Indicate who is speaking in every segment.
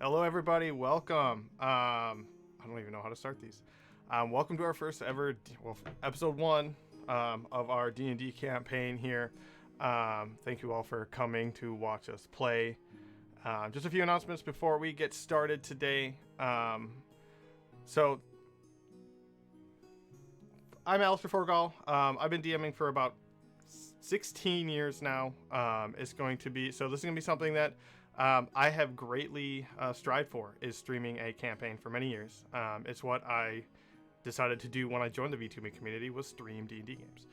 Speaker 1: Hello, everybody. Welcome. I don't even know how to start these. Welcome to our first ever, episode one of our D&D campaign here. Thank you all for coming to watch us play. Just a few announcements before we get started today. So, I'm Alistair Forgall. I've been DMing for about 16 years now. This is going to be something that I have greatly strived for, is streaming a campaign for many years. It's what I decided to do when I joined the V2Me community, was stream D&D games.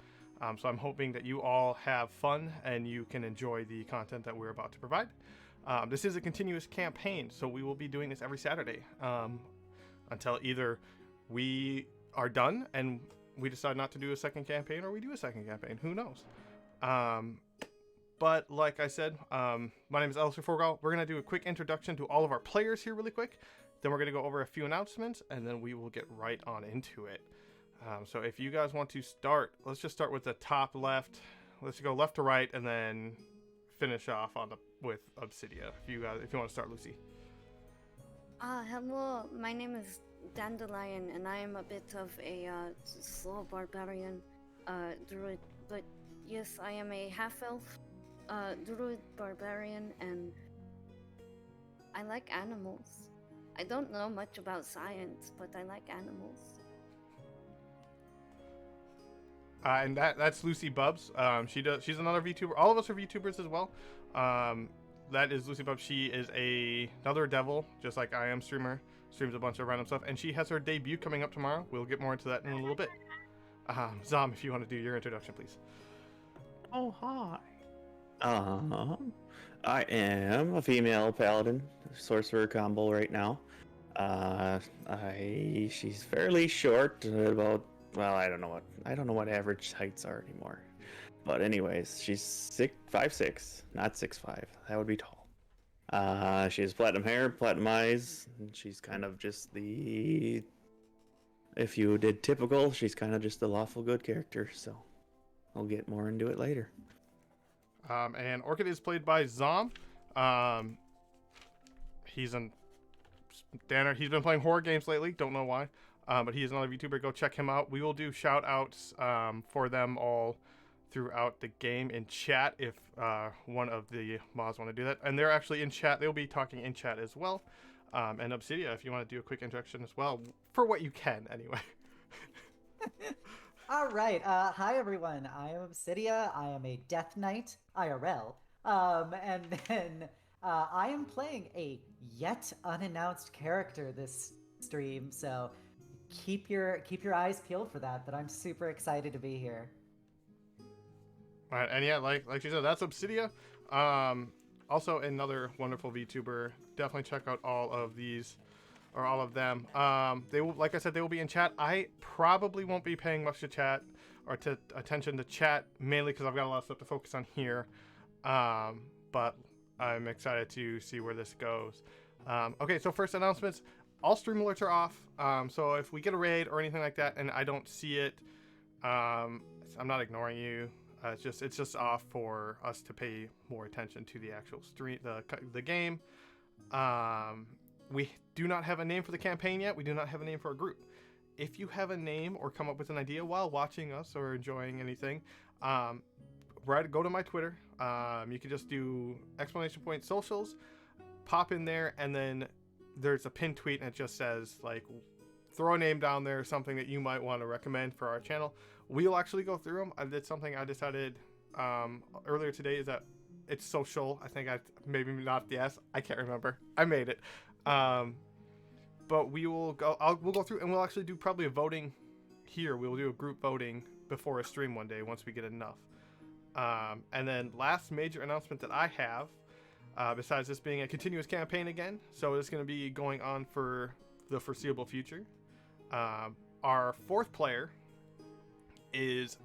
Speaker 1: So I'm hoping that you all have fun and you can enjoy the content that we're about to provide. This is a continuous campaign, so we will be doing this every Saturday until either we are done and we decide not to do a second campaign, or we do a second campaign. Who knows? But like I said, my name is Alistair Forgall. We're going to do a quick introduction to all of our players here really quick. Then we're going to go over a few announcements, and then we will get right on into it. So if you guys want to start, let's just start with the top left. Let's go left to right, and then finish off with Obsidia. If you want to start, Lucy.
Speaker 2: Hello, my name is Dandelion, and I am a bit of a slow barbarian druid, but yes, I am a half-elf druid barbarian, and I like animals. I don't know much about science, but I like animals.
Speaker 1: And that's Lucy Bubs. She's another VTuber. All of us are VTubers as well. That is Lucy Bubs. She is another devil, just like I am, streamer. Streams a bunch of random stuff, and she has her debut coming up tomorrow. We'll get more into that in a little bit. Zom, if you want to do your introduction, please.
Speaker 3: Oh, hi. I am a female paladin, sorcerer combo right now. She's fairly short, about, well, I don't know what average heights are anymore. But anyways, she's 5'6", not 6'5". That would be tall. She has platinum hair, platinum eyes, and she's kind of just if you did typical, she's kind of just the lawful good character, so I'll get more into it later.
Speaker 1: And Orchid is played by Zom. He's been playing horror games lately. Don't know why. But he is another VTuber. Go check him out. We will do shout outs for them all throughout the game in chat if one of the mods want to do that. And they're actually in chat. They'll be talking in chat as well. And Obsidia, if you want to do a quick introduction as well, for what you can anyway.
Speaker 4: All right. Hi, everyone. I am Obsidia. I am a Death Knight, IRL. And then I am playing a yet unannounced character this stream, so keep your eyes peeled for that. But I'm super excited to be here.
Speaker 1: All right, and yeah, like you said, that's Obsidia. Also another wonderful VTuber. Definitely check out all of these. Or all of them. They will, like I said, they will be in chat. I probably won't be paying much to chat or to attention to chat, mainly because I've got a lot of stuff to focus on here. But I'm excited to see where this goes. Okay, so first announcements. All stream alerts are off. So if we get a raid or anything like that and I don't see it, I'm not ignoring you. It's just off for us to pay more attention to the actual stream, the game. We do not have a name for the campaign yet. We do not have a name for a group. If you have a name or come up with an idea while watching us or enjoying anything, go to my Twitter. You can just do !socials, pop in there, and then there's a pinned tweet and it just says, like, throw a name down there, something that you might want to recommend for our channel. We'll actually go through them. I did something I decided earlier today, is that it's social. I think maybe not the S. I can't remember. I made it. But we'll go through and we'll actually do probably a voting here. We'll do a group voting before a stream one day once we get enough. And then last major announcement that I have, besides this being a continuous campaign again, so it's going to be going on for the foreseeable future. Our fourth player is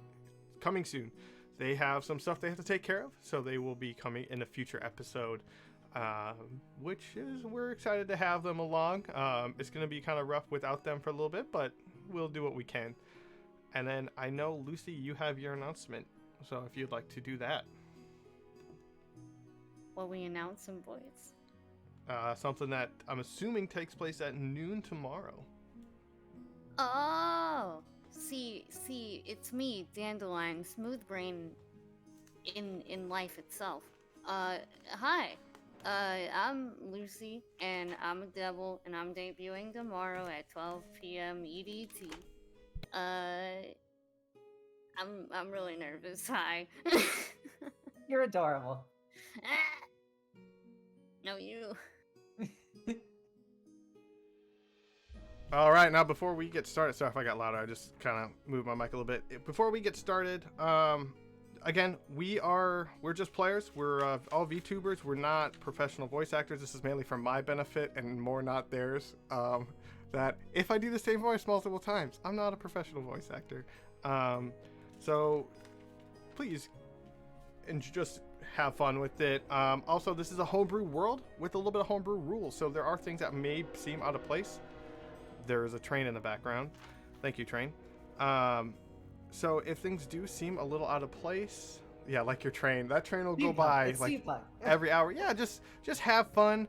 Speaker 1: coming soon. They have some stuff they have to take care of, so they will be coming in a future episode. We're excited to have them along. It's going to be kind of rough without them for a little bit, but we'll do what we can. And then I know, Lucy, you have your announcement, so if you'd like to do that.
Speaker 2: Will we announce some voice?
Speaker 1: Something that I'm assuming takes place at noon tomorrow.
Speaker 2: Oh, see, it's me, Dandelion, smooth brain in life itself. Hi. I'm Lucy, and I'm a devil, and I'm debuting tomorrow at 12 p.m. EDT. I'm really nervous. Hi.
Speaker 4: You're adorable.
Speaker 2: No, you.
Speaker 1: All right, now before we get started, sorry if I got louder. I just kind of moved my mic a little bit. Before we get started, again, we're just players. We're all VTubers. We're not professional voice actors. This is mainly for my benefit and more not theirs. That if I do the same voice multiple times, I'm not a professional voice actor. So please, and just have fun with it. Also, this is a homebrew world with a little bit of homebrew rules, so there are things that may seem out of place. There is a train in the background. Thank you, train. So if things do seem a little out of place, yeah, like your train, that train will go by like every hour. Yeah, just have fun.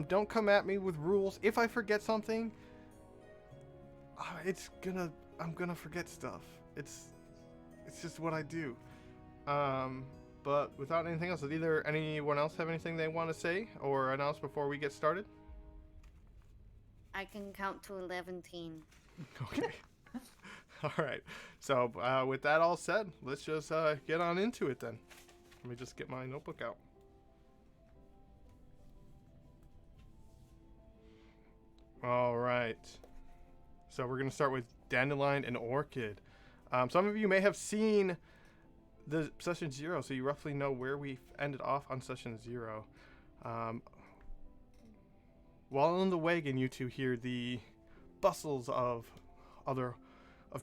Speaker 1: Don't come at me with rules. If I forget something, I'm gonna forget stuff. It's just what I do. But without anything else, does either anyone else have anything they want to say or announce before we get started?
Speaker 2: I can count to 11.
Speaker 1: Okay. All right. So with that all said, let's just get on into it then. Let me just get my notebook out. All right. So we're going to start with Dandelion and Orchid. Some of you may have seen the session 0, so you roughly know where we ended off on session 0. While on the wagon, you two hear the bustles of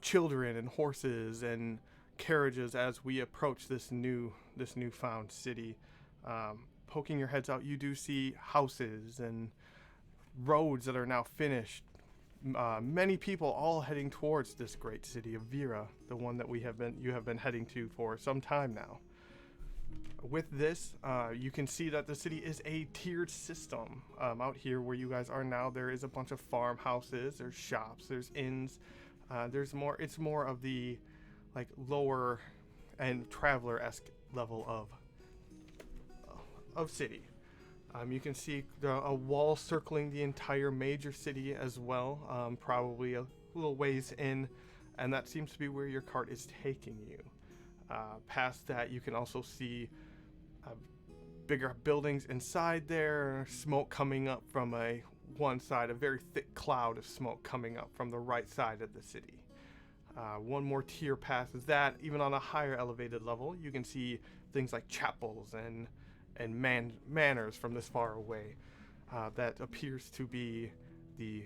Speaker 1: children and horses and carriages as we approach this newfound city. Poking your heads out, you do see houses and roads that are now finished. Many people all heading towards this great city of Vira, the one that you have been heading to for some time now. With this, you can see that the city is a tiered system. Out here where you guys are now, there is a bunch of farmhouses, there's shops, there's inns. It's more of the like lower and traveler-esque level of city. You can see a wall circling the entire major city as well, probably a little ways in, and that seems to be where your cart is taking you. Past that, you can also see bigger buildings inside there, smoke coming up from one side, a very thick cloud of smoke coming up from the right side of the city. One more tier past that, even on a higher elevated level, you can see things like chapels and manors from this far away. That appears to be the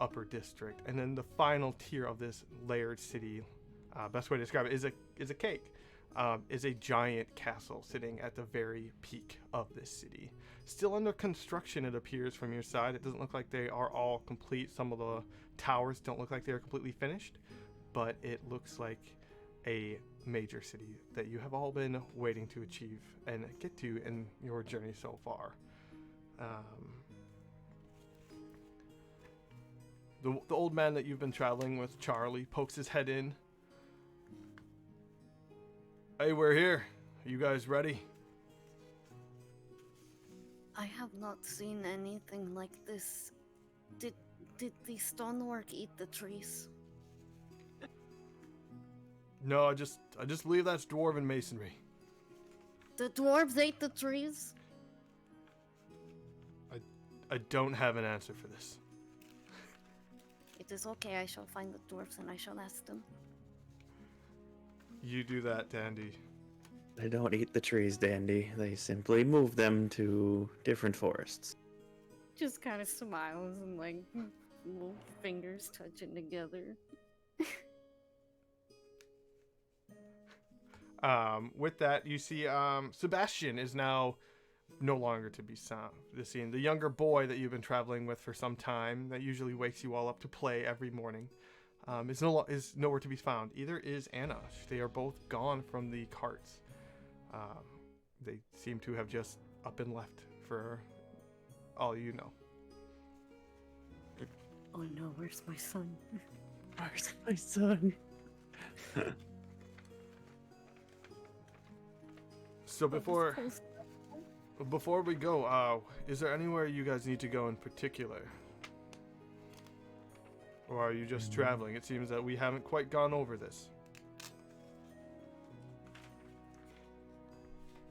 Speaker 1: upper district. And then the final tier of this layered city, best way to describe it, is a cake. Is a giant castle sitting at the very peak of this city. Still under construction, it appears from your side. It doesn't look like they are all complete. Some of the towers don't look like they are completely finished, but it looks like a major city that you have all been waiting to achieve and get to in your journey so far. The old man that you've been traveling with, Charlie, pokes his head in. Hey, we're here. Are you guys ready?
Speaker 2: I have not seen anything like this. Did the stonework eat the trees?
Speaker 1: No, I just believe that's dwarven masonry.
Speaker 2: The dwarves ate the trees?
Speaker 1: I don't have an answer for this.
Speaker 2: It is okay, I shall find the dwarves and I shall ask them.
Speaker 1: You do that, Dandy.
Speaker 3: They don't eat the trees, Dandy. They simply move them to different forests.
Speaker 2: Just kind of smiles and like little fingers touching together.
Speaker 1: With that, you see Sebastian is now no longer to be seen. The younger boy that you've been traveling with for some time, that usually wakes you all up to play every morning, is nowhere to be found. Either is Anna. They are both gone from the carts. They seem to have just up and left for all you know.
Speaker 2: Oh no, where's my son?
Speaker 3: Where's my son?
Speaker 1: So before we go, is there anywhere you guys need to go in particular? Or are you just traveling? It seems that we haven't quite gone over this.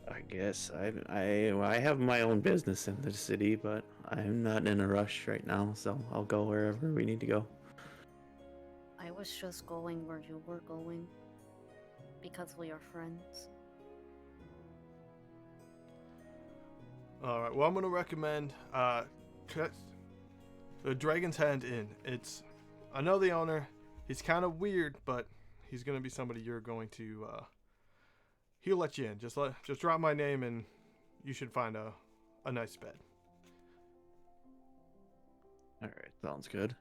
Speaker 3: I guess I have my own business in the city, but I'm not in a rush right now, so I'll go wherever we need to go.
Speaker 2: I was just going where you were going. Because we are friends.
Speaker 1: Alright, well, I'm going to recommend the Dragon's Hand Inn. I know the owner. He's kind of weird, but he's going to be somebody you're going to... he'll let you in. Just drop my name and you should find a nice bed.
Speaker 3: Alright, sounds good.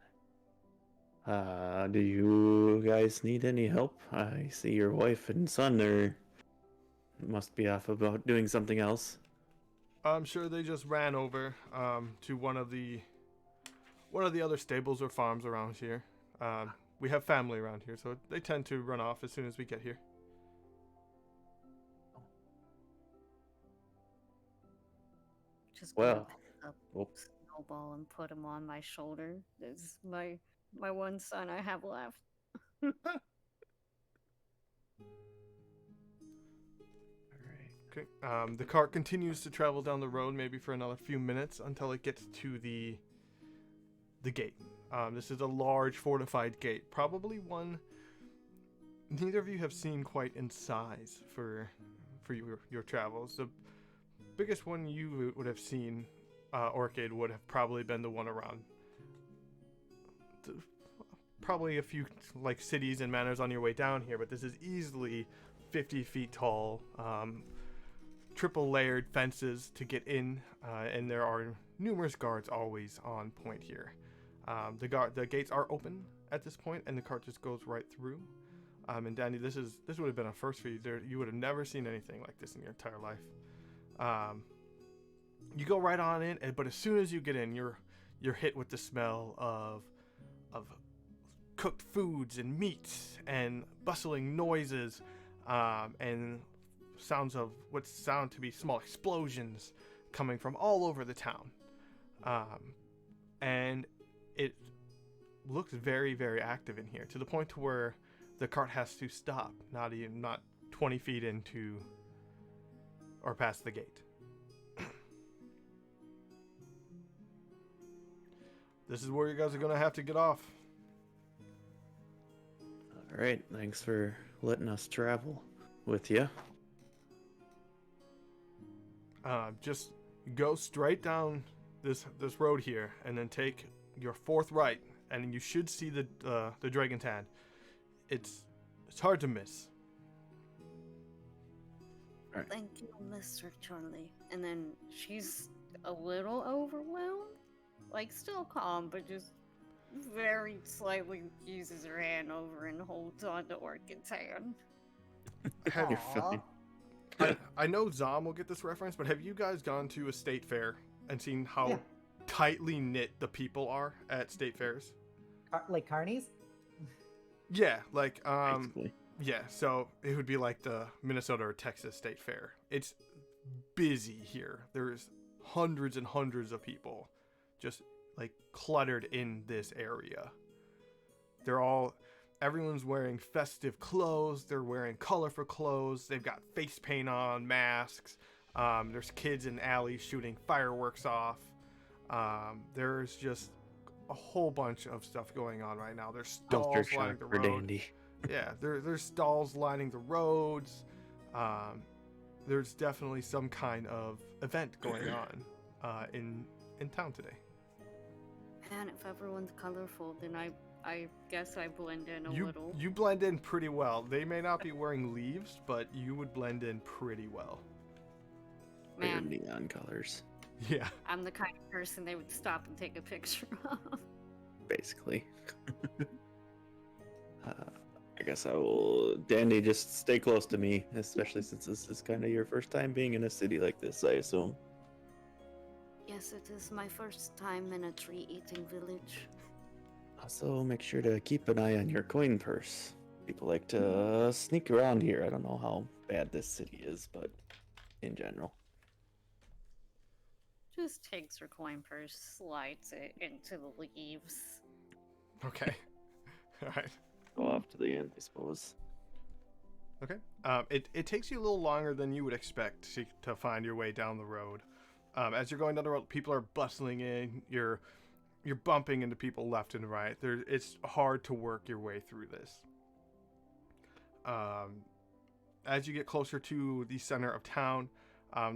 Speaker 3: Do you guys need any help? I see your wife and son must be off about doing something else.
Speaker 1: I'm sure they just ran over to one of the other stables or farms around here. We have family around here, so they tend to run off as soon as we get here.
Speaker 2: Just
Speaker 3: Well,
Speaker 2: pick up Snowball and put him on my shoulder. This is my one son I have left.
Speaker 1: Okay. The cart continues to travel down the road, maybe for another few minutes until it gets to the gate. This is a large fortified gate, probably one neither of you have seen quite in size for your travels. The biggest one you would have seen, Orchid, would have probably been the one around probably a few like cities and manors on your way down here, but this is easily 50 feet tall, triple layered fences to get in, and there are numerous guards always on point here. The gates are open at this point, and the cart just goes right through. And Danny, this would have been a first for you. You would have never seen anything like this in your entire life. You go right on in, but as soon as you get in, you're hit with the smell of cooked foods and meats and bustling noises, and sounds of what sound to be small explosions coming from all over the town. And it looks very, very active in here, to the point to where the cart has to stop, not 20 feet into or past the gate. This is where you guys are going to have to get off.
Speaker 3: All right, thanks for letting us travel with you.
Speaker 1: Just go straight down this road here, and then take your fourth right, and you should see the Dragon's Hand. It's hard to miss.
Speaker 3: All right.
Speaker 2: Thank you, Mr. Charlie. And then she's a little overwhelmed, like still calm, but just very slightly uses her hand over and holds on to Orchid's hand.
Speaker 3: You're
Speaker 4: Aw.
Speaker 3: fine.
Speaker 1: I know Zom will get this reference, but have you guys gone to a state fair and seen how
Speaker 4: Yeah.
Speaker 1: tightly knit the people are at state fairs?
Speaker 4: Like carnies?
Speaker 1: Yeah, like
Speaker 3: Basically.
Speaker 1: yeah, so it would be like the Minnesota or Texas State Fair. It's busy here. There's hundreds and hundreds of people just like cluttered in this area. Everyone's wearing festive clothes. They're wearing colorful clothes. They've got face paint on, masks. There's kids in alleys shooting fireworks off. There's just a whole bunch of stuff going on right now. There's
Speaker 3: Culture
Speaker 1: stalls lining
Speaker 3: shock
Speaker 1: the
Speaker 3: for
Speaker 1: road.
Speaker 3: Dandy.
Speaker 1: Yeah, there's stalls lining the roads. There's definitely some kind of event going on in town today.
Speaker 2: And if everyone's colorful, then I guess I blend in a little.
Speaker 1: You blend in pretty well. They may not be wearing leaves, but you would blend in pretty well.
Speaker 3: They're
Speaker 2: Man,
Speaker 3: neon colors,
Speaker 1: Yeah.
Speaker 2: I'm the kind of person they would stop and take a picture of.
Speaker 3: basically. I guess I will, Dandy, just stay close to me, especially since this is kind of your first time being in a city like this, I assume.
Speaker 2: Yeah, Yes, it is my first time in a tree-eating village.
Speaker 3: Also, make sure to keep an eye on your coin purse. People like to sneak around here. I don't know how bad this city is, but in general.
Speaker 2: Just takes her coin purse, slides it into the leaves.
Speaker 1: Okay. All right.
Speaker 3: Go off to the end, I suppose.
Speaker 1: Okay. It takes you a little longer than you would expect to find your way down the road. As you're going down the road, people are bustling in. You're bumping into people left and right. It's hard to work your way through this. As you get closer to the center of town,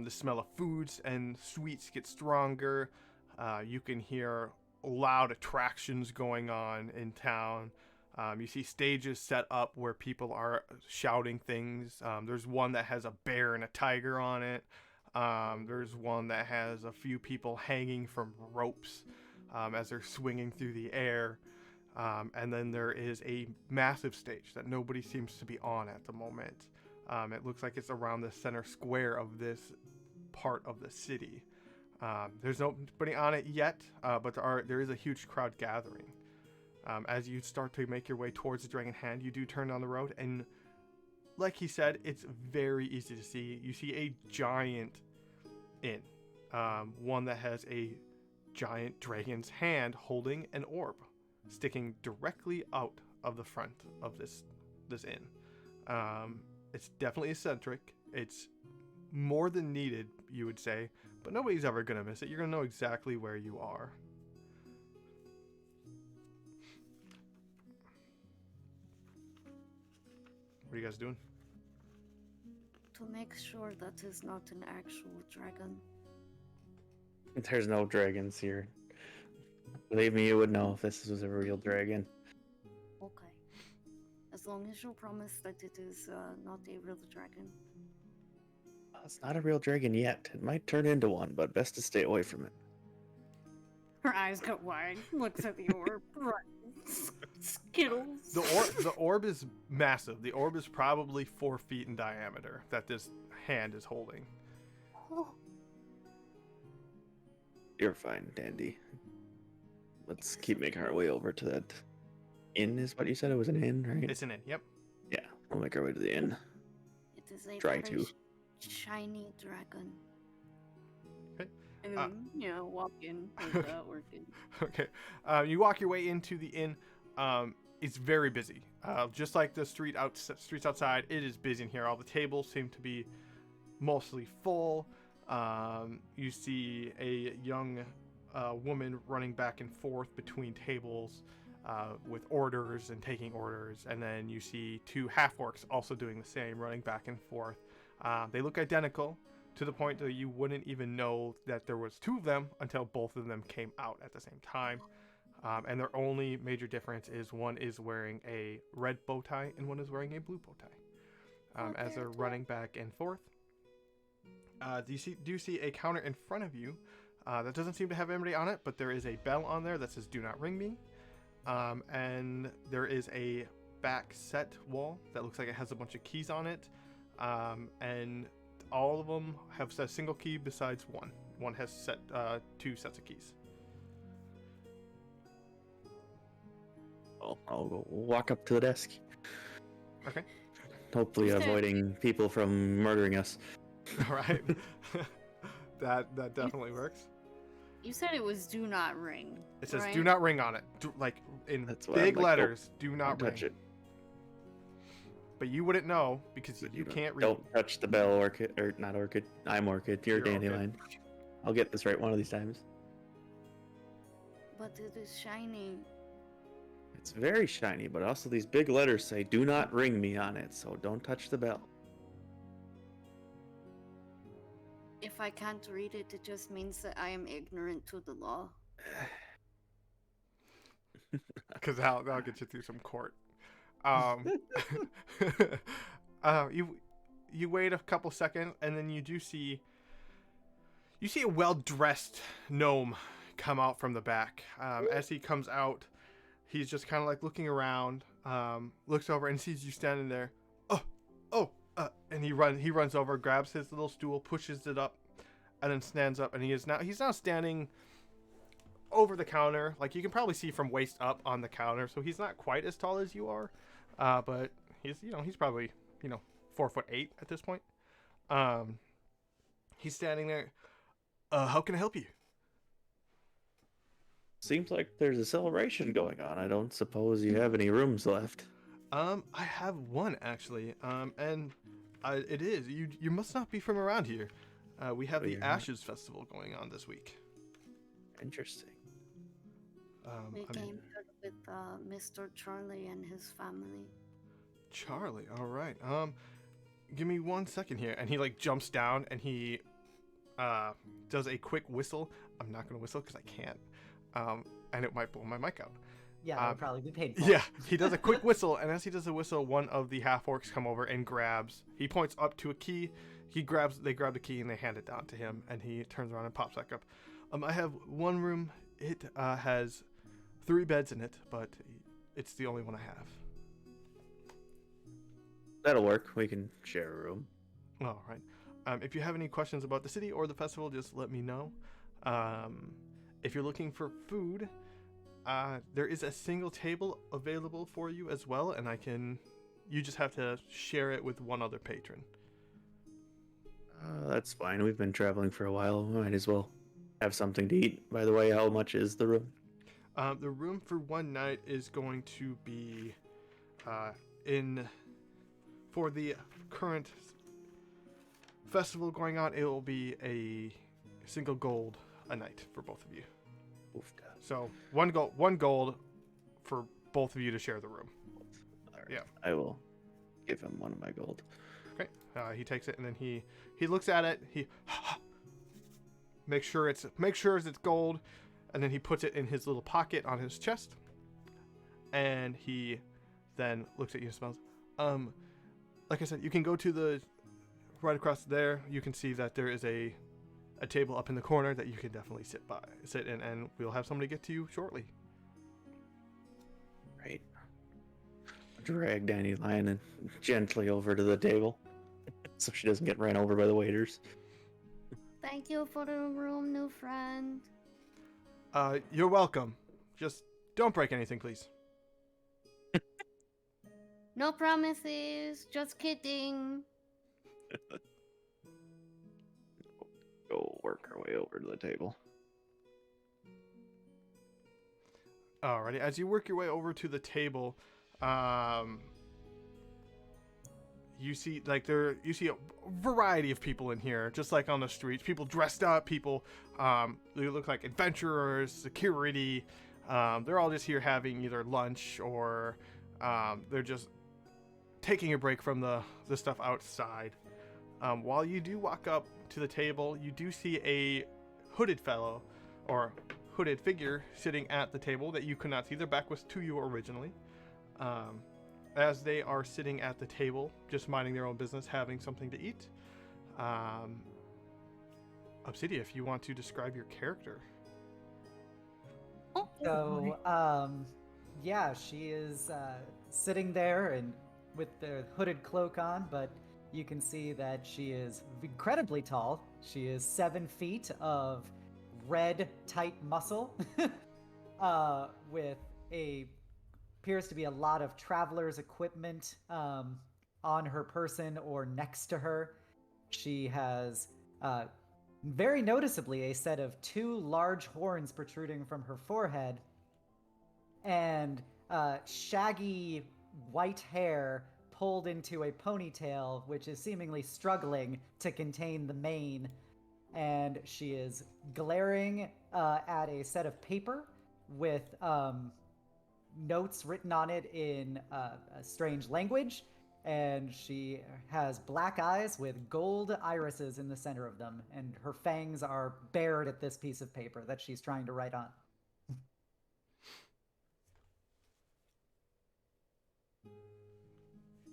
Speaker 1: the smell of foods and sweets gets stronger. You can hear loud attractions going on in town. You see stages set up where people are shouting things. There's one that has a bear and a tiger on it. There's one that has a few people hanging from ropes as they're swinging through the air. And then there is a massive stage that nobody seems to be on at the moment. It looks like it's around the center square of this part of the city. There's nobody on it yet, but there is a huge crowd gathering. As you start to make your way towards the Dragon Hand, you do turn down the road, and like he said, it's very easy to see. You see a giant inn, one that has a giant dragon's hand holding an orb sticking directly out of the front of this inn. It's definitely eccentric. It's more than needed, you would say, but nobody's ever going to miss it. You're going to know exactly where you are. What are you guys doing?
Speaker 2: To make sure that is not an actual dragon.
Speaker 3: There's no dragons here. Believe me, you would know if this was a real dragon.
Speaker 2: Okay. As long as you promise that it is not a real dragon.
Speaker 3: It's not a real dragon yet. It might turn into one, but best to stay away from it.
Speaker 2: Her eyes go wide, looks at the orb, Skittles.
Speaker 1: The orb is massive. The orb is probably 4 feet in diameter that this hand is holding.
Speaker 2: Oh.
Speaker 3: You're fine, Dandy. Let's keep making our way over to that inn, is what you said? It was an inn, right?
Speaker 1: It's an inn, yep.
Speaker 3: Yeah, we'll make our way to the inn.
Speaker 2: It is a
Speaker 3: Try
Speaker 2: very
Speaker 3: to.
Speaker 2: shiny dragon.
Speaker 1: Okay.
Speaker 2: And then, walk in with Orchid.
Speaker 1: Okay. You walk your way into the inn. It's very busy. Just like the streets outside, it is busy in here. All the tables seem to be mostly full. You see a young woman running back and forth between tables with orders and taking orders. And then you see 2 half-orcs also doing the same, running back and forth. They look identical to the point that you wouldn't even know that there was 2 of them until both of them came out at the same time. And their only major difference is one is wearing a red bow tie and one is wearing a blue bow tie. As they're running back and forth, do you see a counter in front of you that doesn't seem to have anybody on it, but there is a bell on there that says "Do not ring me," and there is a back set wall that looks like it has a bunch of keys on it, and all of them have a single key besides one. One has 2 sets of keys.
Speaker 3: Well, I'll go walk up to the desk.
Speaker 1: Okay.
Speaker 3: Hopefully avoiding people from murdering us.
Speaker 1: All right. that definitely works.
Speaker 2: You said it was do not ring.
Speaker 1: It says
Speaker 2: right?
Speaker 1: "Do not ring" on it, like in
Speaker 3: That's why
Speaker 1: big
Speaker 3: I'm like,
Speaker 1: letters. Do not
Speaker 3: Don't
Speaker 1: ring.
Speaker 3: touch it.
Speaker 1: But you wouldn't know because
Speaker 3: But
Speaker 1: you can't read.
Speaker 3: Don't touch the bell, Orchid. Or not Orchid. I'm Orchid. You're
Speaker 1: You're Orchid.
Speaker 3: Dandelion. I'll get this right one of these times.
Speaker 2: But it is shiny.
Speaker 3: It's very shiny, but also these big letters say "Do not ring me" on it, so don't touch the bell.
Speaker 2: If I can't read it, it just means that I am ignorant to the law.
Speaker 1: Because that'll get you through some court. You wait a couple seconds, and then you see a well-dressed gnome come out from the back. As he comes out, he's just kind of like looking around, looks over and sees you standing there. And he runs over, grabs his little stool, pushes it up, and then stands up, and he's now standing over the counter. Like, you can probably see from waist up on the counter, so he's not quite as tall as you are, but he's probably 4'8" at this point. He's standing there. How can I help you?
Speaker 3: Seems like there's a celebration going on. I don't suppose you have any rooms left.
Speaker 1: I have one actually. And it is you must not be from around here. We have the
Speaker 3: You're not.
Speaker 1: Ashes Festival going on this week.
Speaker 3: Interesting.
Speaker 2: We came here with Mr. Charlie and his family.
Speaker 1: Charlie, all right. Give me 1 second here, and he like jumps down and he does a quick whistle. I'm not gonna whistle because I can't. And it might blow my mic out.
Speaker 4: Yeah, that would probably be painful.
Speaker 1: Yeah, he does a quick whistle, and as he does the whistle, one of the half orcs come over and grabs. He points up to a key. They grab the key and they hand it down to him, and he turns around and pops back up. I have one room. It has 3 beds in it, but it's the only one I have.
Speaker 3: That'll work. We can share a room.
Speaker 1: All right. If you have any questions about the city or the festival, just let me know. If you're looking for food, there is a single table available for you as well, and you just have to share it with one other patron.
Speaker 3: That's fine. We've been traveling for a while. We might as well have something to eat. By the way, how much is the room?
Speaker 1: The room for one night is going to be for the current festival going on, it will be a single gold a night for both of you.
Speaker 3: Oofta.
Speaker 1: So one gold for both of you to share the room.
Speaker 3: All right.
Speaker 1: Yeah.
Speaker 3: I will give him one of my gold.
Speaker 1: Okay. He takes it and then he looks at it. He makes sure it's gold, and then he puts it in his little pocket on his chest. And he then looks at you and smells. Like I said, you can go to the right across there. You can see that there is a table up in the corner that you can definitely sit in, and we'll have somebody get to you shortly.
Speaker 3: Right. Drag Dandelion gently over to the table so she doesn't get ran over by the waiters.
Speaker 2: Thank you for the room, new friend.
Speaker 1: You're welcome. Just don't break anything, please.
Speaker 2: No promises, just kidding.
Speaker 3: Go work our way over to the table.
Speaker 1: Alrighty, as you work your way over to the table, you see a variety of people in here, just like on the streets. People dressed up, people they look like adventurers, security. They're all just here having either lunch or they're just taking a break from the stuff outside. While you do walk up to the table, you do see a hooded fellow or hooded figure sitting at the table that you could not see. Their back was to you originally. As they are sitting at the table, just minding their own business, having something to eat. Obsidia, if you want to describe your character.
Speaker 4: So, yeah, she is sitting there and with the hooded cloak on, but you can see that she is incredibly tall. She is 7 feet of red, tight muscle, with appears to be a lot of traveler's equipment on her person or next to her. She has very noticeably a set of 2 large horns protruding from her forehead, and shaggy white hair pulled into a ponytail, which is seemingly struggling to contain the mane. And she is glaring at a set of paper with notes written on it in a strange language. And she has black eyes with gold irises in the center of them. And her fangs are bared at this piece of paper that she's trying to write on.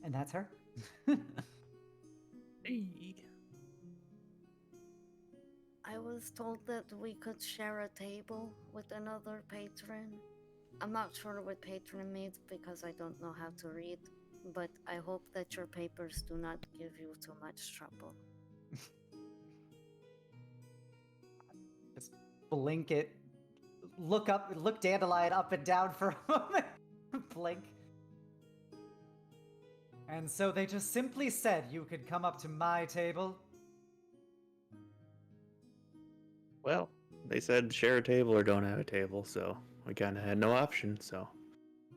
Speaker 4: And that's her.
Speaker 3: Hey.
Speaker 2: I was told that we could share a table with another patron. I'm not sure what patron means because I don't know how to read, but I hope that your papers do not give you too much trouble.
Speaker 4: Just blink it. Look Dandelion up and down for a moment. Blink. And so they just simply said you could come up to my table.
Speaker 3: Well, they said share a table or don't have a table, so we kind of had no option, so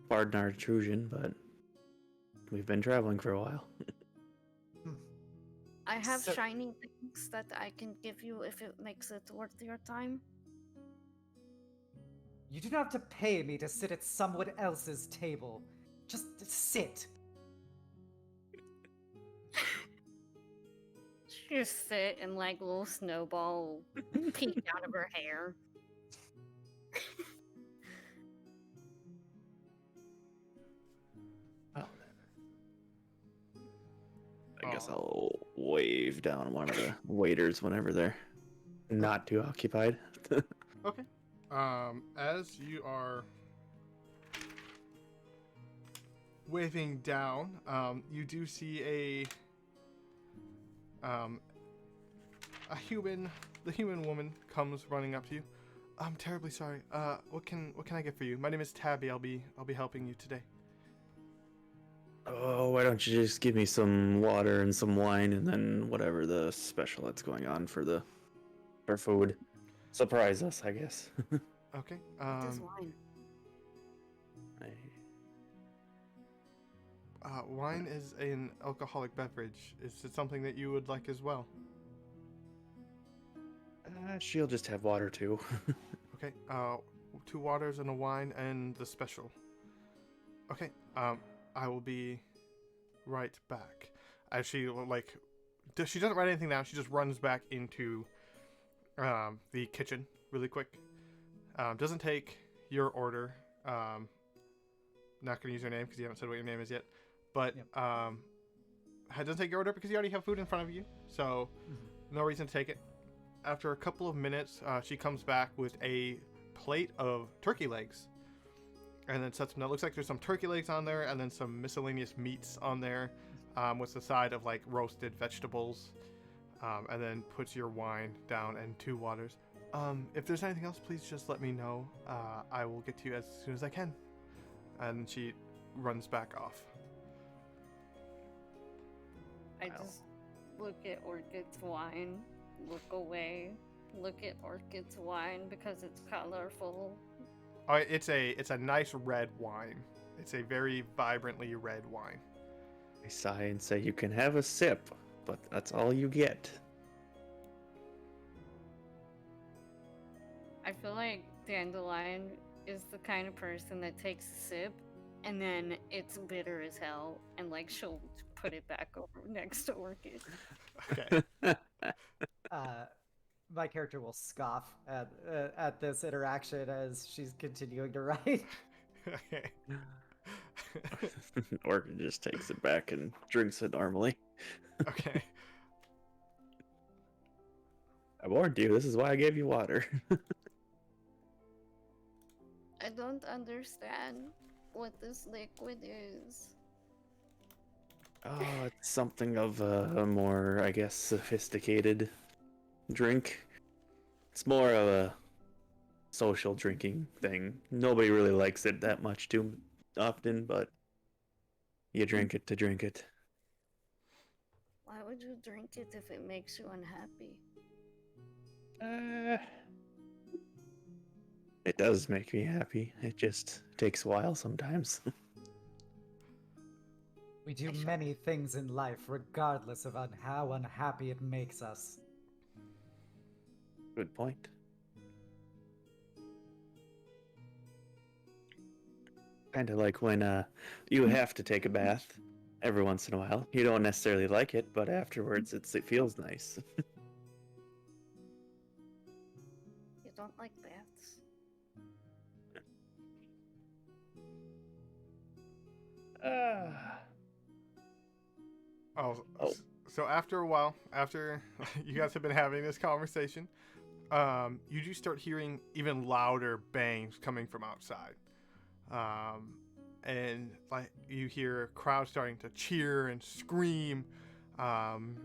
Speaker 3: pardon our intrusion, but we've been traveling for a while.
Speaker 2: I have
Speaker 4: So-
Speaker 2: shiny things that I can give you if it makes it worth your time.
Speaker 4: You do not have to pay me to sit at someone else's table. Just sit.
Speaker 2: Just sit and like little snowball peek out of her hair.
Speaker 3: Oh, I guess I'll wave down one of the waiters whenever they're not too occupied.
Speaker 1: Okay. As you are waving down, you do see a human. The human woman comes running up to you. I'm terribly sorry. What can I get for you? My name is Tabby. I'll be helping you today.
Speaker 3: Oh, why don't you just give me some water and some wine and then whatever the special that's going on for food. Surprise us, I guess.
Speaker 1: Okay.
Speaker 2: What is wine?
Speaker 1: Wine is an alcoholic beverage. Is it something that you would like as well?
Speaker 3: She'll just have water too.
Speaker 1: Okay. 2 waters and a wine and the special. Okay. I will be right back. As she she doesn't write anything down. She just runs back into the kitchen really quick. Doesn't take your order. Not gonna use your name because you haven't said what your name is yet. But
Speaker 4: Yep.
Speaker 1: doesn't take your order because you already have food in front of you. So no reason to take it. After a couple of minutes, she comes back with a plate of turkey legs. And then sets them. It looks like there's some turkey legs on there, and then some miscellaneous meats on there, with the side of like roasted vegetables, and then puts your wine down and 2 waters. If there's anything else, please just let me know. I will get to you as soon as I can. And she runs back off.
Speaker 2: I
Speaker 3: Wow.
Speaker 2: just look at Orchid's wine, look away, look at Orchid's wine because it's colorful.
Speaker 1: Oh, it's a nice red wine. It's a very vibrantly red wine.
Speaker 3: I sigh and say, you can have a sip, but that's all you get.
Speaker 2: I feel like Dandelion is the kind of person that takes a sip and then it's bitter as hell and like she'll put it back over next to Orchid.
Speaker 1: Okay.
Speaker 4: My character will scoff at this interaction as she's continuing to write.
Speaker 1: Okay.
Speaker 3: Orchid just takes it back and drinks it normally.
Speaker 1: Okay.
Speaker 3: I warned you, this is why I gave you water.
Speaker 2: I don't understand what this liquid is.
Speaker 3: Oh, it's something of a more, I guess, sophisticated drink. It's more of a social drinking thing. Nobody really likes it that much too often, but you drink it to drink it.
Speaker 2: Why would you drink it if it makes you unhappy?
Speaker 3: It does make me happy. It just takes a while sometimes.
Speaker 4: We do many things in life, regardless of how unhappy it makes us.
Speaker 3: Good point. Kind of like when you have to take a bath every once in a while. You don't necessarily like it, but afterwards it feels nice.
Speaker 2: You don't like baths?
Speaker 1: Oh,
Speaker 3: Oh.
Speaker 1: So after a while, after you guys have been having this conversation, you do start hearing even louder bangs coming from outside. And like you hear a crowd starting to cheer and scream, and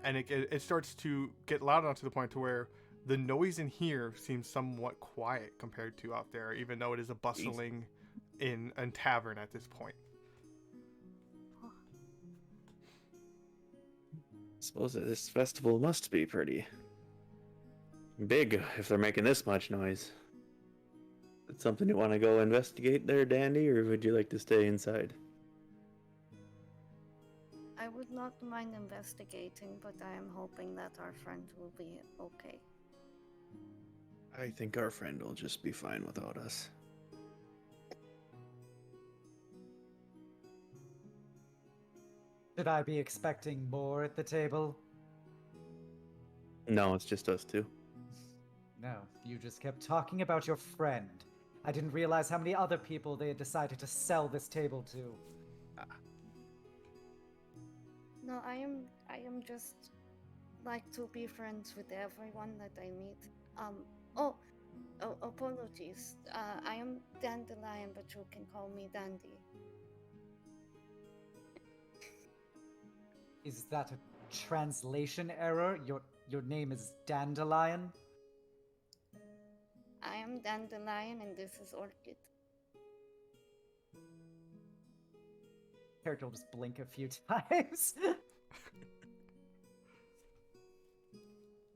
Speaker 1: it starts to get loud enough to the point to where the noise in here seems somewhat quiet compared to out there, even though it is a bustling in tavern at this point.
Speaker 3: Suppose that this festival must be pretty big if they're making this much noise. Is it something you want to go investigate there, Dandy, or would you like to stay inside?
Speaker 2: I would not mind investigating, but I am hoping that our friend will be okay.
Speaker 3: I think our friend will just be fine without us.
Speaker 4: Should I be expecting more at the table?
Speaker 3: No, it's just us two.
Speaker 4: No, you just kept talking about your friend. I didn't realize how many other people they had decided to sell this table to.
Speaker 2: No, I am just like to be friends with everyone that I meet. Apologies. I am Dandelion, but you can call me Dandy.
Speaker 4: Is that a translation error? Your name is Dandelion?
Speaker 2: I am Dandelion, and this is Orchid.
Speaker 4: Character will just blink a few times.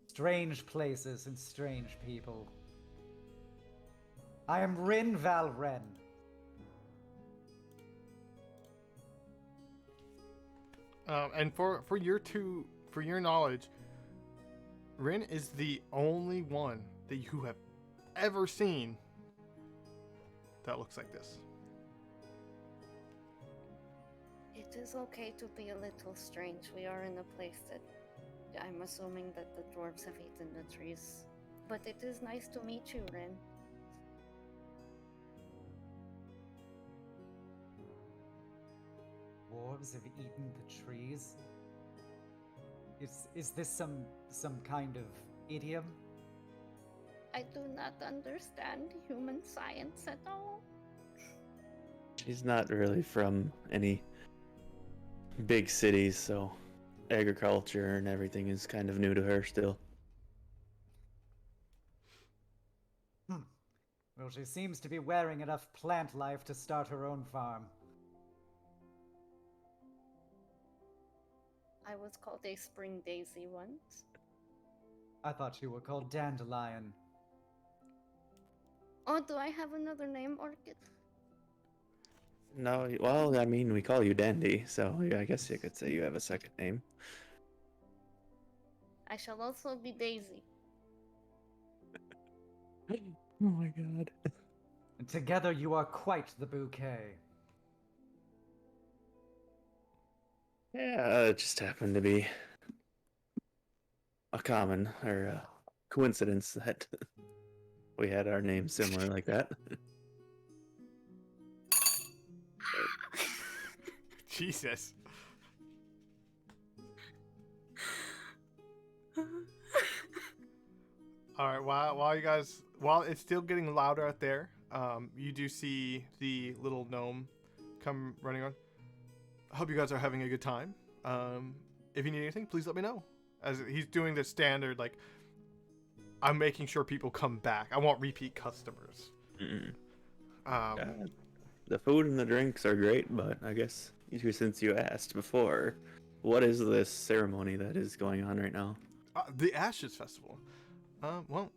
Speaker 4: Strange places and strange people. I am Rin Val Ren.
Speaker 1: And for your knowledge, Rin is the only one that you have ever seen that looks like this.
Speaker 2: It is okay to be a little strange. We are in a place that I'm assuming that the dwarves have eaten the trees. But it is nice to meet you, Rin.
Speaker 4: Dwarves have eaten the trees? Is this some kind of idiom?
Speaker 2: I do not understand human science at all.
Speaker 3: She's not really from any big cities, so agriculture and everything is kind of new to her still.
Speaker 4: Well, she seems to be wearing enough plant life to start her own farm.
Speaker 2: I was called a spring daisy once.
Speaker 4: I thought you were called Dandelion.
Speaker 2: Oh, do I have another name, Orchid?
Speaker 3: No, well, I mean, we call you Dandy, so yeah, I guess you could say you have a second name.
Speaker 2: I shall also be Daisy.
Speaker 3: Oh my god.
Speaker 4: And together you are quite the bouquet.
Speaker 3: Yeah, it just happened to be a common or a coincidence that we had our names similar like that.
Speaker 1: Jesus. All right. While it's still getting louder out there, you do see the little gnome come running on. I hope you guys are having a good time. If you need anything, please let me know. As he's doing the standard, like, I'm making sure people come back. I want repeat customers.
Speaker 3: The food and the drinks are great, but I guess since you asked before, what is this ceremony that is going on right now?
Speaker 1: The Ashes Festival. Well,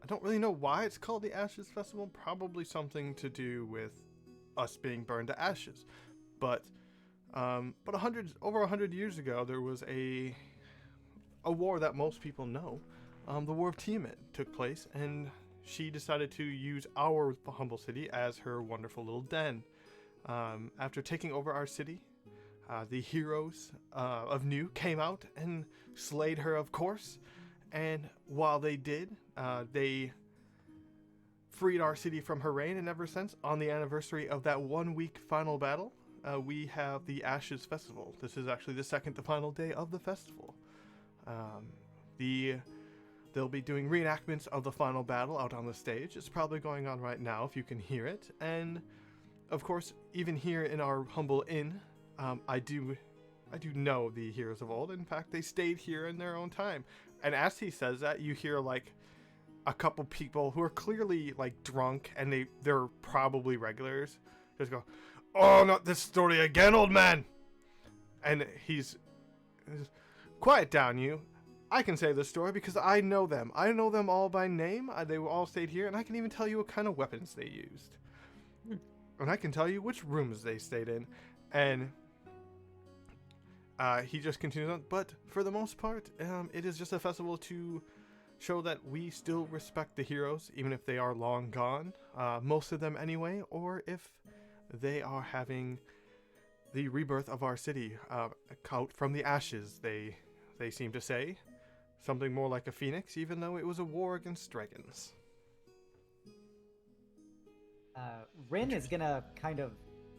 Speaker 1: I don't really know why it's called the Ashes Festival. Probably something to do with us being burned to ashes. But over 100 years ago, there was a war that most people know. The War of Tiamat took place, and she decided to use our humble city as her wonderful little den. After taking over our city, the heroes of New came out and slayed her, of course. And while they did, they freed our city from her reign. And ever since, on the anniversary of that 1 week final battle, we have the Ashes Festival. This is actually the second to final day of the festival. They'll be doing reenactments of the final battle out on the stage. It's probably going on right now if you can hear it. And of course, even here in our humble inn, I do know the heroes of old. In fact, they stayed here in their own time. And as he says that, you hear like a couple people who are clearly like drunk, and they're probably regulars, just go, "Oh, not this story again, old man!" And he's quiet down, you. I can say this story because I know them. I know them all by name. They all stayed here, and I can even tell you what kind of weapons they used. And I can tell you which rooms they stayed in. And he just continues on. But for the most part, it is just a festival to show that we still respect the heroes, even if they are long gone. Most of them anyway, or if they are having the rebirth of our city out from the ashes, they seem to say. Something more like a phoenix, even though it was a war against dragons.
Speaker 4: Rin is gonna kind of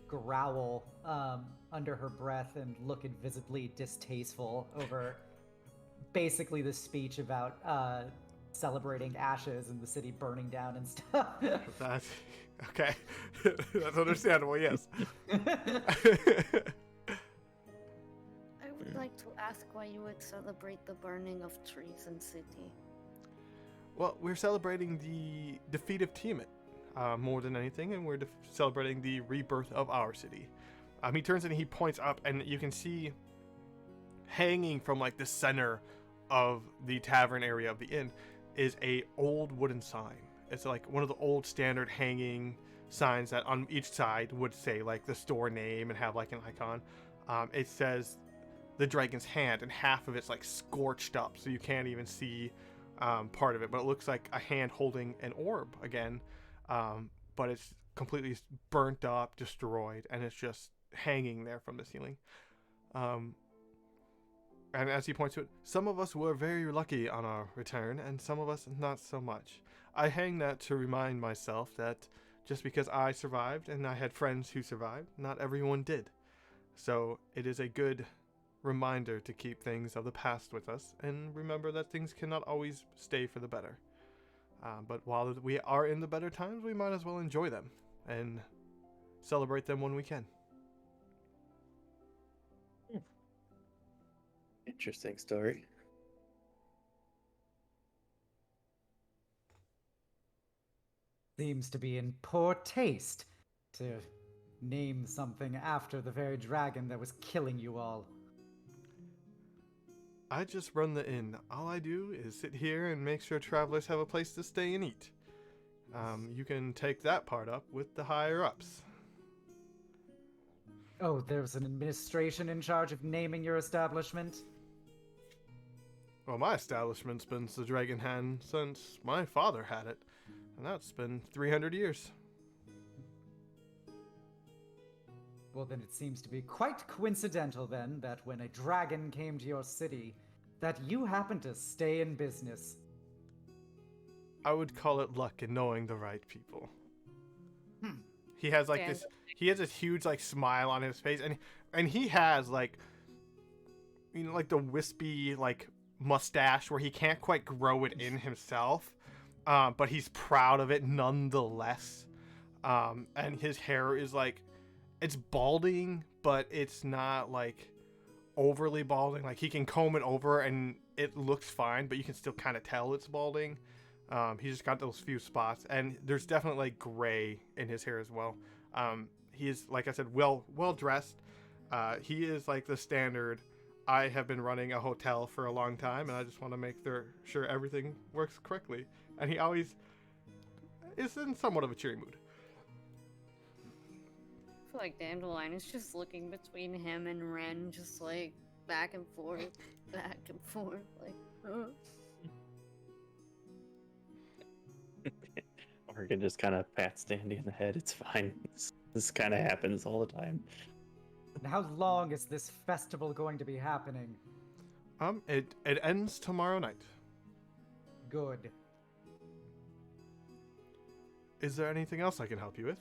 Speaker 4: growl under her breath and look invisibly distasteful over basically the speech about celebrating ashes and the city burning down and stuff.
Speaker 1: That's okay. That's understandable, yes.
Speaker 2: I would like to ask why you would celebrate the burning of trees in city.
Speaker 1: Well, we're celebrating the defeat of Tiamat more than anything, and we're celebrating the rebirth of our city. He turns and he points up, and you can see hanging from like the center of the tavern area of the inn is a old wooden sign. It's like one of the old standard hanging signs that on each side would say like the store name and have like an icon. It says the dragon's hand, and half of it's like scorched up, so you can't even see part of it, but it looks like a hand holding an orb again, but it's completely burnt up, destroyed, and it's just hanging there from the ceiling. And as he points to it, some of us were very lucky on our return, and some of us not so much. I hang that to remind myself that just because I survived and I had friends who survived, not everyone did. So it is a good reminder to keep things of the past with us and remember that things cannot always stay for the better. But while we are in the better times, we might as well enjoy them and celebrate them when we can.
Speaker 3: Interesting story.
Speaker 4: Seems to be in poor taste to name something after the very dragon that was killing you all.
Speaker 1: I just run the inn. All I do is sit here and make sure travelers have a place to stay and eat. You can take that part up with the higher ups.
Speaker 4: Oh, there's an administration in charge of naming your establishment?
Speaker 1: Well, my establishment's been the Dragon Hand since my father had it, and that's been 300 years.
Speaker 4: Well, then it seems to be quite coincidental then that when a dragon came to your city, that you happened to stay in business.
Speaker 1: I would call it luck in knowing the right people. He has like this. He has this huge like smile on his face, and he has like, you know, like the wispy like mustache where he can't quite grow it in himself, but he's proud of it nonetheless. And his hair is like, it's balding, but it's not like overly balding. Like he can comb it over and it looks fine, but you can still kind of tell it's balding. He's just got those few spots, and there's definitely like gray in his hair as well. He is, like I said, well dressed. He is like the standard. I have been running a hotel for a long time, and I just want to make sure everything works correctly. And he always is in somewhat of a cheery mood.
Speaker 2: I feel like Dandelion is just looking between him and Ren, just like back and forth, like.
Speaker 3: Orchid just kind of pats Dandy in the head. It's fine. This kind of happens all the time.
Speaker 4: And how long is this festival going to be happening?
Speaker 1: It ends tomorrow night.
Speaker 4: Good.
Speaker 1: Is there anything else I can help you with?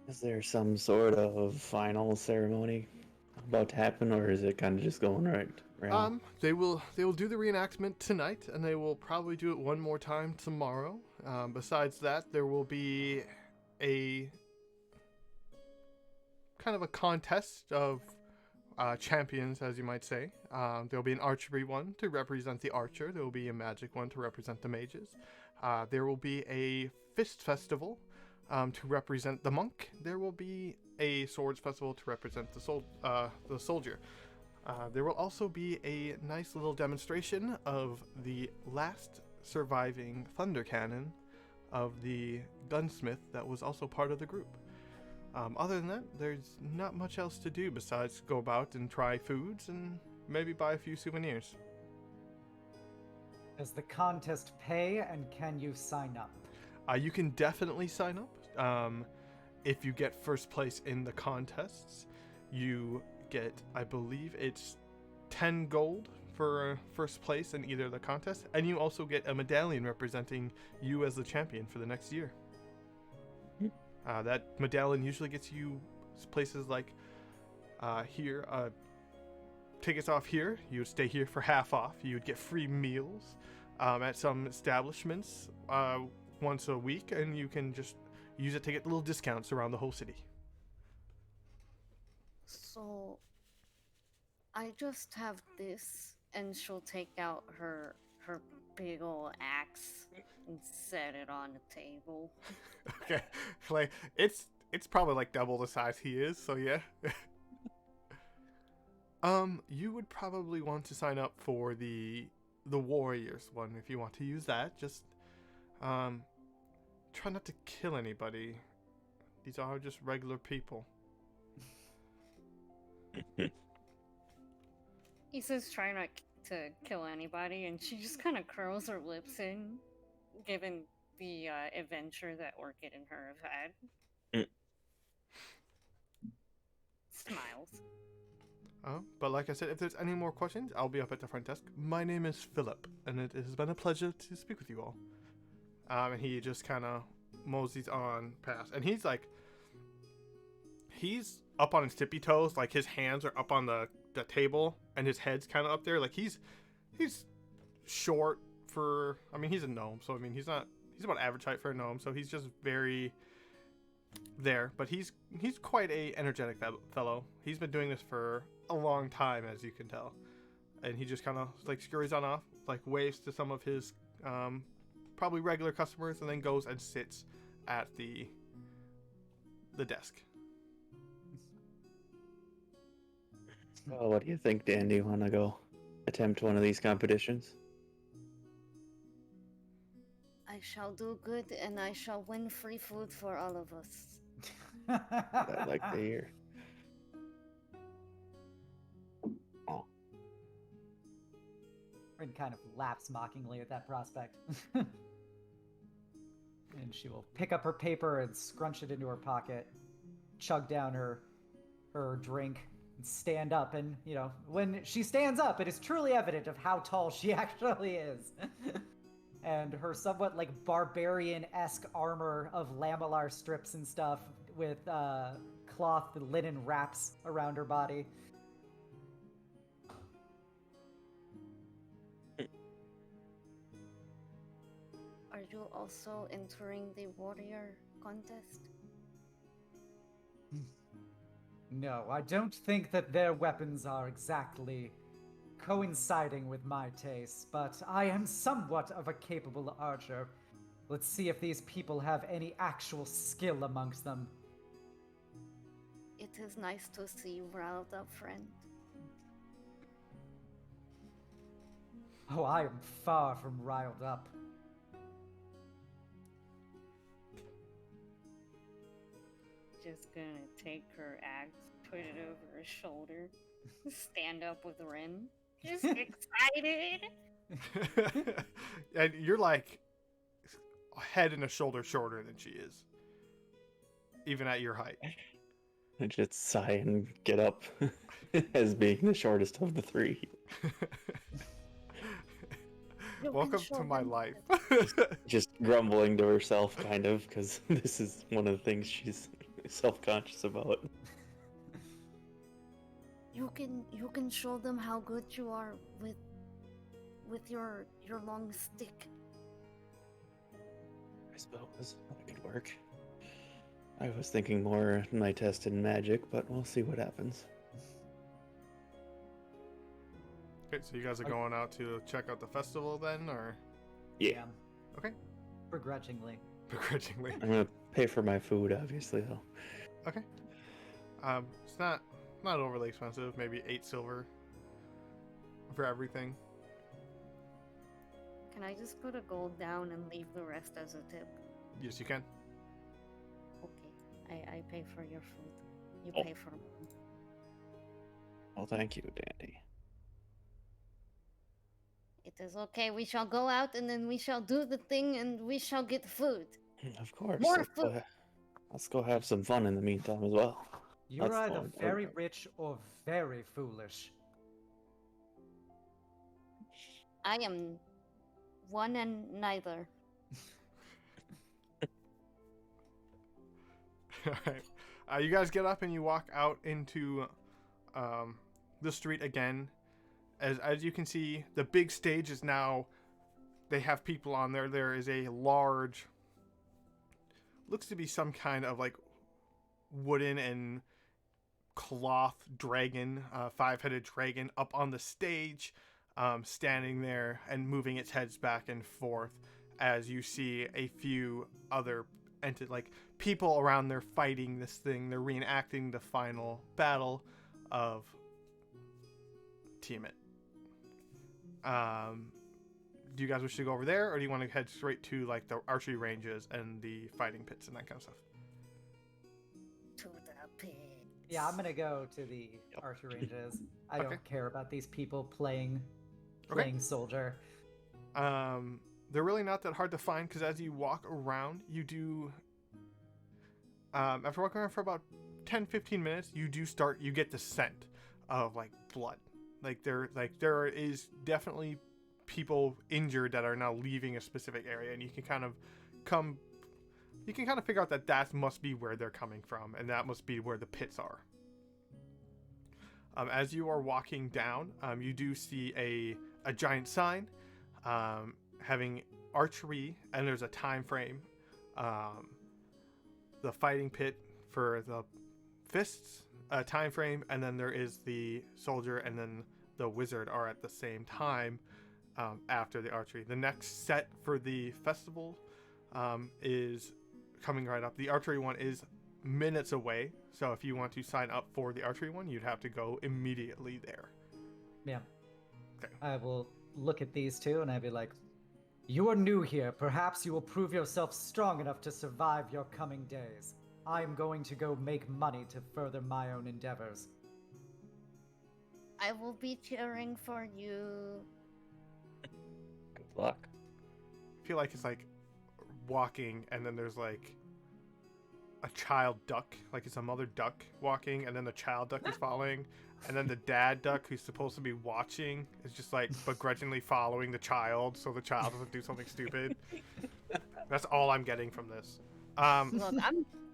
Speaker 3: Is there some sort of final ceremony about to happen, or is it kind of just going right?
Speaker 1: They will do the reenactment tonight, and they will probably do it one more time tomorrow. Besides that, there will be a kind of a contest of champions, as you might say. There will be an archery one to represent the archer. There will be a magic one to represent the mages. There will be a fist festival to represent the monk. There will be a swords festival to represent the soldier. There will also be a nice little demonstration of the last surviving thunder cannon of the gunsmith that was also part of the group. Other than that, there's not much else to do besides go about and try foods and maybe buy a few souvenirs.
Speaker 4: Does the contest pay, and can you sign up?
Speaker 1: You can definitely sign up. If you get first place in the contests, you get, I believe it's 10 gold for first place in either of the contests, and you also get a medallion representing you as the champion for the next year. That medallion usually gets you places like here, tickets off here. You would stay here for half off. You would get free meals at some establishments once a week, and you can just use it to get little discounts around the whole city.
Speaker 2: So, I just have this, and she'll take out her big ol' axe and set it on the table.
Speaker 1: Okay, like it's probably like double the size he is, so yeah. You would probably want to sign up for the warriors one if you want to use that. Just try not to kill anybody. These are just regular people.
Speaker 2: He says try not to kill anybody, and she just kind of curls her lips in, given the adventure that Orchid and her have had. Smiles.
Speaker 1: But like I said, if there's any more questions, I'll be up at the front desk. My name is Philip, and it has been a pleasure to speak with you all. And he just kind of moseys on past, and he's up on his tippy toes, like his hands are up on the table, and his head's kind of up there. Like he's short for, I mean, he's a gnome, so I mean, he's about average height for a gnome, so he's just very there. But he's quite a energetic fellow. He's been doing this for a long time, as you can tell, and he just kind of like scurries on off, like waves to some of his probably regular customers, and then goes and sits at the desk.
Speaker 3: Well, what do you think, Dan? Do you want to go attempt one of these competitions?
Speaker 2: I shall do good, and I shall win free food for all of us.
Speaker 3: I'd like to hear. Oh.
Speaker 4: Rin kind of laughs mockingly at that prospect. And she will pick up her paper and scrunch it into her pocket, chug down her drink, and stand up. And, you know, when she stands up, it is truly evident of how tall she actually is. And her somewhat, like, barbarian-esque armor of lamellar strips and stuff with cloth and linen wraps around her body.
Speaker 2: Are you also entering the warrior contest?
Speaker 4: No, I don't think that their weapons are exactly coinciding with my tastes, but I am somewhat of a capable archer. Let's see if these people have any actual skill amongst them.
Speaker 2: It is nice to see you riled up, friend.
Speaker 4: Oh, I am far from riled up.
Speaker 2: Just gonna take her axe, put it over her shoulder, stand up with Rin. Just excited.
Speaker 1: And you're like a head and a shoulder shorter than she is, even at your height.
Speaker 3: I just sigh and get up as being the shortest of the three.
Speaker 1: Welcome to my life.
Speaker 3: Just grumbling to herself, kind of, because this is one of the things she's self-conscious about.
Speaker 2: You can show them how good you are with your long stick.
Speaker 3: I suppose that could work. I was thinking more my test in magic, but we'll see what happens.
Speaker 1: Okay, so you guys are going out to check out the festival then, or
Speaker 3: Yeah.
Speaker 1: okay,
Speaker 4: Begrudgingly.
Speaker 1: begrudgingly.
Speaker 3: I'm gonna pay for my food, obviously, though.
Speaker 1: Okay. It's not overly expensive. Maybe 8 silver for everything.
Speaker 2: Can I just put a gold down and leave the rest as a tip?
Speaker 1: Yes, you can.
Speaker 2: Okay. I pay for your food. You
Speaker 3: Oh.
Speaker 2: pay for mine.
Speaker 3: Well, thank you, Dandy.
Speaker 2: It is okay. We shall go out and then we shall do the thing and we shall get food.
Speaker 3: Of course.
Speaker 2: More
Speaker 3: let's go
Speaker 2: food.
Speaker 3: let's go have some fun in the meantime as well.
Speaker 4: You're
Speaker 3: That's
Speaker 4: either
Speaker 3: all
Speaker 4: very
Speaker 3: important.
Speaker 4: rich or very foolish.
Speaker 2: I am one and neither.
Speaker 1: Alright. You guys get up and you walk out into the street again. As you can see, the big stage is now, they have people on there. There is a large, looks to be some kind of like wooden and cloth dragon, 5-headed dragon up on the stage, standing there and moving its heads back and forth as you see a few other like people around there fighting this thing. They're reenacting the final battle of Tiamat. Do you guys wish to go over there, or do you want to head straight to like the archery ranges and the fighting pits and that kind of stuff?
Speaker 2: To the pits.
Speaker 4: Yeah, I'm gonna go to the archery ranges. I
Speaker 1: Okay.
Speaker 4: don't care about these people playing
Speaker 1: Okay.
Speaker 4: soldier.
Speaker 1: They're really not that hard to find because as you walk around, you do. After walking around for about 10-15 minutes, you get the scent of like blood. There is definitely people injured that are now leaving a specific area, and you can kind of figure out that must be where they're coming from, and that must be where the pits are. As you are walking down, you do see a giant sign having archery, and there's a time frame. The fighting pit for the fists, a time frame, and then there is the soldier and then the wizard are at the same time after the archery. The next set for the festival is coming right up. The archery one is minutes away, so if you want to sign up for the archery one, you'd have to go immediately there.
Speaker 4: Yeah.
Speaker 1: Okay.
Speaker 4: I will look at these two and I'd be like, you are new here. Perhaps you will prove yourself strong enough to survive your coming days. I am going to go make money to further my own endeavors.
Speaker 2: I will be cheering for you.
Speaker 3: Good luck.
Speaker 1: I feel like it's like walking, and then there's like a child duck, like it's a mother duck walking, and then the child duck is following, and then the dad duck who's supposed to be watching is just like begrudgingly following the child so the child doesn't do something stupid. That's all I'm getting from this.
Speaker 2: Look,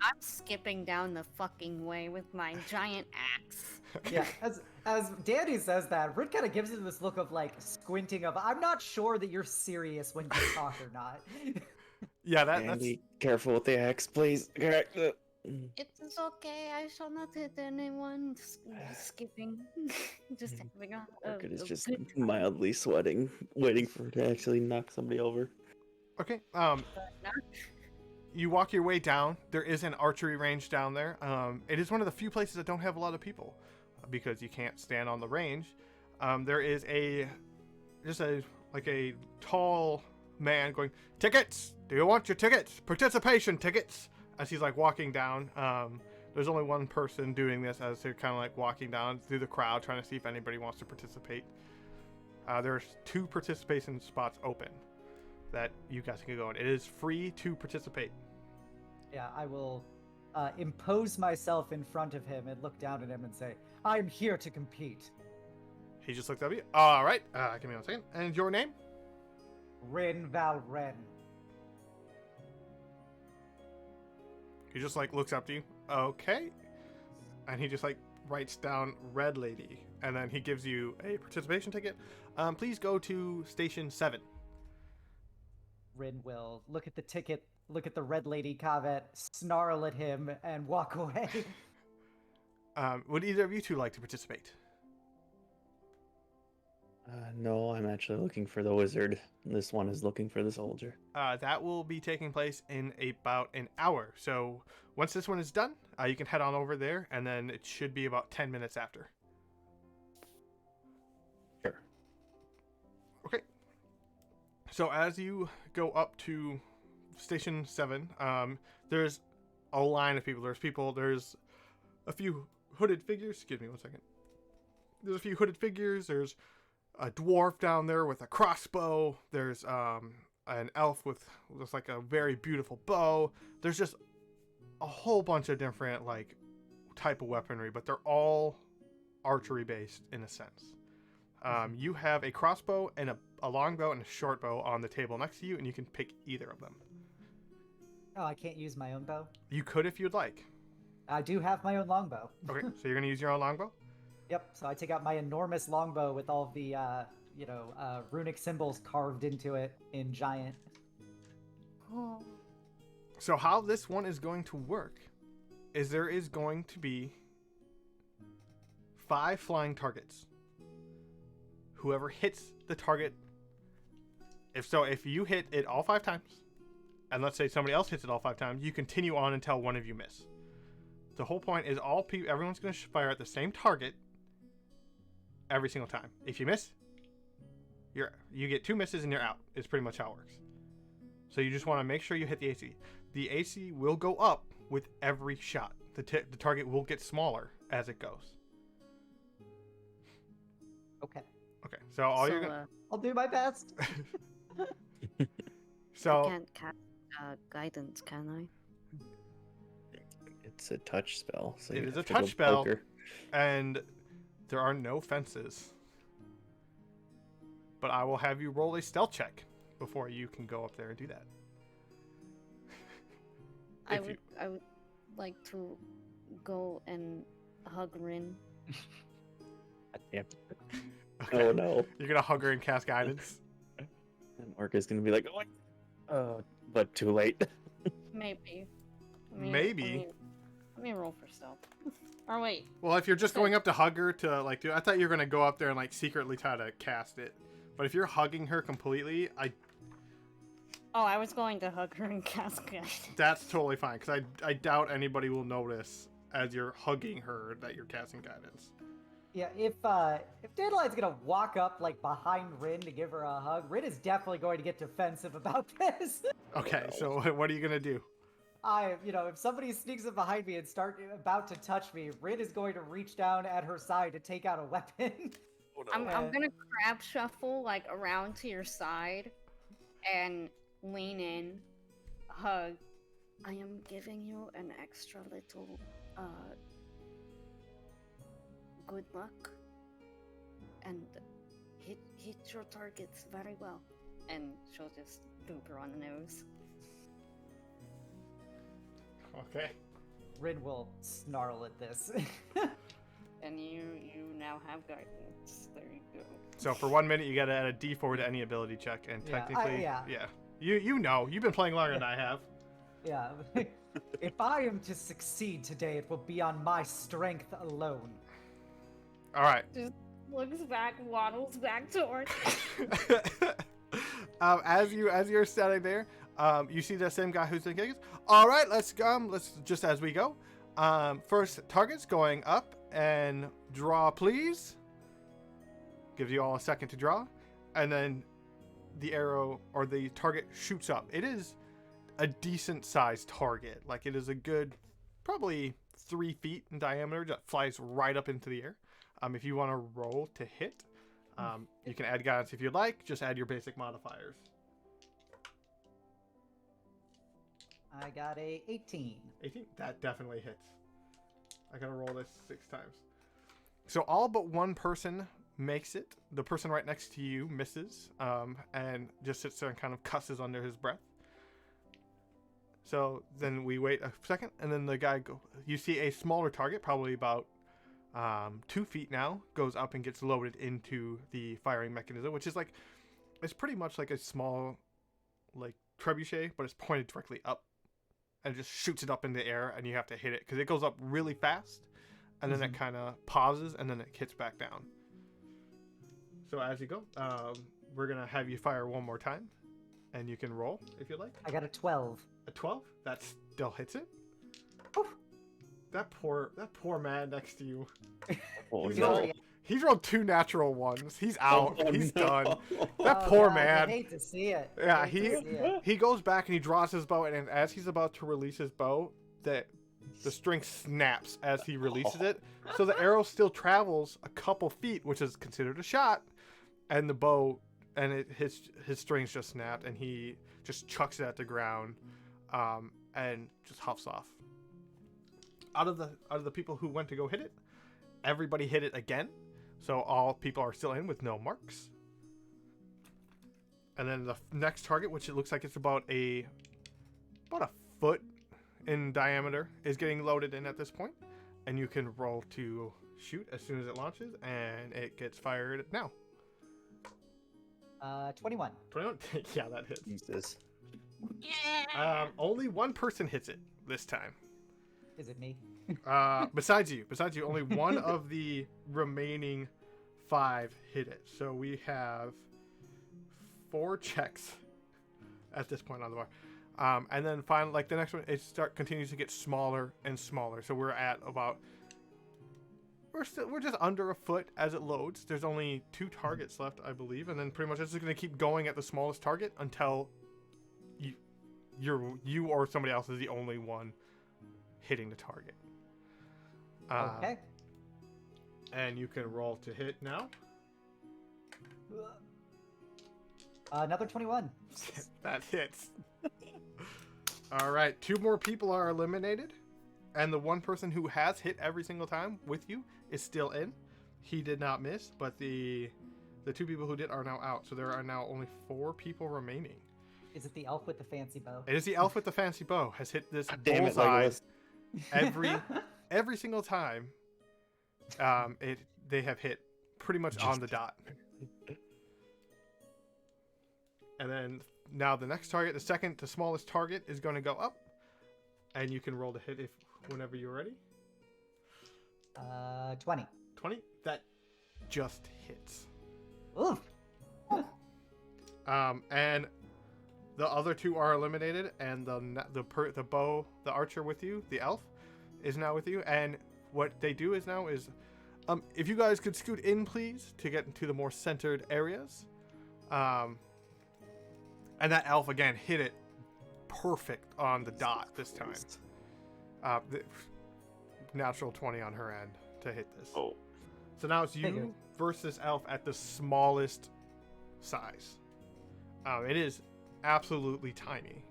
Speaker 2: I'm skipping down the fucking way with my giant axe.
Speaker 4: Yeah, as Danny says that, Rit kind of gives him this look of like squinting of, I'm not sure that you're serious when you talk or not.
Speaker 1: Yeah, that's
Speaker 3: Andy, careful with the axe, please.
Speaker 2: It is okay. I shall not hit anyone. Skipping. Just having a
Speaker 3: Orchid is
Speaker 2: a
Speaker 3: just
Speaker 2: good
Speaker 3: mildly sweating, waiting for it to actually knock somebody over.
Speaker 1: okay.
Speaker 2: time.
Speaker 1: You walk your way down. There is an archery range down there. It is one of the few places that don't have a lot of people because you can't stand on the range. There is a tall man going, tickets. Do you want your tickets? Participation tickets. As he's like walking down. There's only one person doing this as they're kind of like walking down through the crowd trying to see if anybody wants to participate. There's 2 participation spots open that you guys can go in. It is free to participate.
Speaker 4: Yeah, I will impose myself in front of him and look down at him and say, I'm here to compete.
Speaker 1: He just looked at you. All right. Give me 1 second. And your name?
Speaker 4: Rin Val Ren.
Speaker 1: He just like looks up to you. Okay. And he just like writes down Red Lady. And then he gives you a participation ticket. Please go to station 7.
Speaker 4: Rin will look at the ticket, look at the red lady caveat, snarl at him, and walk away.
Speaker 1: Would either of you two like to participate?
Speaker 3: No, I'm actually looking for the wizard. This one is looking for the soldier.
Speaker 1: That will be taking place in about an hour. So once this one is done, you can head on over there, and then it should be about 10 minutes after.
Speaker 3: Sure.
Speaker 1: Okay. So as you go up to Station 7, there's a line of people. There's a few hooded figures. Excuse me one second. There's a few hooded figures. There's a dwarf down there with a crossbow. There's an elf with just like a very beautiful bow. There's just a whole bunch of different like type of weaponry, but they're all archery based in a sense. You have a crossbow and a longbow and a short bow on the table next to you, and you can pick either of them.
Speaker 4: Oh, I can't use my own bow?
Speaker 1: You could if you'd like.
Speaker 4: I do have my own longbow.
Speaker 1: Okay, so you're gonna use your own longbow?
Speaker 4: Yep, so I take out my enormous longbow with all the, runic symbols carved into it in giant.
Speaker 2: Oh.
Speaker 1: So how this one is going to work is there is going to be 5 flying targets. Whoever hits the target, if you hit it all 5 times, and let's say somebody else hits it all 5 times, you continue on until one of you miss. The whole point is everyone's going to fire at the same target every single time. If you miss, you get 2 misses and you're out. It's pretty much how it works. So you just want to make sure you hit the AC. The AC will go up with every shot. The target will get smaller as it goes.
Speaker 4: Okay.
Speaker 1: Okay, so all you're gonna.
Speaker 4: I'll do my best.
Speaker 2: I
Speaker 1: So
Speaker 2: can't cast guidance, can I?
Speaker 3: It's a touch spell. So
Speaker 1: It
Speaker 3: you
Speaker 1: is
Speaker 3: have
Speaker 1: a
Speaker 3: to go
Speaker 1: touch spell.
Speaker 3: poker.
Speaker 1: and there are no fences. But I will have you roll a stealth check before you can go up there and do that.
Speaker 2: I would like to go and hug Rin.
Speaker 3: Damn.
Speaker 1: Okay.
Speaker 3: Oh no.
Speaker 1: You're gonna hug her and cast guidance.
Speaker 3: And Orca's gonna be like, oh, but too late.
Speaker 2: Maybe.
Speaker 1: Maybe.
Speaker 2: Let me roll for stealth. Or wait.
Speaker 1: Well, if you're just going up to hug her to like do, I thought you were gonna go up there and like secretly try to cast it. But if you're hugging her completely,
Speaker 2: Oh, I was going to hug her and cast guidance.
Speaker 1: that's totally fine because I doubt anybody will notice as you're hugging her that you're casting guidance.
Speaker 4: Yeah, if Dandelion's gonna walk up like behind Rin to give her a hug, Rin is definitely going to get defensive about this.
Speaker 1: Okay, so what are you gonna do?
Speaker 4: If somebody sneaks up behind me and about to touch me, Rin is going to reach down at her side to take out a weapon.
Speaker 3: Oh, no.
Speaker 2: I'm gonna crab shuffle like around to your side and lean in, hug. I am giving you an extra little good luck and hit your targets very well. And she'll just boop her on the nose.
Speaker 1: Okay.
Speaker 4: Rin will snarl at this.
Speaker 2: And you now have guidance. There you go.
Speaker 1: So for 1 minute, you gotta add a D4 to any ability check, and
Speaker 4: Yeah,
Speaker 1: technically,
Speaker 4: yeah.
Speaker 1: you know, you've been playing longer than I have.
Speaker 4: Yeah. If I am to succeed today, it will be on my strength alone.
Speaker 1: All right.
Speaker 2: Just looks back, waddles back to Orchid.
Speaker 1: As you're standing there, you see the same guy who's thinking, all right, let's just as we go. First target's going up and draw, please. Gives you all a second to draw, and then the arrow or the target shoots up. It is a decent sized target. Like it is a good, probably 3 feet in diameter. Just flies right up into the air. If you want to roll to hit, you can add guidance if you'd like. Just add your basic modifiers.
Speaker 4: I got a 18.
Speaker 1: 18. That definitely hits. I gotta roll this 6 times. So all but one person makes it. The person right next to you misses, and just sits there and kind of cusses under his breath. So then we wait a second, and then the guy you see a smaller target, probably about 2 feet now, goes up and gets loaded into the firing mechanism, which is like, it's pretty much like a small, like trebuchet, but it's pointed directly up, and it just shoots it up in the air, and you have to hit it because it goes up really fast, and then it kind of pauses, and then it hits back down. So as you go, we're gonna have you fire one more time, and you can roll if you like.
Speaker 4: I got a 12.
Speaker 1: A 12. That still hits it.
Speaker 4: Oof.
Speaker 1: That poor man next to you.
Speaker 3: Oh,
Speaker 1: He's
Speaker 3: no.
Speaker 1: rolled- He's rolled 2 natural ones. He's out.
Speaker 3: Oh,
Speaker 1: He's
Speaker 3: no.
Speaker 1: done. That
Speaker 4: Oh,
Speaker 1: poor
Speaker 4: God,
Speaker 1: man.
Speaker 4: I hate to see it.
Speaker 1: Yeah,
Speaker 4: I hate to see it.
Speaker 1: he goes back and he draws his bow, and as he's about to release his bow, the string snaps as he releases it. So the arrow still travels a couple feet, which is considered a shot, and the bow and his strings just snapped, and he just chucks it at the ground, and just huffs off. Out of the people who went to go hit it, everybody hit it again, so all people are still in with no marks. And then the next target, which it looks like it's about a foot in diameter, is getting loaded in at this point, and you can roll to shoot as soon as it launches, and it gets fired now.
Speaker 4: 21.
Speaker 1: 21. Yeah, that hits.
Speaker 3: Jesus.
Speaker 1: Only one person hits it this time.
Speaker 4: Is it me?
Speaker 1: Besides you, only one of the remaining 5 hit it. So we have 4 checks at this point on the bar. And then finally, like the next one, it continues to get smaller and smaller. So we're at about, we're just under a foot as it loads. There's only 2 targets left, I believe, and then pretty much it's just going to keep going at the smallest target until you or somebody else is the only one hitting the target.
Speaker 4: Okay.
Speaker 1: And you can roll to hit now.
Speaker 4: Another 21.
Speaker 1: That hits. All right, 2 more people are eliminated, and the one person who has hit every single time with you is still in. He did not miss, but the 2 people who did are now out, so there are now only 4 people remaining.
Speaker 4: Is it the elf with the fancy bow?
Speaker 1: It is the elf with the fancy bow has hit this
Speaker 3: Damn it,
Speaker 1: bullseye
Speaker 3: Legolas.
Speaker 1: every single time. They have hit pretty much on the dot. And then now the next target, the second to smallest target, is going to go up, and you can roll to hit whenever you're ready.
Speaker 4: 20.
Speaker 1: 20. That just hits.
Speaker 4: Oof.
Speaker 1: And the other 2 are eliminated, and the archer with you, the elf, is now with you. And what they do is if you guys could scoot in, please, to get into the more centered areas. And that elf again hit it perfect on the dot this time. The natural 20 on her end to hit this.
Speaker 3: Oh.
Speaker 1: So now it's you
Speaker 4: Figured.
Speaker 1: versus elf at the smallest size. It is absolutely tiny.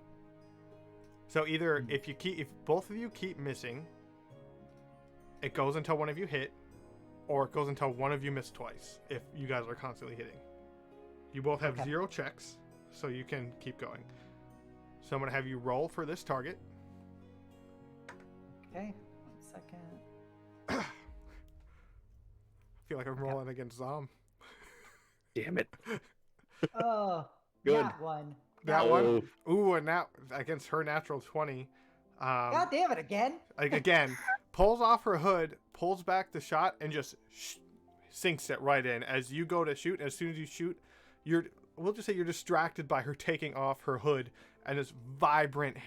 Speaker 1: So either if both of you keep missing, it goes until one of you hit, or it goes until one of you miss twice if you guys are constantly hitting. You both have 0 checks, so you can keep going. So I'm going to have you roll for this target.
Speaker 4: Okay. 1 second.
Speaker 1: I feel like I'm rolling against Zom.
Speaker 3: Damn it.
Speaker 4: Oh,
Speaker 3: Good.
Speaker 4: that one.
Speaker 1: That
Speaker 3: Oh.
Speaker 1: one? Ooh, and now against her natural 20.
Speaker 4: God damn it again.
Speaker 1: Like again, pulls off her hood, pulls back the shot, and just sinks it right in. As you go to shoot, as soon as you shoot, we'll just say you're distracted by her taking off her hood, and this vibrant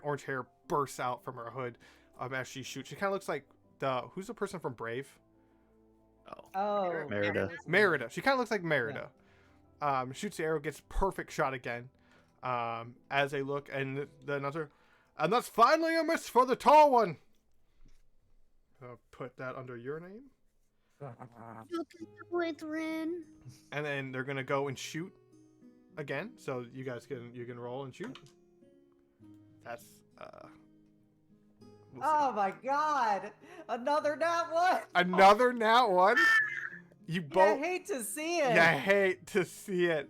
Speaker 1: orange hair bursts out from her hood as she shoots. She kind of looks like who's the person from Brave?
Speaker 4: Oh.
Speaker 3: Merida.
Speaker 1: Merida. She kind of looks like Merida. Shoots the arrow, gets perfect shot again. As they look, and the announcer, and that's finally a miss for the tall one. Put that under your name.
Speaker 2: You can do it, Rin.
Speaker 1: And then they're gonna go and shoot again. So you guys can roll and shoot. That's we'll see.
Speaker 4: Oh my god! Another nat one!
Speaker 1: Another nat one. You
Speaker 4: I
Speaker 1: both.
Speaker 4: hate to see it!
Speaker 1: Yeah, I hate to see it.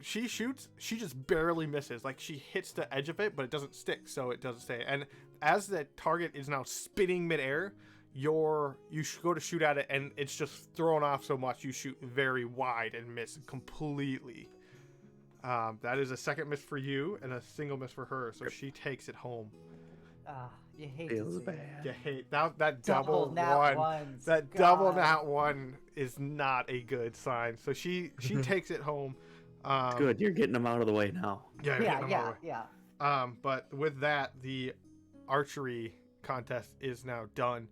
Speaker 1: She shoots. She just barely misses. Like she hits the edge of it, but it doesn't stick, so it doesn't stay. And as the target is now spinning midair, you go to shoot at it, and it's just thrown off so much you shoot very wide and miss completely. That is a second miss for you and a single miss for her, so she takes it home.
Speaker 4: You hate
Speaker 3: Feels
Speaker 4: to see it.
Speaker 3: bad.
Speaker 1: You hate that double
Speaker 4: nat
Speaker 1: one.
Speaker 4: ones.
Speaker 1: That double
Speaker 4: God.
Speaker 1: nat one is not a good sign. So she takes it home.
Speaker 3: Good, you're getting them out of the way now.
Speaker 1: Yeah, you're
Speaker 4: Yeah,
Speaker 1: getting them all
Speaker 4: yeah,
Speaker 1: the way.
Speaker 4: yeah.
Speaker 1: But with that, the archery contest is now done.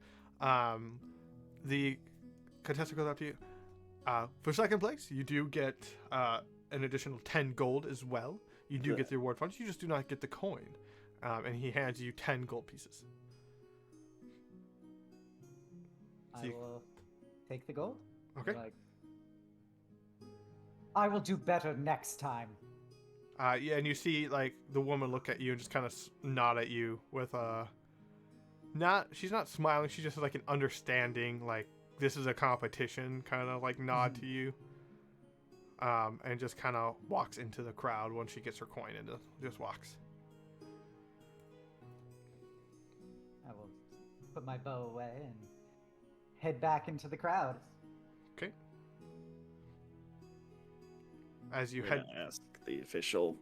Speaker 1: The contestant goes out to you. For second place, you do get an additional 10 gold as well. You do get the reward funds. You just do not get the coin. And he hands you 10 gold pieces.
Speaker 4: I will take the gold.
Speaker 1: Okay.
Speaker 4: Like, I will do better next time.
Speaker 1: Yeah, and you see like the woman look at you and just kind of nod at you with she's not smiling. She just has like an understanding, like this is a competition kind of like nod to you. And just kind of walks into the crowd once she gets her coin and just walks.
Speaker 4: I will put my bow away and head back into the crowd.
Speaker 1: Okay. As you
Speaker 3: I'm
Speaker 1: head,
Speaker 3: gonna ask the official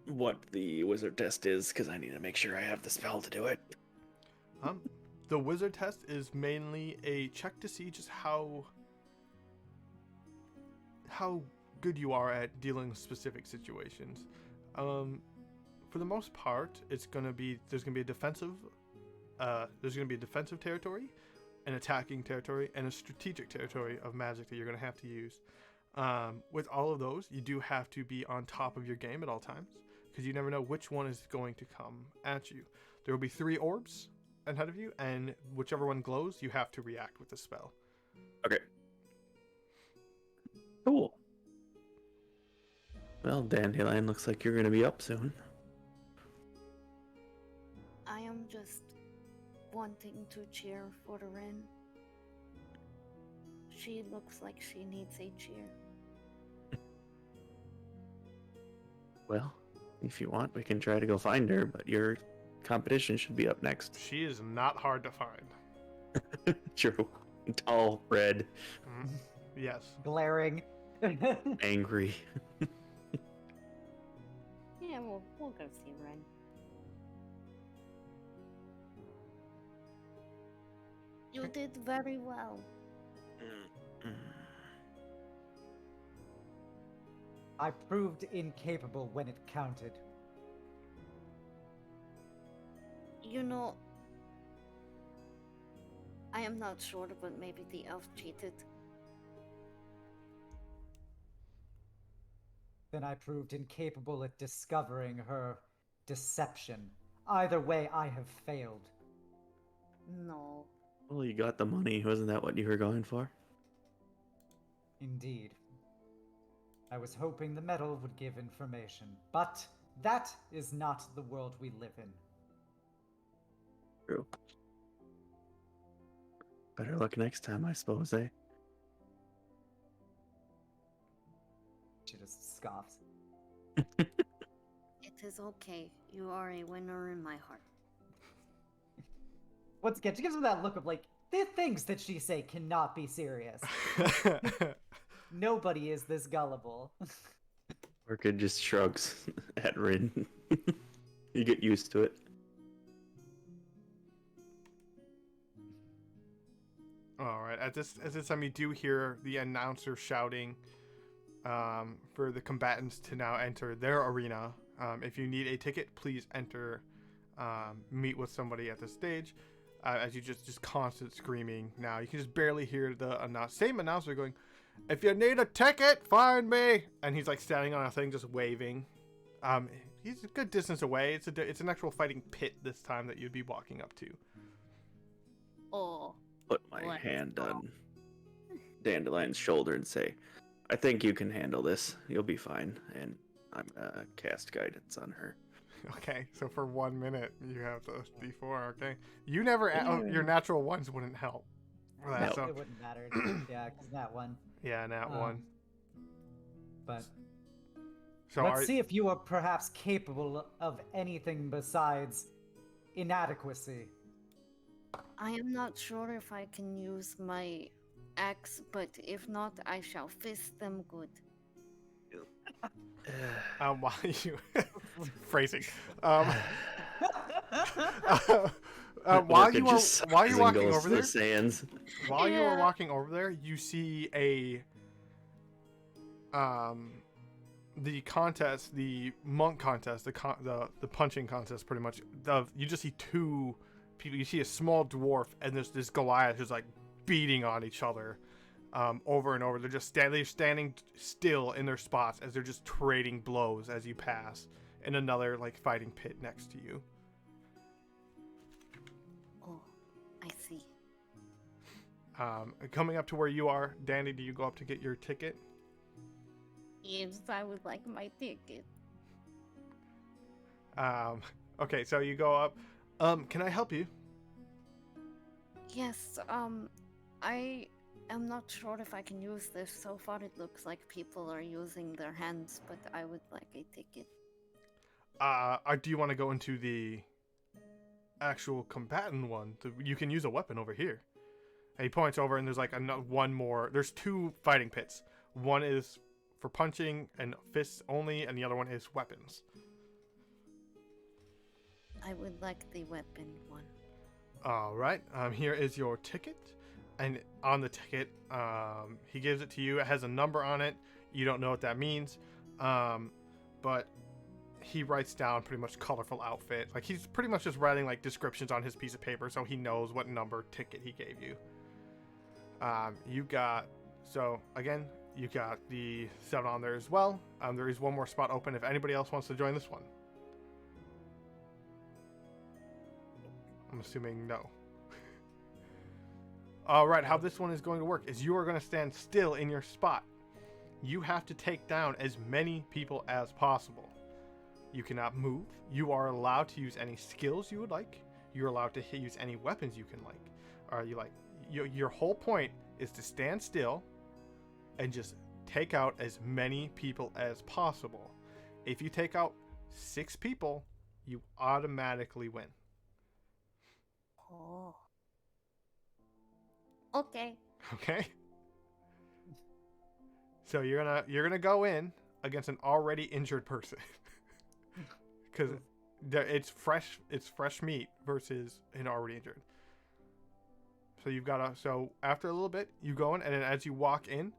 Speaker 3: what the wizard test is, because I need to make sure I have the spell to do it.
Speaker 1: the wizard test is mainly a check to see just how good you are at dealing with specific situations. For the most part, there's gonna be a defensive territory, an attacking territory, and a strategic territory of magic that you're gonna have to use. With all of those, you do have to be on top of your game at all times, because you never know which one is going to come at you. There will be 3 orbs ahead of you, and whichever one glows, you have to react with the spell.
Speaker 3: Okay. Cool. Well, Dandelion, looks like you're going to be up soon.
Speaker 2: I am just wanting to cheer for Ren. She looks like she needs a cheer.
Speaker 3: Well, if you want, we can try to go find her, but your competition should be up next.
Speaker 1: She is not hard to find.
Speaker 3: True. Tall, red,
Speaker 1: Yes.
Speaker 4: Glaring.
Speaker 3: angry.
Speaker 2: Yeah, we'll go see Ren. You did very well.
Speaker 4: I proved incapable when it counted.
Speaker 2: You know, I am not sure, but maybe the elf cheated.
Speaker 4: Then I proved incapable at discovering her deception. Either way, I have failed.
Speaker 2: No.
Speaker 3: Well, you got the money. Wasn't that what you were going for?
Speaker 4: Indeed. I was hoping the medal would give information, but that is not the world we live in.
Speaker 3: True. Better luck next time, I suppose, eh?
Speaker 4: She just scoffs.
Speaker 2: It is okay. You are a winner in my heart.
Speaker 4: Once again, she gives him that look of like, the things that she say cannot be serious. Nobody is this gullible.
Speaker 3: Orchid just shrugs at Rin. You get used to it.
Speaker 1: All right. At this time, you do hear the announcer shouting for the combatants to now enter their arena. If you need a ticket, please enter. Meet with somebody at the stage. As you just constant screaming now, you can just barely hear the same announcer going, "If you need a ticket, find me." And he's like standing on a thing, just waving. He's a good distance away. It's an actual fighting pit this time that you'd be walking up to.
Speaker 2: Oh.
Speaker 3: Put my hand on Dandelion's shoulder and say, "I think you can handle this. You'll be fine." And I'm gonna cast guidance on her.
Speaker 1: Okay, so for 1 minute you have the D4. Okay, you never your natural ones wouldn't help.
Speaker 3: No.
Speaker 1: So,
Speaker 4: It wouldn't matter. Yeah, because that one.
Speaker 1: yeah, nat one.
Speaker 4: But
Speaker 1: So
Speaker 4: let's see if you are perhaps capable of anything besides inadequacy.
Speaker 2: I am not sure if I can use my axe, but if not, I shall fist them good.
Speaker 1: while you phrasing, While
Speaker 3: Orchid
Speaker 1: you are
Speaker 3: just
Speaker 1: while you're
Speaker 3: sighs and
Speaker 1: walking
Speaker 3: goes
Speaker 1: over
Speaker 3: to
Speaker 1: there,
Speaker 3: the sands.
Speaker 1: while you are
Speaker 2: Yeah.
Speaker 1: walking over there, you see the contest, the monk contest, the punching contest, pretty much. You just see two people. You see a small dwarf and there's this Goliath who's like beating on each other, over and over. They're just standing still in their spots as they're just trading blows as you pass in another like fighting pit next to you.
Speaker 2: Oh, I see.
Speaker 1: Coming up to where you are, Danny, do you go up to get your ticket?
Speaker 2: Yes, I would like my ticket.
Speaker 1: Okay, so you go up. Can I help you?
Speaker 2: Yes, I am not sure if I can use this. So far it looks like people are using their hands, but I would like a ticket.
Speaker 1: Do you want to go into the actual combatant one? You can use a weapon over here. And he points over, and there's like one more. There's two fighting pits. One is for punching and fists only, and the other one is weapons.
Speaker 2: I would like the weapon one.
Speaker 1: All right. Here is your ticket, and on the ticket, he gives it to you. It has a number on it. You don't know what that means, but he writes down pretty much colorful outfit. Like he's pretty much just writing like descriptions on his piece of paper, so he knows what number ticket he gave you. You got the 7 on there as well. There is one more spot open if anybody else wants to join this one. I'm assuming no. All right, how this one is going to work is you are going to stand still in your spot. You have to take down as many people as possible. You cannot move. You are allowed to use any skills you would like. You're allowed to use any weapons you can like. Your whole point is to stand still and just take out as many people as possible. If you take out 6 people, you automatically win.
Speaker 2: Oh. Okay.
Speaker 1: Okay? So you're gonna go in against an already injured person. Because it's fresh meat versus an already injured. So after a little bit, you go in, and then as you walk in,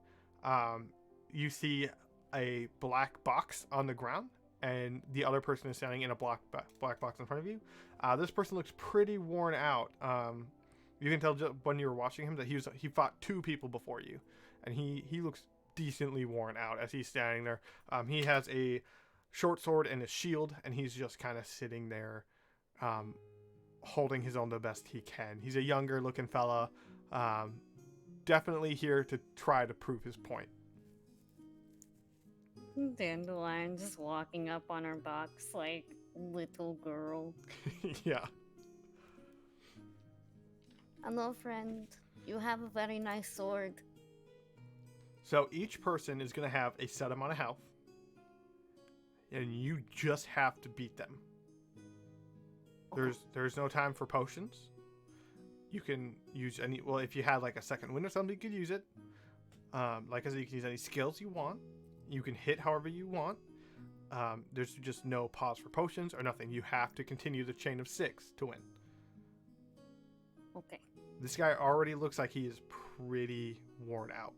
Speaker 1: you see a black box on the ground, and the other person is standing in a black box in front of you. This person looks pretty worn out. You can tell just when you were watching him that he fought 2 people before you, and he looks decently worn out as he's standing there. He has a short sword and a shield, and he's just kind of sitting there, holding his own the best he can. He's a younger looking fella, definitely here to try to prove his point.
Speaker 2: Dandelion just walking up on her box like little girl.
Speaker 1: Yeah.
Speaker 2: Hello, friend. You have a very nice sword.
Speaker 1: So each person is going to have a set amount of health, and you just have to beat them. There's no time for potions. You can use any. Well, if you had like a second wind or something, you could use it. Like I said, you can use any skills you want. You can hit however you want. There's just no pause for potions or nothing. You have to continue the chain of 6 to win.
Speaker 2: Okay.
Speaker 1: This guy already looks like he is pretty worn out.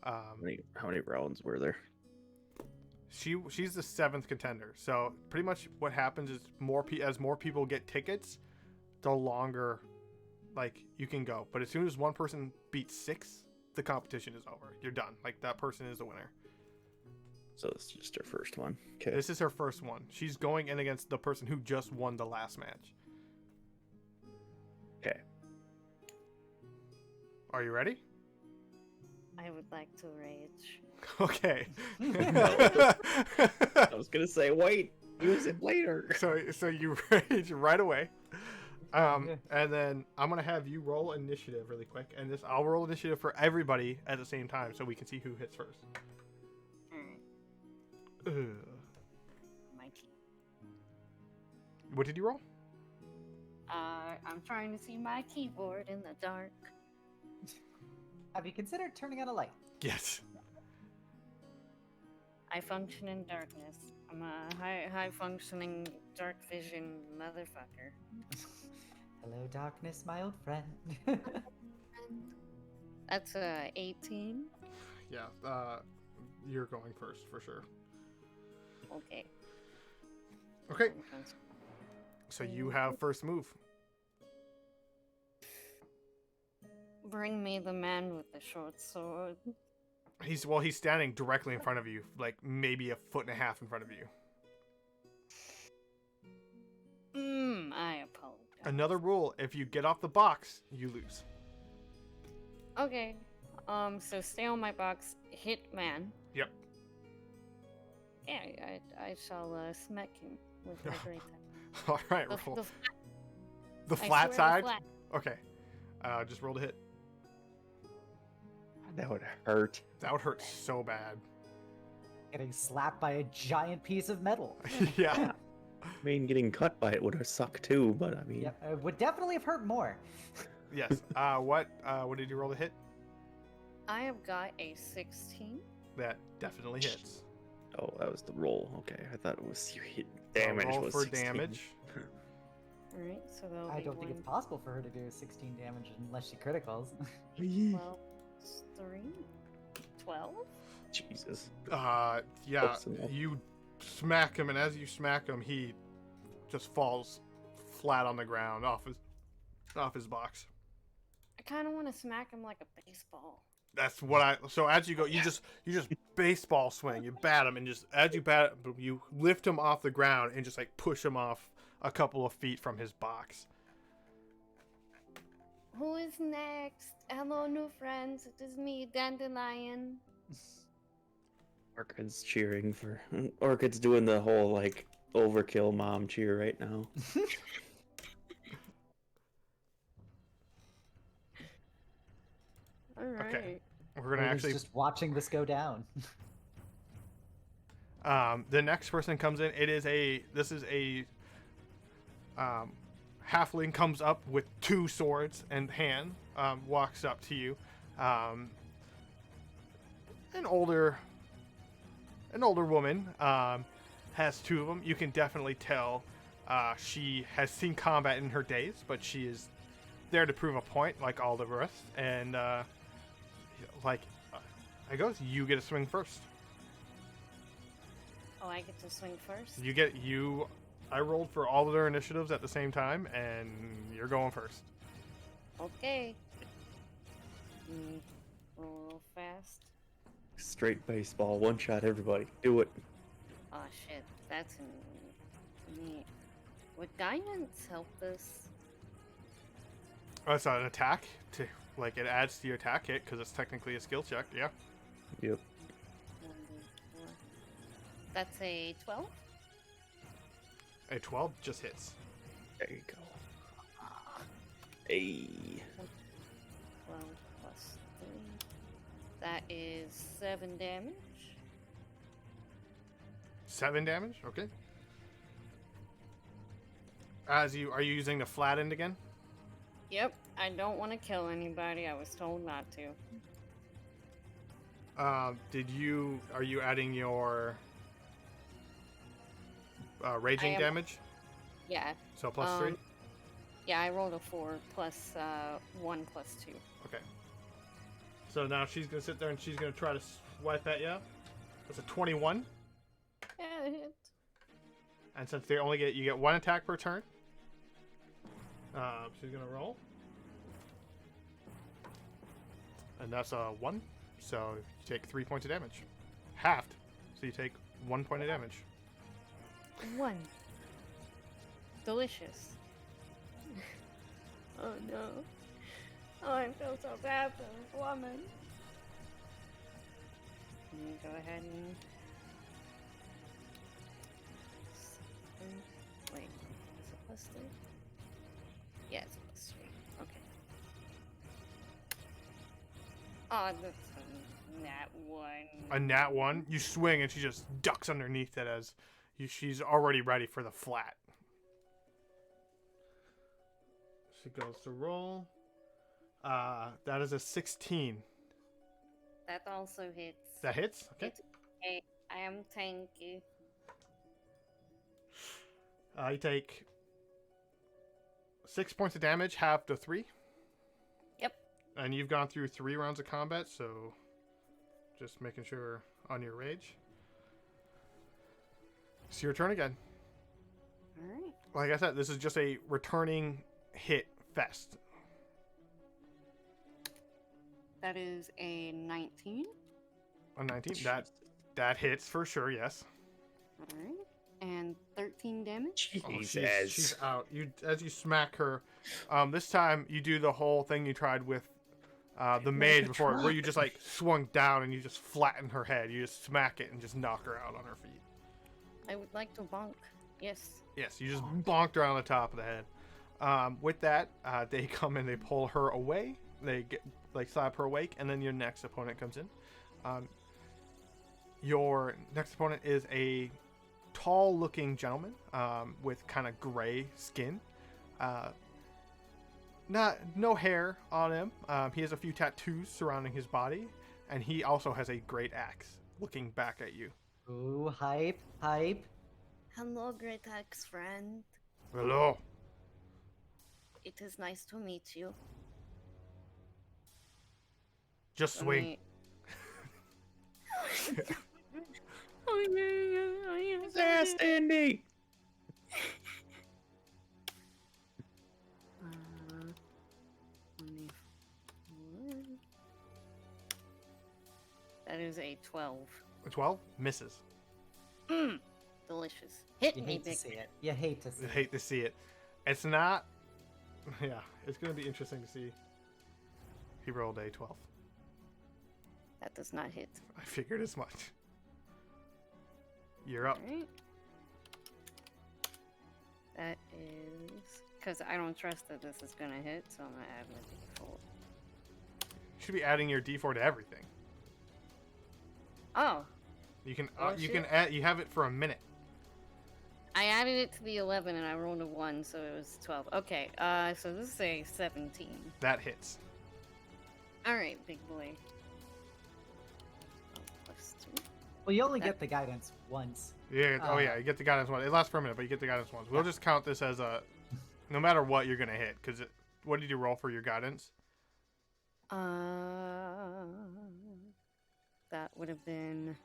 Speaker 3: How many rounds were there?
Speaker 1: She's the 7th contender. So pretty much what happens is as more people get tickets, the longer like you can go. But as soon as one person beats 6, the competition is over. You're done. Like that person is the winner.
Speaker 3: So it's just her first one. Okay.
Speaker 1: This is her first one. She's going in against the person who just won the last match.
Speaker 3: Okay.
Speaker 1: Are you ready?
Speaker 2: I would like to rage.
Speaker 1: Okay.
Speaker 3: I was gonna say, wait, use it later.
Speaker 1: So you rage right away. And then I'm gonna have you roll initiative really quick, and I'll roll initiative for everybody at the same time so we can see who hits first.
Speaker 2: My team.
Speaker 1: What did you roll?
Speaker 2: I'm trying to see my keyboard in the dark.
Speaker 4: Have you considered turning on a light?
Speaker 1: Yes.
Speaker 2: I function in darkness. I'm a high functioning dark vision motherfucker.
Speaker 4: Hello, darkness, my old friend.
Speaker 2: That's 18.
Speaker 1: Yeah, you're going first for sure.
Speaker 2: Okay.
Speaker 1: Okay, so you have first move.
Speaker 2: Bring me the man with the short sword.
Speaker 1: He's standing directly in front of you, like maybe a foot and a half in front of you.
Speaker 2: I apologize.
Speaker 1: Another rule: if you get off the box, you lose.
Speaker 2: Okay. So stay on my box. Hit man.
Speaker 1: Yep.
Speaker 2: Yeah, I shall smack him with my great axe.
Speaker 1: All right,
Speaker 2: The,
Speaker 1: roll
Speaker 2: the,
Speaker 1: the
Speaker 2: I
Speaker 1: flat
Speaker 2: swear
Speaker 1: side.
Speaker 2: The flat.
Speaker 1: Okay. Just roll to hit.
Speaker 3: That would hurt.
Speaker 1: That would hurt so bad.
Speaker 4: Getting slapped by a giant piece of metal.
Speaker 1: Yeah.
Speaker 3: I mean, getting cut by it would have sucked too, but I mean,
Speaker 4: Yep, it would definitely have hurt more.
Speaker 1: Yes. What did you roll to hit?
Speaker 2: I have got a 16.
Speaker 1: That definitely hits.
Speaker 3: oh, that was the roll. Okay, I thought it was you hit damage.
Speaker 1: Roll
Speaker 3: was
Speaker 1: for
Speaker 3: 16.
Speaker 1: damage.
Speaker 2: Alright, so that'll
Speaker 4: I
Speaker 2: be
Speaker 4: don't think it's possible for her to do 16 damage unless she criticals.
Speaker 2: 12, 3, 12?
Speaker 3: Jesus.
Speaker 1: Yeah.
Speaker 3: Close enough.
Speaker 1: You smack him, and as you smack him, he just falls flat on the ground off his box.
Speaker 2: I kind of want to smack him like a baseball.
Speaker 1: That's what I. So as you go, you just baseball swing. You bat him, and just as you bat, you lift him off the ground and just like push him off a couple of feet from his box.
Speaker 2: Who is next? Hello, new friends. It is me, Dandelion.
Speaker 3: Orchid's cheering for. Orchid's doing the whole like overkill mom cheer right now.
Speaker 2: Alright.
Speaker 1: Okay. We're gonna
Speaker 4: Raven's
Speaker 1: actually.
Speaker 4: just watching this go down.
Speaker 1: The next person comes in. This is a halfling comes up with 2 swords in hand. Walks up to you. An older woman has 2 of them. You can definitely tell she has seen combat in her days, but she is there to prove a point, like all the rest. And I goes, you get a swing first.
Speaker 2: Oh, I get to swing first?
Speaker 1: I rolled for all of their initiatives at the same time, and you're going first.
Speaker 2: Okay. Roll a little fast.
Speaker 3: Straight baseball, one shot everybody. Do it.
Speaker 2: Oh shit, that's neat. Would guidance help this?
Speaker 1: Oh, it's an attack. It adds to your attack hit because it's technically a skill check. Yeah.
Speaker 3: Yep.
Speaker 2: 1d4. That's a 12?
Speaker 1: A 12 just hits.
Speaker 3: There you go. Hey.
Speaker 2: 12 plus 3. That is 7 damage.
Speaker 1: 7 damage. Okay. Are you using the flat end again?
Speaker 2: Yep, I don't want to kill anybody. I was told not to.
Speaker 1: Are you adding your raging damage?
Speaker 2: Yeah.
Speaker 1: So plus 3?
Speaker 2: Yeah, I rolled a 4 plus 1 plus 2.
Speaker 1: Okay. So now she's going to sit there and she's going to try to swipe at you. That's a 21.
Speaker 2: Yeah, it hit.
Speaker 1: And since you get 1 attack per turn, she's going to roll. And that's a 1. So you take 3 points of damage. Halved. So you take 1 point of damage.
Speaker 2: 1. Delicious. Oh no. Oh, I feel so bad for this woman. Let me go ahead and... Wait, is it plus 3? Yeah, it's plus 3. Okay. Oh, that's a nat 1.
Speaker 1: A nat 1. You swing and she just ducks underneath it as she's already ready for the flat. She goes to roll. That is a 16.
Speaker 2: That also hits.
Speaker 1: That hits? Okay.
Speaker 2: I am tanky.
Speaker 1: You take 6 points of damage, half to 3.
Speaker 2: Yep.
Speaker 1: And you've gone through 3 rounds of combat, so just making sure on your rage. It's your turn again.
Speaker 2: Alright.
Speaker 1: Like I said, this is just a returning hit fest.
Speaker 2: That is a 19.
Speaker 1: A 19. That hits for sure, yes.
Speaker 2: Alright. And 13 damage.
Speaker 1: Oh,
Speaker 3: Jesus.
Speaker 1: she's out. As you smack her, this time you do the whole thing you tried with the mage before, where you just like swung down and you just flatten her head. You just smack it and just knock her out on her feet.
Speaker 2: I would like to bonk. Yes.
Speaker 1: Yes, you just bonked her on the top of the head. With that, they come and they pull her away. They get slap her awake, and then your next opponent comes in. Your next opponent is a tall-looking gentleman with kind of gray skin. No hair on him. He has a few tattoos surrounding his body, and he also has a great axe looking back at you.
Speaker 4: Ooh, hype, hype.
Speaker 2: Hello, great axe friend.
Speaker 1: Hello.
Speaker 2: It is nice to meet you.
Speaker 1: Just swing.
Speaker 2: Oh yeah.
Speaker 3: Fast, Andy.
Speaker 2: 24. That is a 12.
Speaker 1: A 12 misses.
Speaker 2: Mmm. Delicious. Hit
Speaker 4: You
Speaker 2: me,
Speaker 4: hate to
Speaker 2: big.
Speaker 4: see it. You hate to see
Speaker 1: I
Speaker 4: it.
Speaker 1: hate to see it. It's not. Yeah, it's gonna be interesting to see. He rolled a 12.
Speaker 2: That does not hit.
Speaker 1: I figured as much. You're up.
Speaker 2: Alright. That is... Because I don't trust that this is gonna hit, so I'm gonna add my default.
Speaker 1: You should be adding your D4 to everything.
Speaker 2: Oh!
Speaker 1: You can
Speaker 2: Oh,
Speaker 1: you
Speaker 2: shit.
Speaker 1: can add. You have it for a minute.
Speaker 2: I added it to the 11 and I rolled a 1, so it was 12. Okay, so this is a 17.
Speaker 1: That hits.
Speaker 2: Alright, big boy. Oh, +2.
Speaker 4: Well, you only get the guidance once.
Speaker 1: Yeah. Oh yeah. You get the guidance once. It lasts for a minute, but you get the guidance once. We'll just count this as a. No matter what, you're gonna hit. Because what did you roll for your guidance?
Speaker 2: That would have been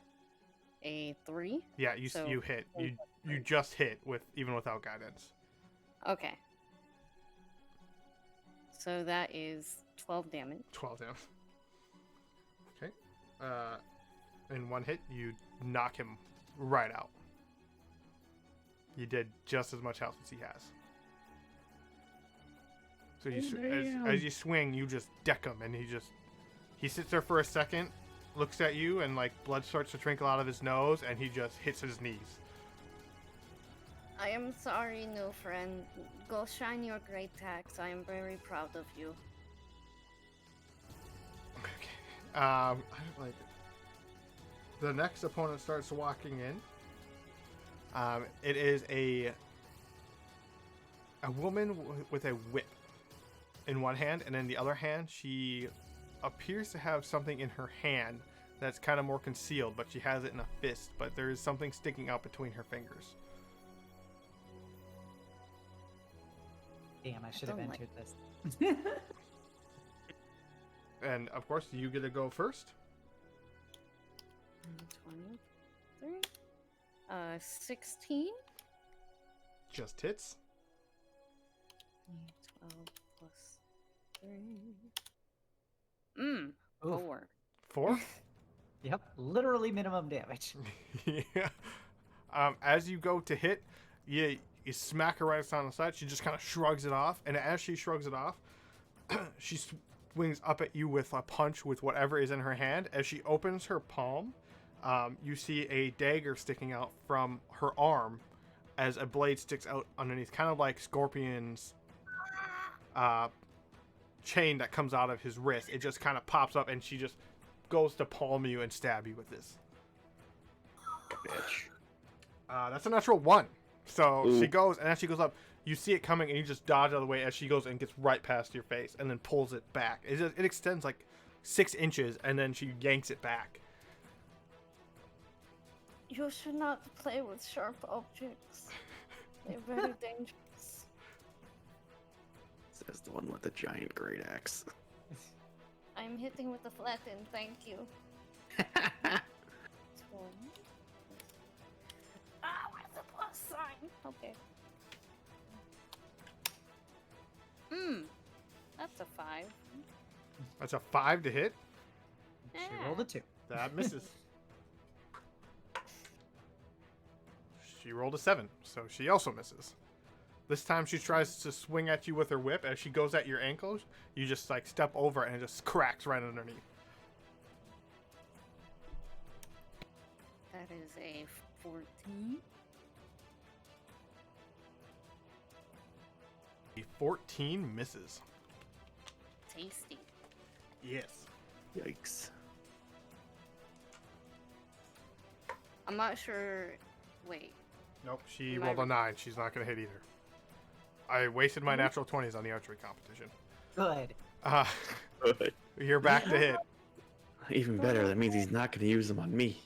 Speaker 2: a 3.
Speaker 1: Yeah. You
Speaker 2: So-
Speaker 1: you hit. You just hit with even without guidance.
Speaker 2: Okay. So that is 12 damage.
Speaker 1: 12 damage. Okay. In one hit, you knock him right out. You did just as much health as he has. So you, as you swing, you just deck him, and he sits there for a second, looks at you, and like blood starts to trickle out of his nose, and he just hits his knees.
Speaker 2: I am sorry, new friend. Go shine your great axe. I am very proud of you.
Speaker 1: Okay. I don't like it. The next opponent starts walking in. It is a woman with a whip in one hand, and in the other hand, she appears to have something in her hand that's kind of more concealed, but she has it in a fist, but there is something sticking out between her fingers.
Speaker 4: Damn, I should have
Speaker 2: don't like-
Speaker 4: entered this.
Speaker 1: And of course, you get to go first.
Speaker 2: 23. 16.
Speaker 1: Just hits.
Speaker 2: 12 plus 3.
Speaker 4: Oof.
Speaker 2: 4.
Speaker 1: 4.
Speaker 4: Yep, literally minimum damage.
Speaker 1: Yeah. As you go to hit, you smack her right on the side. She just kind of shrugs it off, and as she shrugs it off, she swings up at you with a punch with whatever is in her hand. As she opens her palm, you see a dagger sticking out from her arm as a blade sticks out underneath, kind of like Scorpion's chain that comes out of his wrist. It just kind of pops up, and she just goes to palm you and stab you with this.
Speaker 3: Bitch.
Speaker 1: That's a natural 1. So
Speaker 3: Ooh.
Speaker 1: she goes, and as she goes up, you see it coming, and you just dodge out of the way as she goes and gets right past your face, and then pulls it back. It extends like 6 inches, and then she yanks it back.
Speaker 2: You should not play with sharp objects. They're very dangerous.
Speaker 3: Says the one with the giant great axe.
Speaker 2: I'm hitting with the flat end, thank you. What's the plus sign? Okay. That's a 5.
Speaker 1: That's a 5 to hit.
Speaker 4: She rolled a 2.
Speaker 1: That misses. She rolled a 7, so she also misses. This time she tries to swing at you with her whip. As she goes at your ankles, you just like step over it and it just cracks right underneath.
Speaker 2: That is a 14.
Speaker 1: A 14 misses.
Speaker 2: Tasty.
Speaker 1: Yes.
Speaker 3: Yikes.
Speaker 2: I'm not sure. Wait.
Speaker 1: Nope, she
Speaker 2: Am I
Speaker 1: rolled a 9. She's not going to hit either. I wasted my natural 20s on the archery competition.
Speaker 4: Good.
Speaker 3: Good.
Speaker 1: You're back to hit.
Speaker 3: Even better, that means he's not going to use them on me.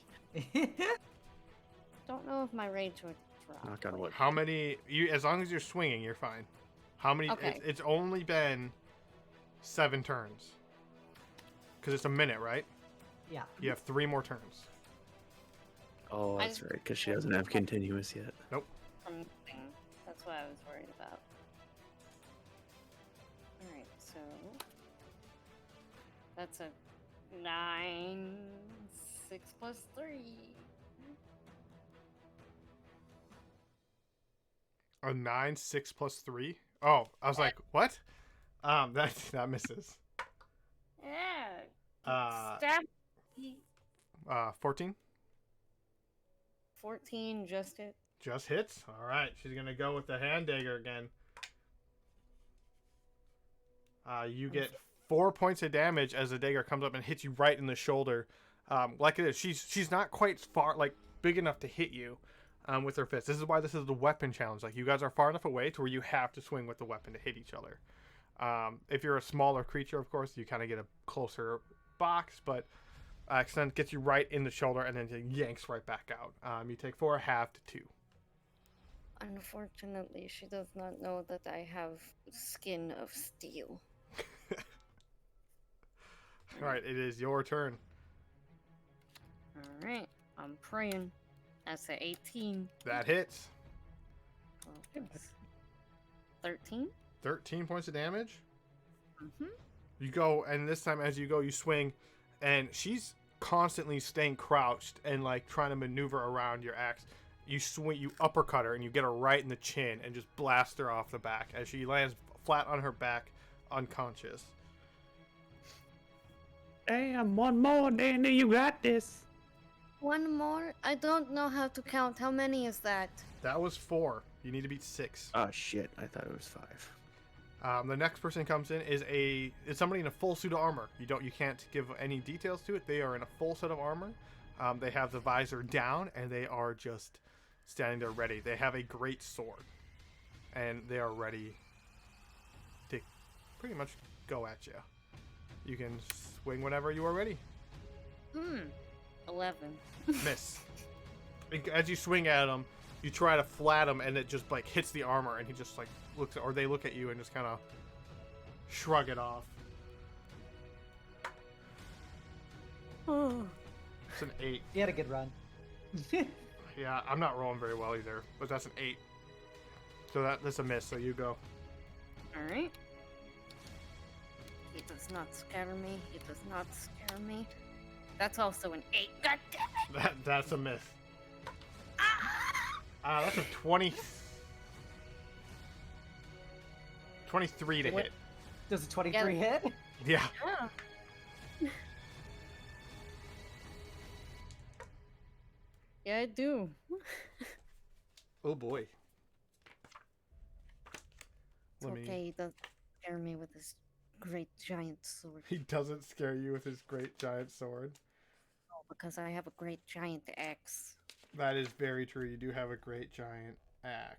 Speaker 2: Don't know if my rage would drop.
Speaker 3: Knock on wood.
Speaker 1: How many? You, as long as you're swinging, you're fine. How many?
Speaker 2: Okay.
Speaker 1: It's only been 7 turns. Because it's a minute, right?
Speaker 4: Yeah.
Speaker 1: You have 3 more turns.
Speaker 3: Oh, that's right, because she doesn't have continuous yet.
Speaker 2: From thing. That's what I was worried about. Alright, so that's a 9, 6 plus 3.
Speaker 1: A 9, 6 plus 3. Oh, I was like, what? That misses.
Speaker 2: Yeah. Stab.
Speaker 1: 14
Speaker 2: 14 just hit.
Speaker 1: just hits. All right, she's gonna go with the hand dagger again. You get 4 points of damage as the dagger comes up and hits you right in the shoulder. Like it is, she's not quite far, like big enough to hit you with her fist. This is why this is the weapon challenge. Like you guys are far enough away to where you have to swing with the weapon to hit each other. If you're a smaller creature, of course, you kind of get a closer box, but extent gets you right in the shoulder and then it yanks right back out. You take 4 half to 2.
Speaker 2: Unfortunately, she does not know that I have skin of steel.
Speaker 1: All right, it is your turn.
Speaker 2: Alright, I'm praying. That's an 18.
Speaker 1: That hits.
Speaker 2: 13?
Speaker 1: 13 points of damage.
Speaker 2: Mm-hmm.
Speaker 1: You go, and this time as you go, you swing, and she's constantly staying crouched and like trying to maneuver around your axe. You swing, you uppercut her, and you get her right in the chin and just blast her off the back as she lands flat on her back, unconscious.
Speaker 3: Damn, one more, Danny, you got this.
Speaker 2: One more? I don't know how to count. How many is that?
Speaker 1: That was 4. You need to beat 6.
Speaker 3: Oh shit, I thought it was 5.
Speaker 1: The next person comes in is somebody in a full suit of armor. You can't give any details to it. They are in a full set of armor. They have the visor down and they are just standing there ready. They have a great sword, and they are ready to pretty much go at you. You can swing whenever you are ready.
Speaker 2: 11.
Speaker 1: Miss. As you swing at him, you try to flat him, and it just like hits the armor, and he just like looks, or they look at you and just kind of shrug it off. It's an 8.
Speaker 4: You had a good run.
Speaker 1: Yeah, I'm not rolling very well either, but that's an 8. So that's a miss. So you go.
Speaker 2: Alright. He does not scare me. He does not scare me. That's also an 8. God damn it!
Speaker 1: That's a miss. That's a 20. 23 to
Speaker 4: What?
Speaker 1: hit.
Speaker 4: Does a 23 hit?
Speaker 1: Yeah.
Speaker 2: Yeah. Yeah, I do.
Speaker 1: Oh boy.
Speaker 2: It's okay, he doesn't scare me with his great giant sword.
Speaker 1: He doesn't scare you with his great giant sword.
Speaker 2: Oh, because I have a great giant axe.
Speaker 1: That is very true. You do have a great giant axe.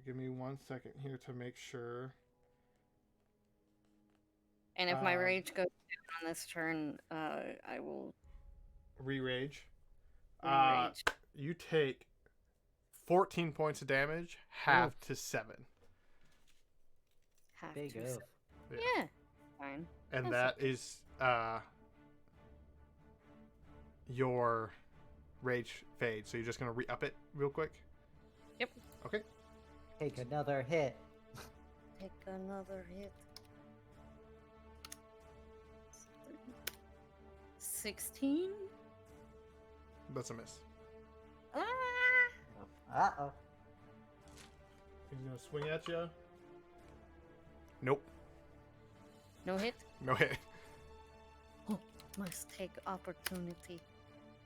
Speaker 1: Give me 1 second here to make sure.
Speaker 2: And if my rage goes down on this turn, I will...
Speaker 1: Re-rage.
Speaker 2: Rage.
Speaker 1: You take 14 points of damage, half to 7.
Speaker 2: Have
Speaker 4: Big
Speaker 2: to
Speaker 4: oof.
Speaker 2: say- Yeah, fine.
Speaker 1: And
Speaker 2: That's
Speaker 1: that is your rage fade. So you're just gonna re-up it real quick.
Speaker 2: Yep.
Speaker 1: Okay.
Speaker 4: Take another hit.
Speaker 2: Take another hit. 16?
Speaker 1: That's a miss.
Speaker 2: Ah!
Speaker 4: Uh-oh.
Speaker 1: He's gonna swing at you. Nope.
Speaker 2: No hit?
Speaker 1: No hit.
Speaker 2: Oh, must take opportunity.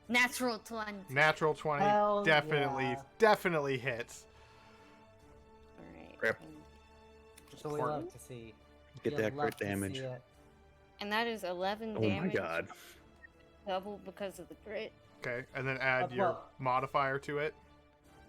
Speaker 2: Natural 20.
Speaker 1: Natural 20.
Speaker 4: Hell
Speaker 1: Definitely,
Speaker 4: yeah.
Speaker 1: definitely hits.
Speaker 2: Alright.
Speaker 3: Rip.
Speaker 4: That's what we
Speaker 1: Important.
Speaker 4: love to see.
Speaker 3: Get
Speaker 4: You
Speaker 3: that
Speaker 4: love
Speaker 3: crit
Speaker 4: to see
Speaker 3: damage.
Speaker 4: it.
Speaker 2: And that is 11
Speaker 3: Oh
Speaker 2: damage.
Speaker 3: my god.
Speaker 2: Double because of the crit.
Speaker 1: Okay, and then add
Speaker 4: Uh,
Speaker 1: your
Speaker 4: well-
Speaker 1: modifier to it.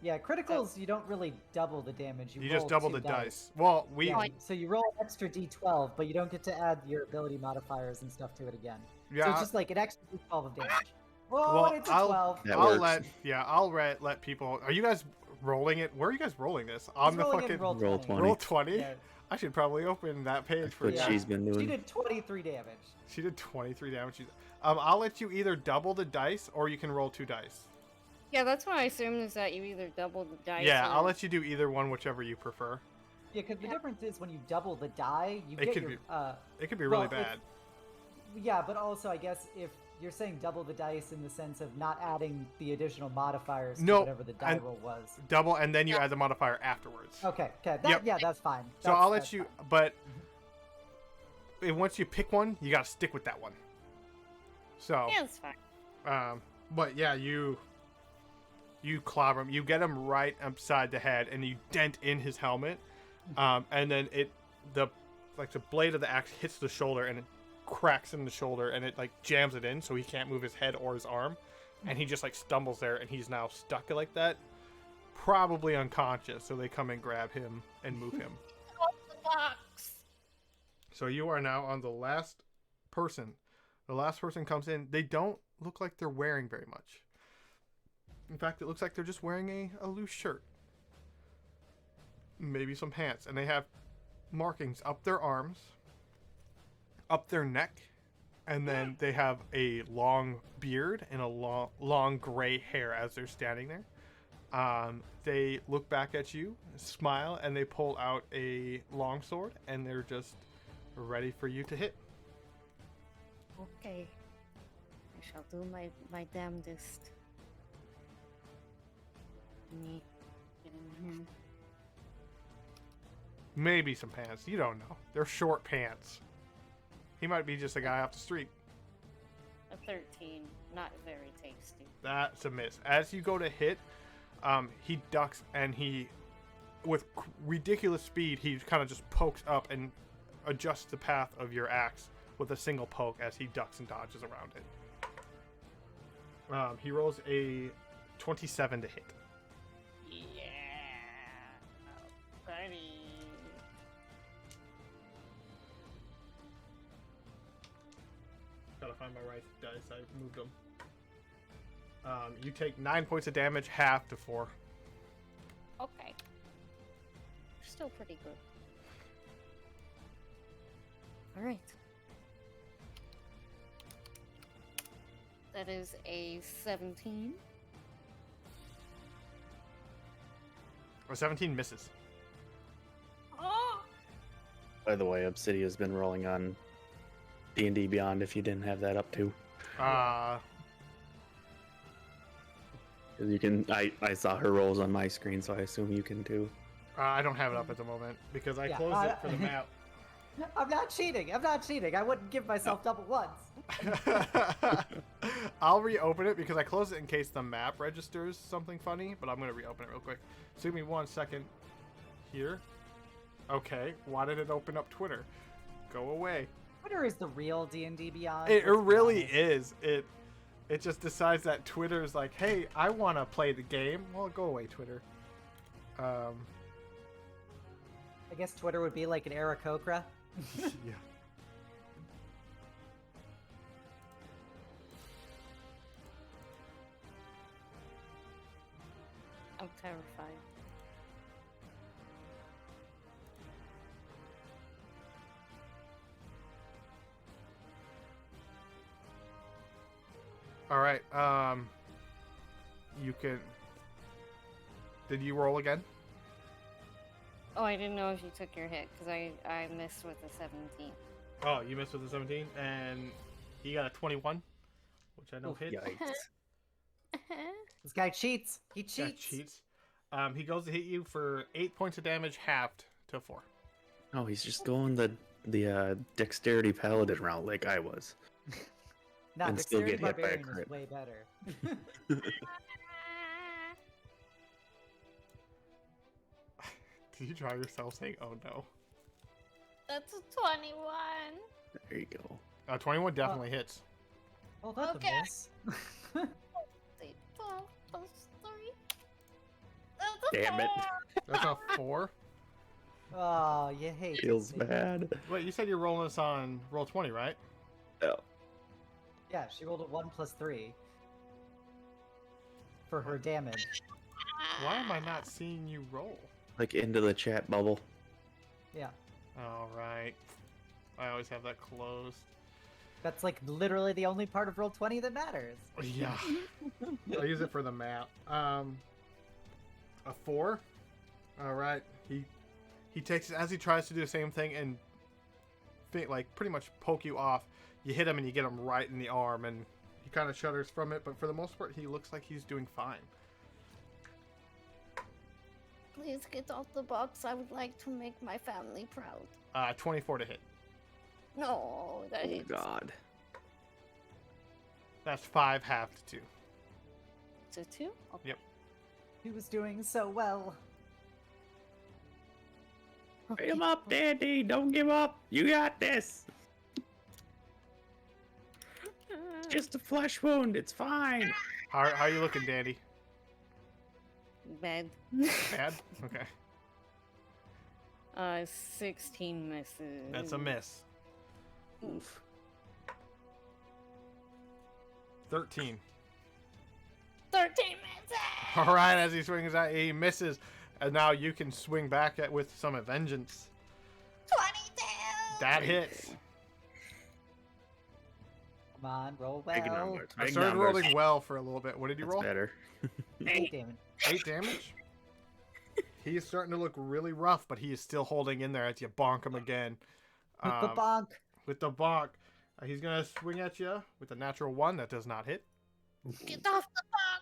Speaker 4: Yeah, criticals, you don't really double the damage.
Speaker 1: You
Speaker 4: roll
Speaker 1: just double
Speaker 4: 2
Speaker 1: the dice. Well, we
Speaker 4: Yeah, so you roll an extra d12, but you don't get to add your ability modifiers and stuff to it again.
Speaker 1: yeah.
Speaker 4: So it's just like an extra d12 of damage. Whoa,
Speaker 1: Well,
Speaker 4: and it's a
Speaker 1: I'll-
Speaker 4: 12.
Speaker 3: That
Speaker 1: I'll
Speaker 3: works.
Speaker 1: let people. Are you guys rolling it? Where are you guys rolling this?
Speaker 4: He's
Speaker 1: On the
Speaker 4: rolling in
Speaker 1: fucking
Speaker 4: roll
Speaker 3: Roll
Speaker 4: 20.
Speaker 1: roll 20.
Speaker 4: Yeah.
Speaker 1: I should probably open that page
Speaker 3: That's
Speaker 1: for
Speaker 3: what
Speaker 1: you.
Speaker 4: Yeah.
Speaker 3: she's been
Speaker 4: She
Speaker 3: doing.
Speaker 4: did 23 damage.
Speaker 1: She did 23 damage. I'll let you either double the dice or you can roll 2 dice.
Speaker 2: Yeah, that's what I assumed is that you either double the dice.
Speaker 1: Yeah,
Speaker 2: or...
Speaker 1: I'll let you do either one, whichever you prefer.
Speaker 4: Yeah, because the difference is when you double the die, you
Speaker 1: It
Speaker 4: get
Speaker 1: could
Speaker 4: your...
Speaker 1: be- It could be really
Speaker 4: well,
Speaker 1: bad.
Speaker 4: Yeah, but also I guess if you're saying double the dice in the sense of not adding the additional modifiers to
Speaker 1: No,
Speaker 4: whatever the die
Speaker 1: and-
Speaker 4: roll was.
Speaker 1: Double, and then you add the modifier afterwards.
Speaker 4: Okay, that,
Speaker 1: Yep.
Speaker 4: yeah, that's fine.
Speaker 1: So
Speaker 4: That's-
Speaker 1: I'll let
Speaker 4: that's
Speaker 1: you,
Speaker 4: fine.
Speaker 1: but once you pick one, you gotta stick with that one. So,
Speaker 2: Yeah, it's fine.
Speaker 1: but yeah, you clobber him. You get him right upside the head, and you dent in his helmet. And then the blade of the axe hits the shoulder, and it cracks in the shoulder, and it like jams it in, so he can't move his head or his arm, and he just like stumbles there, and he's now stuck like that, probably unconscious. So they come and grab him and move him.
Speaker 2: The box.
Speaker 1: So you are now on the last person. The last person comes in. They don't look like they're wearing very much. In fact, it looks like they're just wearing a loose shirt. Maybe some pants. And they have markings up their arms, up their neck, and then they have a long beard and a long gray hair as they're standing there. They look back at you, smile, and they pull out a longsword, and they're just ready for you to hit.
Speaker 2: Okay. I shall do my damnedest. Me. Get in here.
Speaker 1: Maybe some pants. You don't know. They're short pants. He might be just a guy off the street.
Speaker 2: A 13. Not very tasty.
Speaker 1: That's a miss. As you go to hit, he ducks, and with ridiculous speed, he kind of just pokes up and adjusts the path of your axe with a single poke as he ducks and dodges around it. He rolls a 27 to hit.
Speaker 2: Yeah. Buddy.
Speaker 1: Gotta find my right dice. I moved them. You take 9 points of damage, half to 4.
Speaker 2: Okay. Still pretty good. Alright. That is a 17.
Speaker 1: Or 17 misses.
Speaker 2: Oh!
Speaker 3: By the way, Obsidia's been rolling on D&D Beyond if you didn't have that up too. 'Cause you can, I saw her rolls on my screen, so I assume you can too.
Speaker 1: I don't have it up at the moment because I
Speaker 4: Yeah,
Speaker 1: closed it for the map.
Speaker 4: I'm not cheating. I'm not cheating. I wouldn't give myself double ones.
Speaker 1: I'll reopen it because I closed it in case the map registers something funny, but I'm going to reopen it real quick. So give me 1 second here. Okay, why did it open up Twitter? Go away.
Speaker 4: Twitter is the real D&D Beyond.
Speaker 1: It
Speaker 4: let's be
Speaker 1: really
Speaker 4: honest.
Speaker 1: is. It just decides that Twitter is like, hey, I want to play the game. Well, go away, Twitter.
Speaker 4: I guess Twitter would be like an Aarakocra.
Speaker 1: Yeah.
Speaker 2: terrified.
Speaker 1: All right. You can. Did you roll again?
Speaker 2: Oh, I didn't know if you took your hit because I missed with the 17.
Speaker 1: Oh, you missed with the 17, and he got a 21, which I know hit.
Speaker 3: Yikes.
Speaker 4: This guy cheats. He cheats.
Speaker 1: That cheats. He goes to hit you for 8 points of damage, halved to 4.
Speaker 3: Oh, he's just going the dexterity paladin route like I was.
Speaker 4: Nah,
Speaker 3: And still
Speaker 4: dexterity
Speaker 3: get hit by a
Speaker 4: barbarian
Speaker 3: crit.
Speaker 4: is way better.
Speaker 1: Did you try yourself saying, "Oh no"?
Speaker 2: That's a 21.
Speaker 3: There you go.
Speaker 1: 21 definitely hits.
Speaker 4: Oh, that's
Speaker 2: Okay.
Speaker 4: a miss.
Speaker 2: 12 plus 3. That's a
Speaker 3: Damn it.
Speaker 2: 4.
Speaker 1: That's a 4.
Speaker 4: Oh, you hate to
Speaker 3: Feels
Speaker 4: see it.
Speaker 3: bad.
Speaker 1: Wait, you said you're rolling this on roll 20, right?
Speaker 3: Oh.
Speaker 4: Yeah, she rolled a 1 plus 3 for her damage.
Speaker 1: Why am I not seeing you roll?
Speaker 3: Like into the chat bubble.
Speaker 4: Yeah,
Speaker 1: All right. I always have that closed.
Speaker 4: that's like literally the only part of roll 20 that matters.
Speaker 1: Yeah. I'll use it for the map. A 4. All right. He takes it as he tries to do the same thing and like pretty much poke you off. You hit him and you get him right in the arm, and he kind of shudders from it. But for the most part, he looks like he's doing fine.
Speaker 2: Please get off the box. I would like to make my family proud.
Speaker 1: 24 to hit.
Speaker 2: No, that
Speaker 3: Oh
Speaker 2: hits.
Speaker 3: god.
Speaker 1: That's 5 halved to 2.
Speaker 2: So 2? Okay.
Speaker 1: Yep.
Speaker 4: He was doing so well.
Speaker 3: Pick him up, Dandy. Don't give up. You got this. Just a flesh wound. It's fine.
Speaker 1: How are you looking, Dandy?
Speaker 2: Bad.
Speaker 1: Bad? Okay.
Speaker 2: 16 misses.
Speaker 1: That's a miss.
Speaker 3: Oof.
Speaker 1: 13.
Speaker 2: 13 misses!
Speaker 1: All right, as he swings out, he misses. And now you can swing back at with some vengeance.
Speaker 2: 22!
Speaker 1: That hits.
Speaker 4: Come on, roll
Speaker 3: Big
Speaker 4: well.
Speaker 3: numbers.
Speaker 1: I
Speaker 3: Big
Speaker 1: started
Speaker 3: numbers.
Speaker 1: rolling well for a little bit. What did you
Speaker 3: That's
Speaker 1: roll?
Speaker 3: better.
Speaker 4: 8 damage.
Speaker 1: 8 damage? He is starting to look really rough, but he is still holding in there as you bonk him again.
Speaker 4: With the bonk.
Speaker 1: With the bonk. He's going to swing at you with a natural 1. That does not hit.
Speaker 2: Get off the box!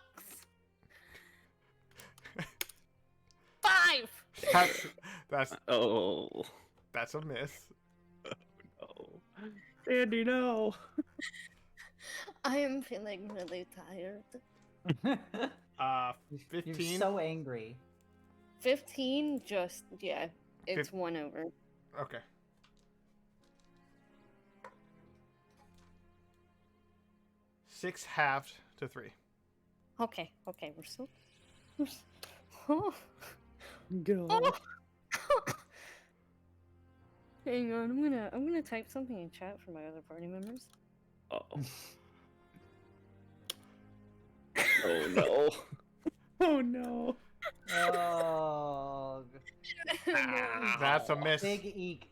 Speaker 2: 5!
Speaker 3: Oh.
Speaker 1: That's a miss.
Speaker 3: No. Dandy, no.
Speaker 2: I am feeling really tired.
Speaker 4: You're
Speaker 1: 15.
Speaker 4: so angry.
Speaker 2: 15, just, yeah, it's 1 over.
Speaker 1: Okay. Six halved to 3.
Speaker 2: Okay, we're still. Oh.
Speaker 3: Go.
Speaker 2: Oh. Hang on, I'm gonna type something in chat for my other party members.
Speaker 3: Oh. Oh no. Oh no.
Speaker 4: Oh,
Speaker 1: That's a miss.
Speaker 4: big eek.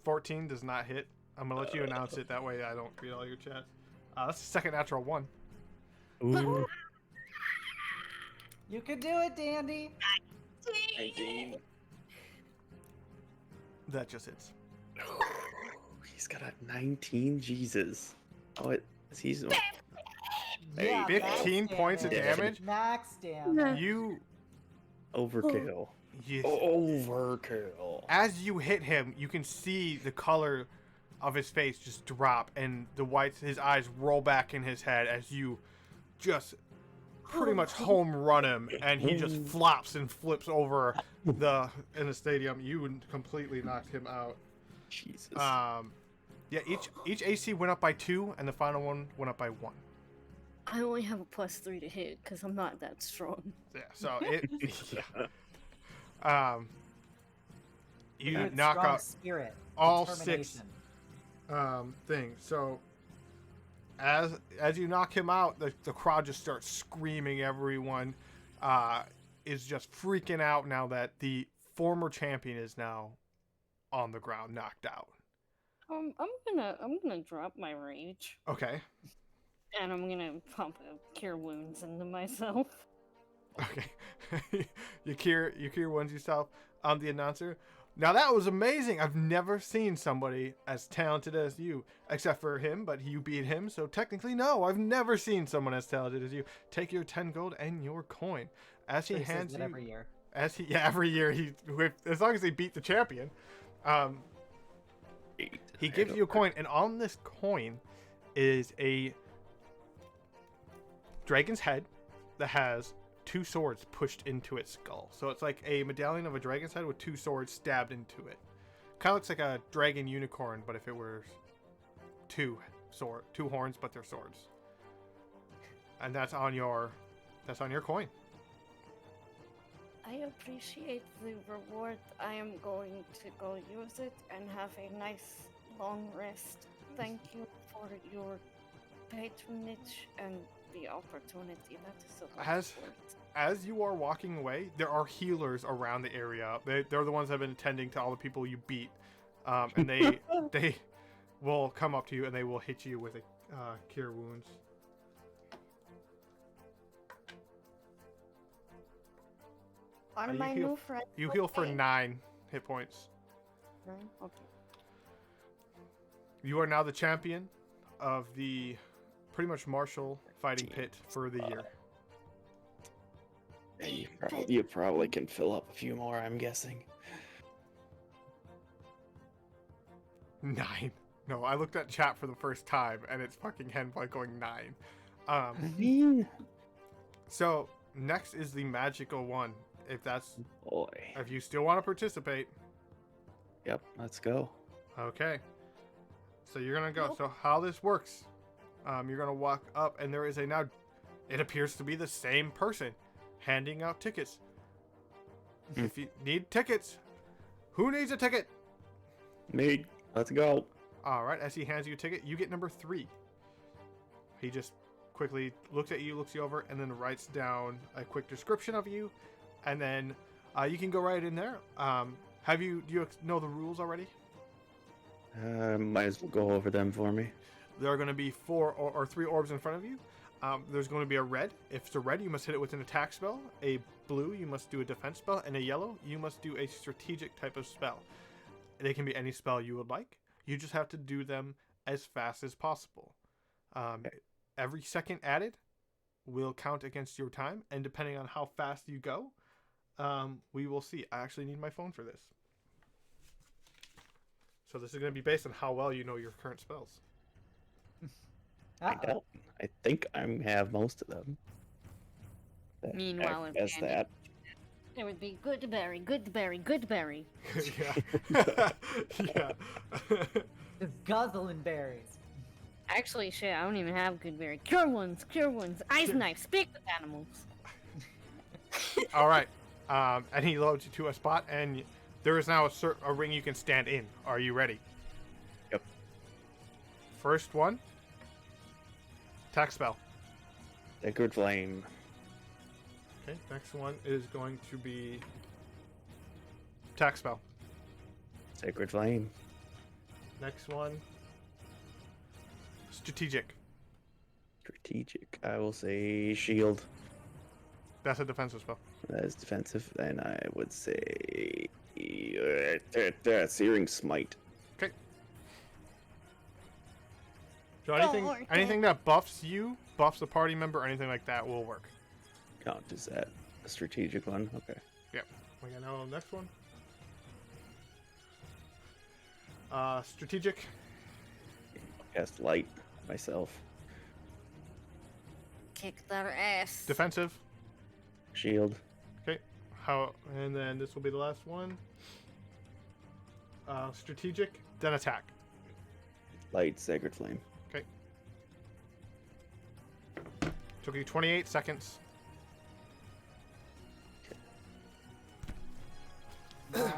Speaker 1: 14 does not hit. I'm gonna let you announce it. That way I don't read all your chats. That's the second natural 1.
Speaker 3: Ooh.
Speaker 4: You can do it, Dandy.
Speaker 3: 19.
Speaker 1: That just hits.
Speaker 3: He's got a 19. Jesus. Oh, he's.
Speaker 4: Yeah,
Speaker 1: 15
Speaker 4: max
Speaker 1: points of damage?
Speaker 4: Max damage.
Speaker 1: You
Speaker 3: Overkill.
Speaker 1: Yes.
Speaker 3: Overkill.
Speaker 1: As you hit him, you can see the color of his face just drop, and the whites, his eyes roll back in his head as you just pretty much home run him, and he just flops and flips over in the stadium. You completely knocked him out.
Speaker 3: Jesus.
Speaker 1: Yeah, each AC went up by 2, and the final one went up by 1.
Speaker 2: I only have a +3 to hit because I'm not that strong.
Speaker 1: Yeah, so it. Yeah. You
Speaker 4: Good,
Speaker 1: knock
Speaker 4: strong
Speaker 1: out
Speaker 4: spirit,
Speaker 1: all 6
Speaker 4: determination.
Speaker 1: things. So as you knock him out, the crowd just starts screaming. Everyone, is just freaking out now that the former champion is now on the ground, knocked out.
Speaker 2: I'm gonna drop my rage,
Speaker 1: Okay.
Speaker 2: and I'm gonna pump a cure wounds into myself.
Speaker 1: Okay. you cure ones yourself. The announcer. Now that was amazing. I've never seen somebody as talented as you, except for him, but you beat him, so technically no, I've never seen someone as talented as you. Take your 10 gold and your coin. As he hands you
Speaker 4: every year.
Speaker 1: Every year as long as they beat the champion. He gives you a coin, and on this coin is a dragon's head that has 2 swords pushed into its skull. So it's like a medallion of a dragon's head with 2 swords stabbed into it. Kind of looks like a dragon unicorn, but if it were 2 horns, but they're swords. And that's on your coin.
Speaker 2: I appreciate the reward. I am going to go use it and have a nice long rest. Thank you for your patronage and the opportunity. That is so much.
Speaker 1: As you are walking away, there are healers around the area. They're the ones that have been attending to all the people you beat, and they will come up to you and they will hit you with a cure wounds.
Speaker 2: Are
Speaker 1: you
Speaker 2: my
Speaker 1: heal-
Speaker 2: new friends
Speaker 1: You heal for
Speaker 2: okay?
Speaker 1: 9 hit points.
Speaker 2: 9? Okay.
Speaker 1: You are now the champion of the pretty much martial fighting pit for the year.
Speaker 3: You probably can fill up a few more, I'm guessing.
Speaker 1: 9. No, I looked at chat for the first time and it's fucking Henblood going 9.
Speaker 3: I mean,
Speaker 1: So next is the magical one.
Speaker 3: boy.
Speaker 1: If you still want to participate.
Speaker 3: Yep, let's go.
Speaker 1: Okay. So you're gonna go.
Speaker 2: Nope.
Speaker 1: So how this works? You're gonna walk up, and there is now. It appears to be the same person, handing out tickets. If you need tickets, who needs a ticket?
Speaker 3: Me. Let's go.
Speaker 1: All right. As he hands you a ticket, you get number 3. He just quickly looks at you, looks you over, and then writes down a quick description of you, and then you can go right in there. Do you know the rules already?
Speaker 3: Might as well go over them for me.
Speaker 1: There are going to be 4 or 3 orbs in front of you. There's going to be a red. If it's a red, you must hit it with an attack spell. A blue, you must do a defense spell. And a yellow, you must do a strategic type of spell. They can be any spell you would like. You just have to do them as fast as possible. Every second added will count against your time. And depending on how fast you go, we will see. I actually need my phone for this. So this is going to be based on how well you know your current spells.
Speaker 3: I don't. I think I have most of them.
Speaker 2: Meanwhile,
Speaker 3: as that.
Speaker 2: It would be good berry, good berry, good berry.
Speaker 1: Yeah. Yeah.
Speaker 4: Just guzzling berries.
Speaker 2: Actually, shit, I don't even have good berry. Cure ones, ice knife, speak with animals.
Speaker 1: All right. And he loads you to a spot, and there is now a ring you can stand in. Are you ready?
Speaker 3: Yep.
Speaker 1: First one. Attack spell.
Speaker 3: Sacred Flame.
Speaker 1: Okay. Next one is going to be attack spell.
Speaker 3: Sacred Flame.
Speaker 1: Next one. Strategic.
Speaker 3: Strategic. I will say Shield.
Speaker 1: That's a defensive spell.
Speaker 3: That is defensive. And I would say Searing Smite.
Speaker 1: Okay. So
Speaker 2: Orchid.
Speaker 1: anything that buffs you, buffs the party member, or anything like that will work.
Speaker 3: Count as that a strategic one? Okay.
Speaker 1: Yep. We got now the next one. Strategic.
Speaker 3: Cast Light myself.
Speaker 2: Kick their ass.
Speaker 1: Defensive.
Speaker 3: Shield.
Speaker 1: Okay. And then this will be the last one. Strategic, then attack.
Speaker 3: Light. Sacred Flame.
Speaker 1: Okay. Took you 28 seconds.
Speaker 4: Come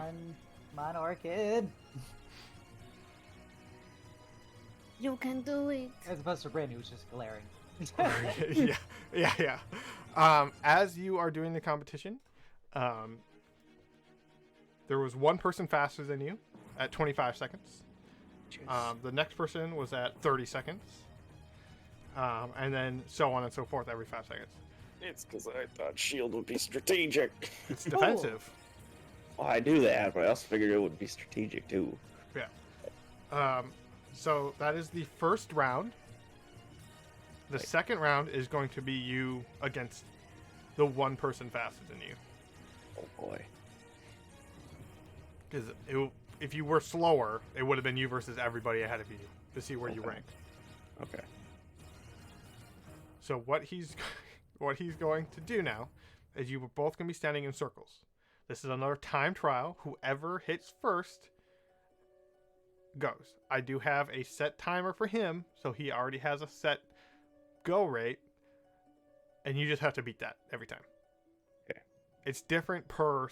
Speaker 4: on, Orchid.
Speaker 2: You can do it.
Speaker 4: As opposed to Bryn, who's just glaring.
Speaker 1: Yeah. As you are doing the competition, Um, there was one person faster than you at 25 seconds. The next person was at 30 seconds. And then so on and so forth every 5 seconds.
Speaker 3: It's because I thought shield would be strategic.
Speaker 1: It's defensive.
Speaker 3: Well, I do that, but I also figured it would be strategic too.
Speaker 1: Yeah. So that is the first round. The second round is going to be you against the one person faster than you.
Speaker 3: Oh boy.
Speaker 1: Because if you were slower, it would have been you versus everybody ahead of you to see where you ranked.
Speaker 3: Okay.
Speaker 1: So what he's going to do now is you are both going to be standing in circles. This is another time trial. Whoever hits first goes. I do have a set timer for him, so he already has a set go rate, and you just have to beat that every time.
Speaker 3: Okay.
Speaker 1: It's different per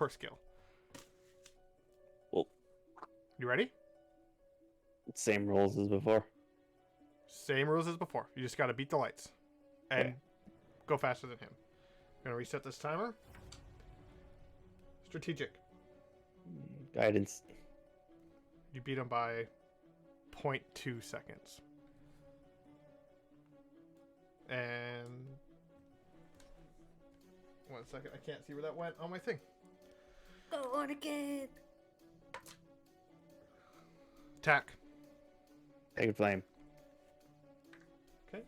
Speaker 1: skill.
Speaker 3: Well,
Speaker 1: you ready?
Speaker 3: same rules as before.
Speaker 1: Same rules as before. You just got to beat the lights and go faster than him. I'm going to reset this timer. Strategic.
Speaker 3: Guidance.
Speaker 1: You beat him by 0.2 seconds. And 1 second. I can't see where that went on my thing.
Speaker 2: Go Orchid!
Speaker 1: Attack.
Speaker 3: Take a flame.
Speaker 1: Okay.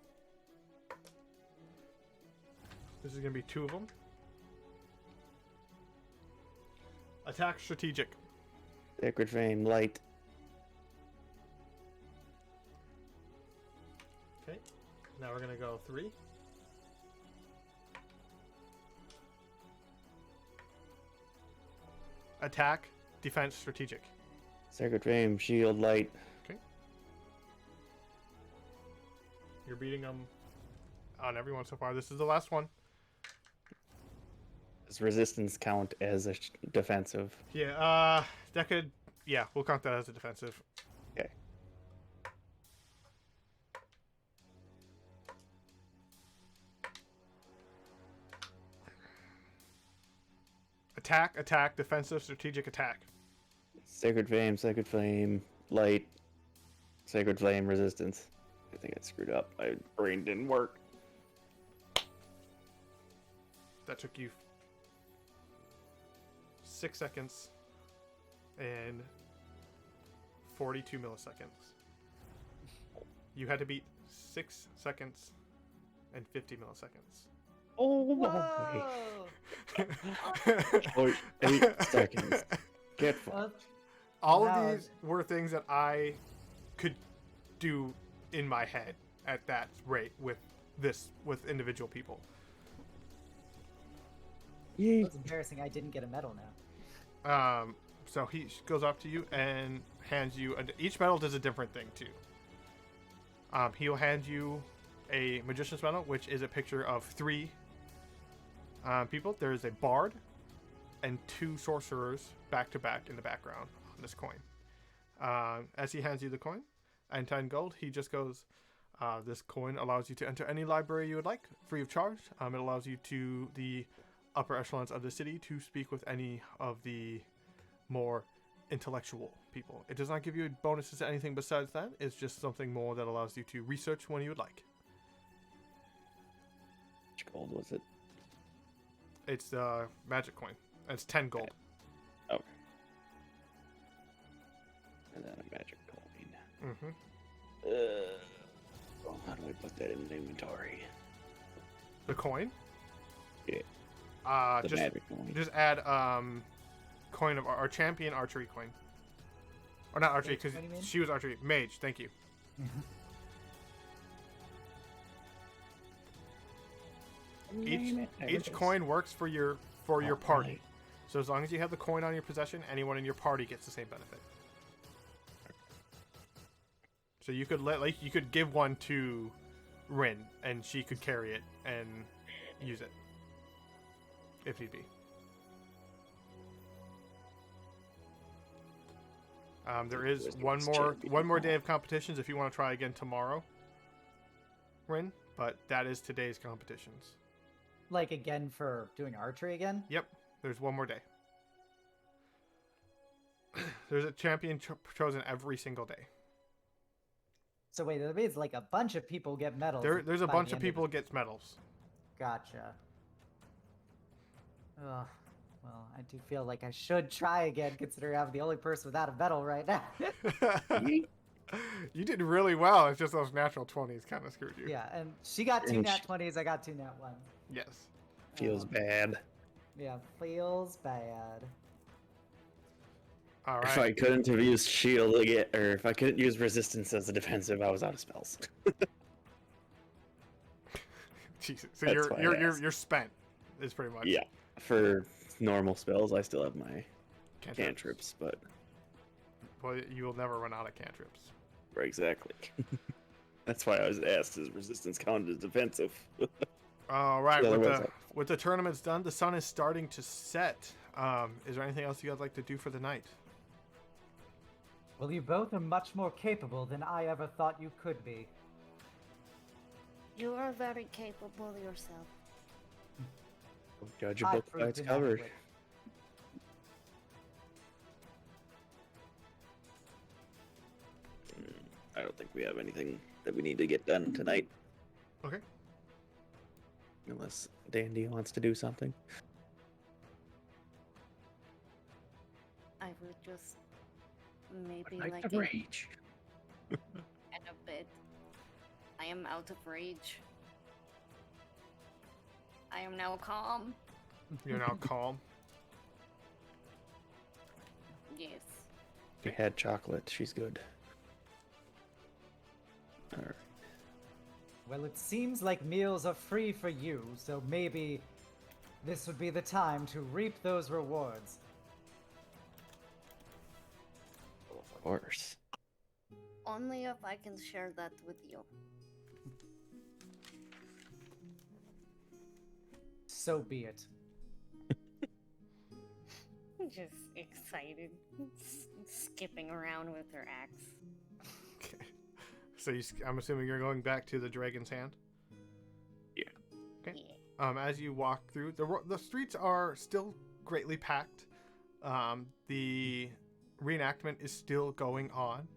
Speaker 1: This is going to be 2 of them. Attack strategic.
Speaker 3: Sacred flame, light.
Speaker 1: Okay. Now we're going to go 3. Attack, defense, strategic.
Speaker 3: Sacred flame, shield, light.
Speaker 1: Okay. You're beating them on everyone so far. This is the last one.
Speaker 3: Does resistance count as a defensive?
Speaker 1: Yeah, that could... Yeah, we'll count that as a defensive.
Speaker 3: Okay.
Speaker 1: Attack, attack, defensive, strategic, attack.
Speaker 3: Sacred flame, light. Sacred flame, resistance. I think I screwed up. My brain didn't work.
Speaker 1: That took you 6 seconds and 42 milliseconds. You had to beat 6 seconds and 50 milliseconds.
Speaker 3: Oh my!
Speaker 4: Whoa!
Speaker 3: 8 seconds. Get fucked.
Speaker 1: All
Speaker 4: Wow.
Speaker 1: of these were things that I could do in my head at that rate with individual people.
Speaker 3: Yay.
Speaker 4: That's embarrassing. I didn't get a medal now.
Speaker 1: So he goes up to you and hands you each medal does a different thing too. He'll hand you a magician's medal, which is a picture of 3 people. There's a bard and 2 sorcerers back to back in the background on this coin. As he hands you the coin and 10 gold, he just goes, this coin allows you to enter any library you would like, free of charge. It allows you to the upper echelons of the city to speak with any of the more intellectual people. It does not give you bonuses to anything besides that. It's just something more that allows you to research when you would like.
Speaker 3: Which gold was it?
Speaker 1: It's the magic coin. It's 10 gold.
Speaker 3: Okay. And then a magic coin.
Speaker 1: Mm-hmm.
Speaker 3: How do I put that in the inventory?
Speaker 1: The coin?
Speaker 3: Yeah. The
Speaker 1: Just
Speaker 3: magic coin.
Speaker 1: just add coin of our champion archery coin. Or not archery,
Speaker 4: Mage
Speaker 1: because
Speaker 4: coin, you mean?
Speaker 1: she was archery. Mage, thank you. Each coin works for your party.
Speaker 3: Right.
Speaker 1: So as long as you have the coin on your possession, anyone in your party gets the same benefit. So you could give one to Rin, and she could carry it and use it if need be. There is one more day of competitions if you want to try again tomorrow, Rin. But that is today's competitions.
Speaker 4: like again for doing archery again?
Speaker 1: Yep, there's one more day. There's a champion chosen every single day.
Speaker 4: So wait, that means like a bunch of people get medals.
Speaker 1: There's a
Speaker 4: by
Speaker 1: bunch
Speaker 4: the
Speaker 1: of
Speaker 4: end
Speaker 1: people
Speaker 4: the-
Speaker 1: gets medals.
Speaker 4: Gotcha. Ugh. Well, I do feel like I should try again, considering I'm the only person without a medal right now.
Speaker 1: You did really well. It's just those natural 20s kind of screwed you.
Speaker 4: Yeah, and she got 2
Speaker 3: And
Speaker 4: nat 20s, I got 2 nat 1s.
Speaker 1: Yes.
Speaker 3: Feels bad.
Speaker 4: Yeah, feels bad.
Speaker 1: All
Speaker 3: If
Speaker 1: right.
Speaker 3: I couldn't have used shield again, or if I couldn't use resistance as a defensive, I was out of spells.
Speaker 1: Jesus. So
Speaker 3: That's why I asked.
Speaker 1: you're spent. Is pretty much.
Speaker 3: Yeah, for normal spells, I still have my
Speaker 1: Cantrips.
Speaker 3: cantrips, but
Speaker 1: Well, you will never run out of cantrips.
Speaker 3: exactly. That's why I was asked: is resistance counted as defensive?
Speaker 1: All right.
Speaker 3: Yeah,
Speaker 1: with
Speaker 3: there was
Speaker 1: the
Speaker 3: that.
Speaker 1: with the tournaments done, the sun is starting to set. Is there anything else you guys like to do for the night?
Speaker 4: Well, you both are much more capable than I ever thought you could be.
Speaker 2: You are very capable yourself.
Speaker 3: Judge a
Speaker 4: I
Speaker 3: book by
Speaker 4: proved
Speaker 3: its
Speaker 4: inadequate.
Speaker 3: cover. I don't think we have anything that we need to get done tonight,
Speaker 1: Okay.
Speaker 3: unless Dandy wants to do something.
Speaker 2: I would just maybe
Speaker 3: Like
Speaker 2: like
Speaker 3: the
Speaker 2: a,
Speaker 3: rage.
Speaker 2: and a bit. I am out of rage. I am now calm.
Speaker 1: You're now calm.
Speaker 2: Yes.
Speaker 3: We had chocolate. She's good. All right.
Speaker 4: Well, it seems like meals are free for you, so maybe this would be the time to reap those rewards.
Speaker 3: Of course.
Speaker 2: Only if I can share that with you.
Speaker 4: So be it.
Speaker 2: Just excited, skipping around with her axe.
Speaker 1: Okay. So I'm assuming you're going back to the Dragon's Hand.
Speaker 3: Yeah.
Speaker 1: Okay.
Speaker 2: Yeah.
Speaker 1: As you walk through, the streets are still greatly packed. The reenactment is still going on.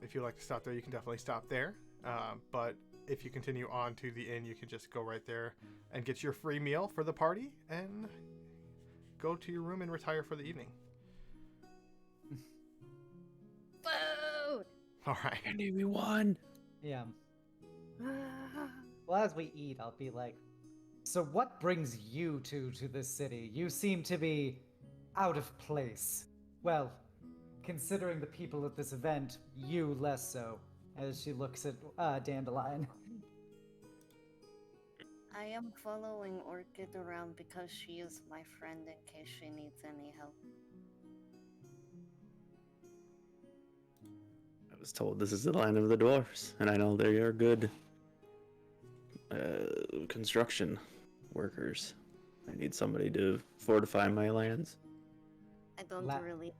Speaker 1: If you'd like to stop there, you can definitely stop there. But if you continue on to the inn, you can just go right there and get your free meal for the party and go to your room and retire for the evening.
Speaker 2: Food!
Speaker 1: All right.
Speaker 3: Dandy, we won.
Speaker 4: Yeah. Well, as we eat, I'll be like, so what brings you two to this city? You seem to be out of place. Well, considering the people at this event, you less so, as she looks at Dandelion.
Speaker 2: I am following Orchid around because she is my friend in case she needs any help.
Speaker 3: I was told this is the land of the dwarfs, and I know they are good construction workers. I need somebody to fortify my lands.
Speaker 2: I don't really know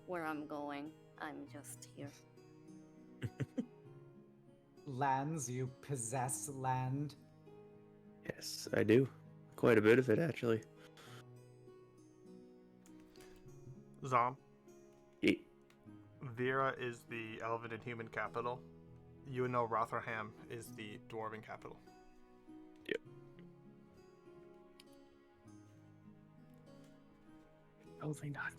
Speaker 2: where I'm going. I'm just here.
Speaker 4: Lands, you possess land.
Speaker 3: Yes, I do. Quite a bit of it, actually.
Speaker 1: Zom,
Speaker 3: Ye-
Speaker 1: Vira is the elven and human capital. You know Rotherham is the dwarven capital.
Speaker 3: Yep. Totally not.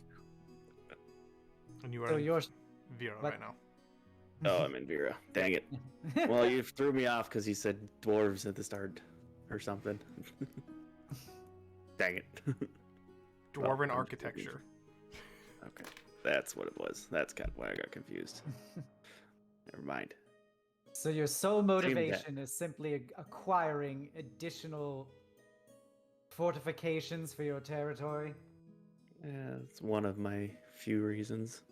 Speaker 1: And you are
Speaker 4: So
Speaker 1: in
Speaker 4: you're.
Speaker 1: Vira
Speaker 4: what-
Speaker 1: right now.
Speaker 3: Oh, I'm in Vira. Dang it. Well, you threw me off because you said dwarves at the start or something. Dang it.
Speaker 1: Dwarven
Speaker 3: I'm
Speaker 1: architecture.
Speaker 3: Okay, that's what it was. That's kind of why I got confused. Never mind.
Speaker 4: So your sole
Speaker 3: that.
Speaker 4: motivation is simply acquiring additional fortifications for your territory?
Speaker 3: Yeah, it's one of my few reasons.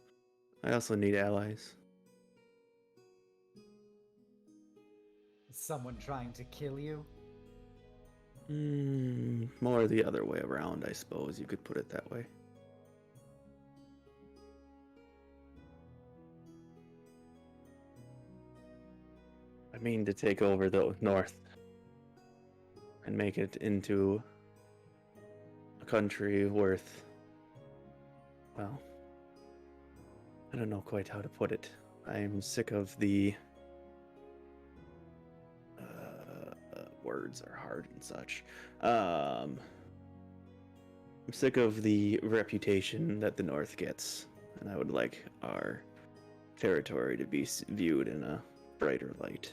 Speaker 3: I also need allies.
Speaker 4: Is someone trying to kill you?
Speaker 3: More the other way around, I suppose you could put it that way. I mean to take over the north. and make it into a country worth, well, I don't know quite how to put it. I'm sick of the words are hard and such. I'm sick of the reputation that the North gets, and I would like our territory to be viewed in a brighter light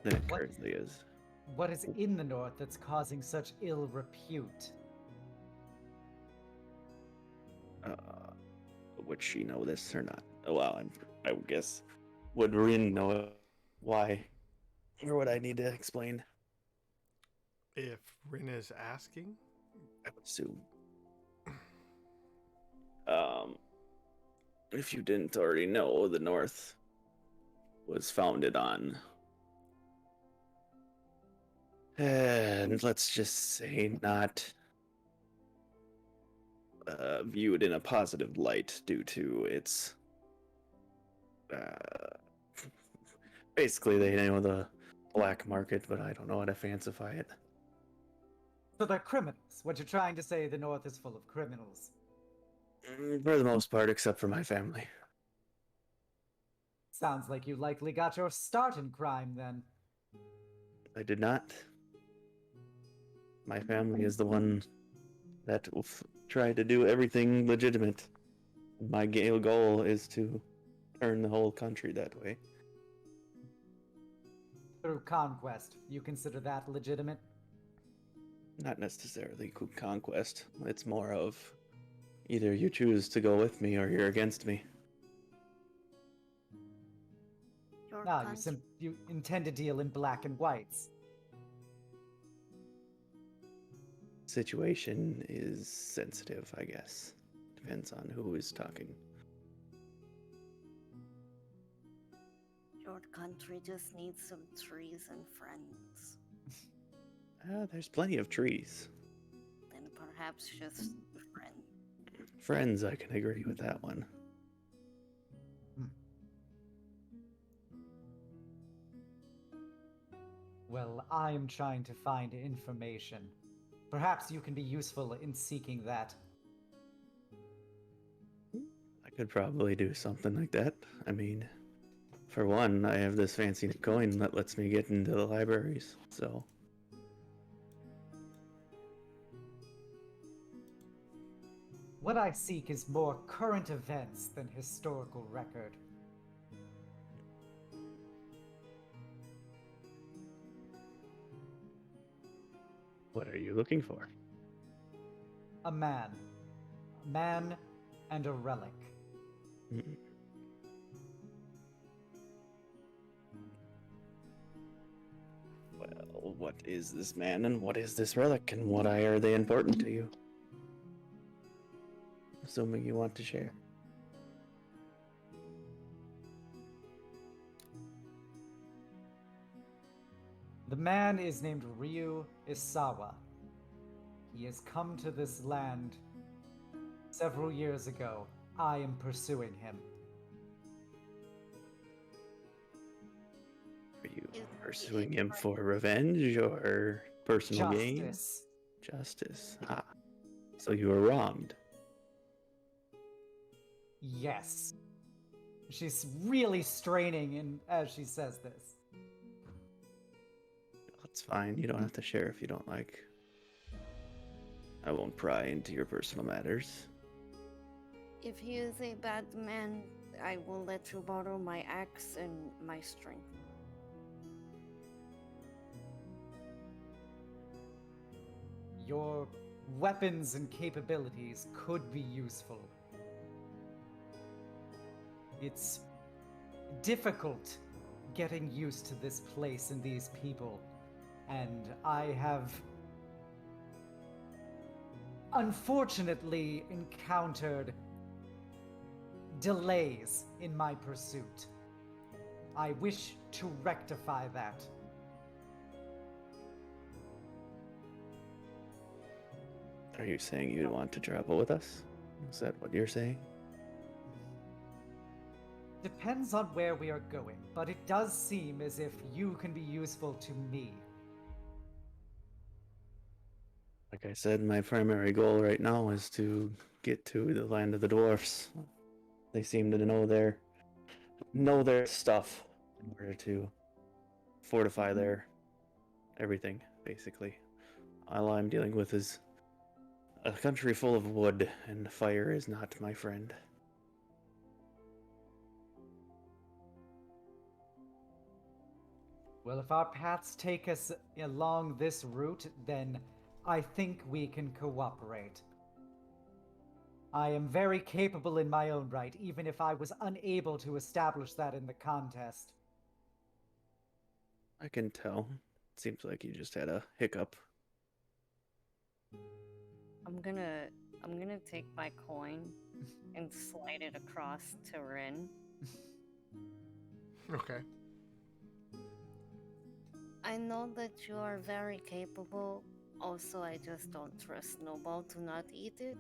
Speaker 3: than it
Speaker 4: What-
Speaker 3: currently is.
Speaker 4: What is in the north that's causing such ill repute?
Speaker 3: Would she know this or not? Oh, well, I would guess. Would Rin know it? Why? Or would I need to explain?
Speaker 1: If Rin is asking,
Speaker 3: I would assume. If you didn't already know, the North was founded on, and let's just say not viewed in a positive light due to its basically they know the black market, but I don't know how to fancify it.
Speaker 4: So they're criminals. What you're trying to say, the north is full of criminals.
Speaker 3: For the most part, except for my family.
Speaker 4: Sounds like you likely got your start in crime then.
Speaker 3: I did not. My family is the one that will try to do everything legitimate. My goal is to turn the whole country that way.
Speaker 4: Through conquest, you consider that legitimate?
Speaker 3: Not necessarily conquest. It's more of either you choose to go with me or you're against me.
Speaker 2: Your
Speaker 4: No,
Speaker 2: country-
Speaker 4: you intend to deal in black and whites.
Speaker 3: Situation is sensitive, I guess. Depends on who is talking.
Speaker 2: Your country just needs some trees and friends.
Speaker 3: There's plenty of trees.
Speaker 2: Then perhaps just friends.
Speaker 3: Friends, I can agree with that one.
Speaker 4: Well, I am trying to find information. Perhaps you can be useful in seeking that.
Speaker 3: I could probably do something like that. I mean, for one, I have this fancy coin that lets me get into the libraries, so.
Speaker 4: What I seek is more current events than historical record.
Speaker 3: What are you looking for?
Speaker 4: A man. A man and a relic.
Speaker 3: Mm. Well, what is this man and what is this relic and why are they important to you? Assuming you want to share.
Speaker 4: The man is named Ryu Isawa. He has come to this land several years ago. I am pursuing him.
Speaker 3: Are you pursuing him for revenge or personal gain?
Speaker 4: Justice.
Speaker 3: Justice. Ah. So you were wronged.
Speaker 4: Yes. She's really straining as she says this.
Speaker 3: That's fine. You don't have to share if you don't like. I won't pry into your personal matters.
Speaker 2: If he is a bad man, I will let you borrow my axe and my strength.
Speaker 4: Your weapons and capabilities could be useful. It's difficult getting used to this place and these people, and I have unfortunately encountered delays in my pursuit. I wish to rectify that.
Speaker 3: Are you saying you want to travel with us? Is that what you're saying?
Speaker 4: Depends on where we are going, but it does seem as if you can be useful to me.
Speaker 3: Like I said, my primary goal right now is to get to the land of the dwarfs. They seem to know their stuff in order to fortify their everything, basically. All I'm dealing with is a country full of wood, and fire is not my friend.
Speaker 4: Well, if our paths take us along this route, then I think we can cooperate. I am very capable in my own right, even if I was unable to establish that in the contest.
Speaker 3: I can tell. Seems like you just had a hiccup.
Speaker 2: I'm gonna take my coin and slide it across to Rin.
Speaker 1: Okay.
Speaker 2: I know that you are very capable. Also, I just don't trust Snowball to not eat it.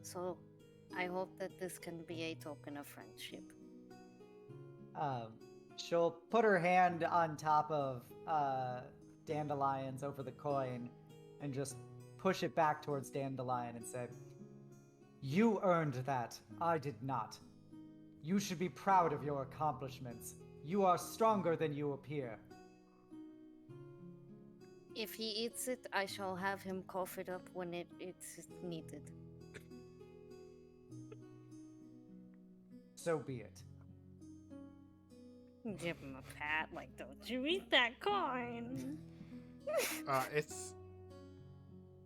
Speaker 2: So, I hope that this can be a token of friendship.
Speaker 4: She'll put her hand on top of Dandelion's over the coin and just push it back towards Dandelion and say, "You earned that. I did not. You should be proud of your accomplishments. You are stronger than you appear."
Speaker 2: If he eats it, I shall have him cough it up when it's needed.
Speaker 4: So be it.
Speaker 2: Give him a pat, like, don't you eat that coin.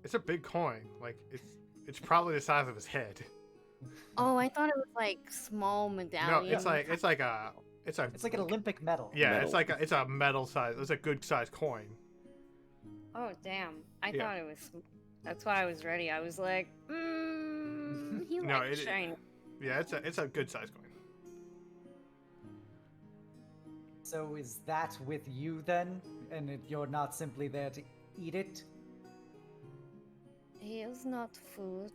Speaker 1: It's a big coin. Like it's probably the size of his head.
Speaker 2: Oh, I thought it was like small
Speaker 1: No,
Speaker 2: medallion.
Speaker 1: it's like
Speaker 4: It's like an Olympic medal.
Speaker 1: yeah,
Speaker 3: Metal.
Speaker 1: it's a metal size. It's a good size coin.
Speaker 2: Oh, damn. I
Speaker 1: Yeah.
Speaker 2: thought it was... That's why I was ready. I was like, he
Speaker 1: No,
Speaker 2: likes
Speaker 1: it-
Speaker 2: shiny.
Speaker 1: Yeah, it's a good size coin.
Speaker 4: So is that with you then? And you're not simply there to eat it?
Speaker 2: He is not food.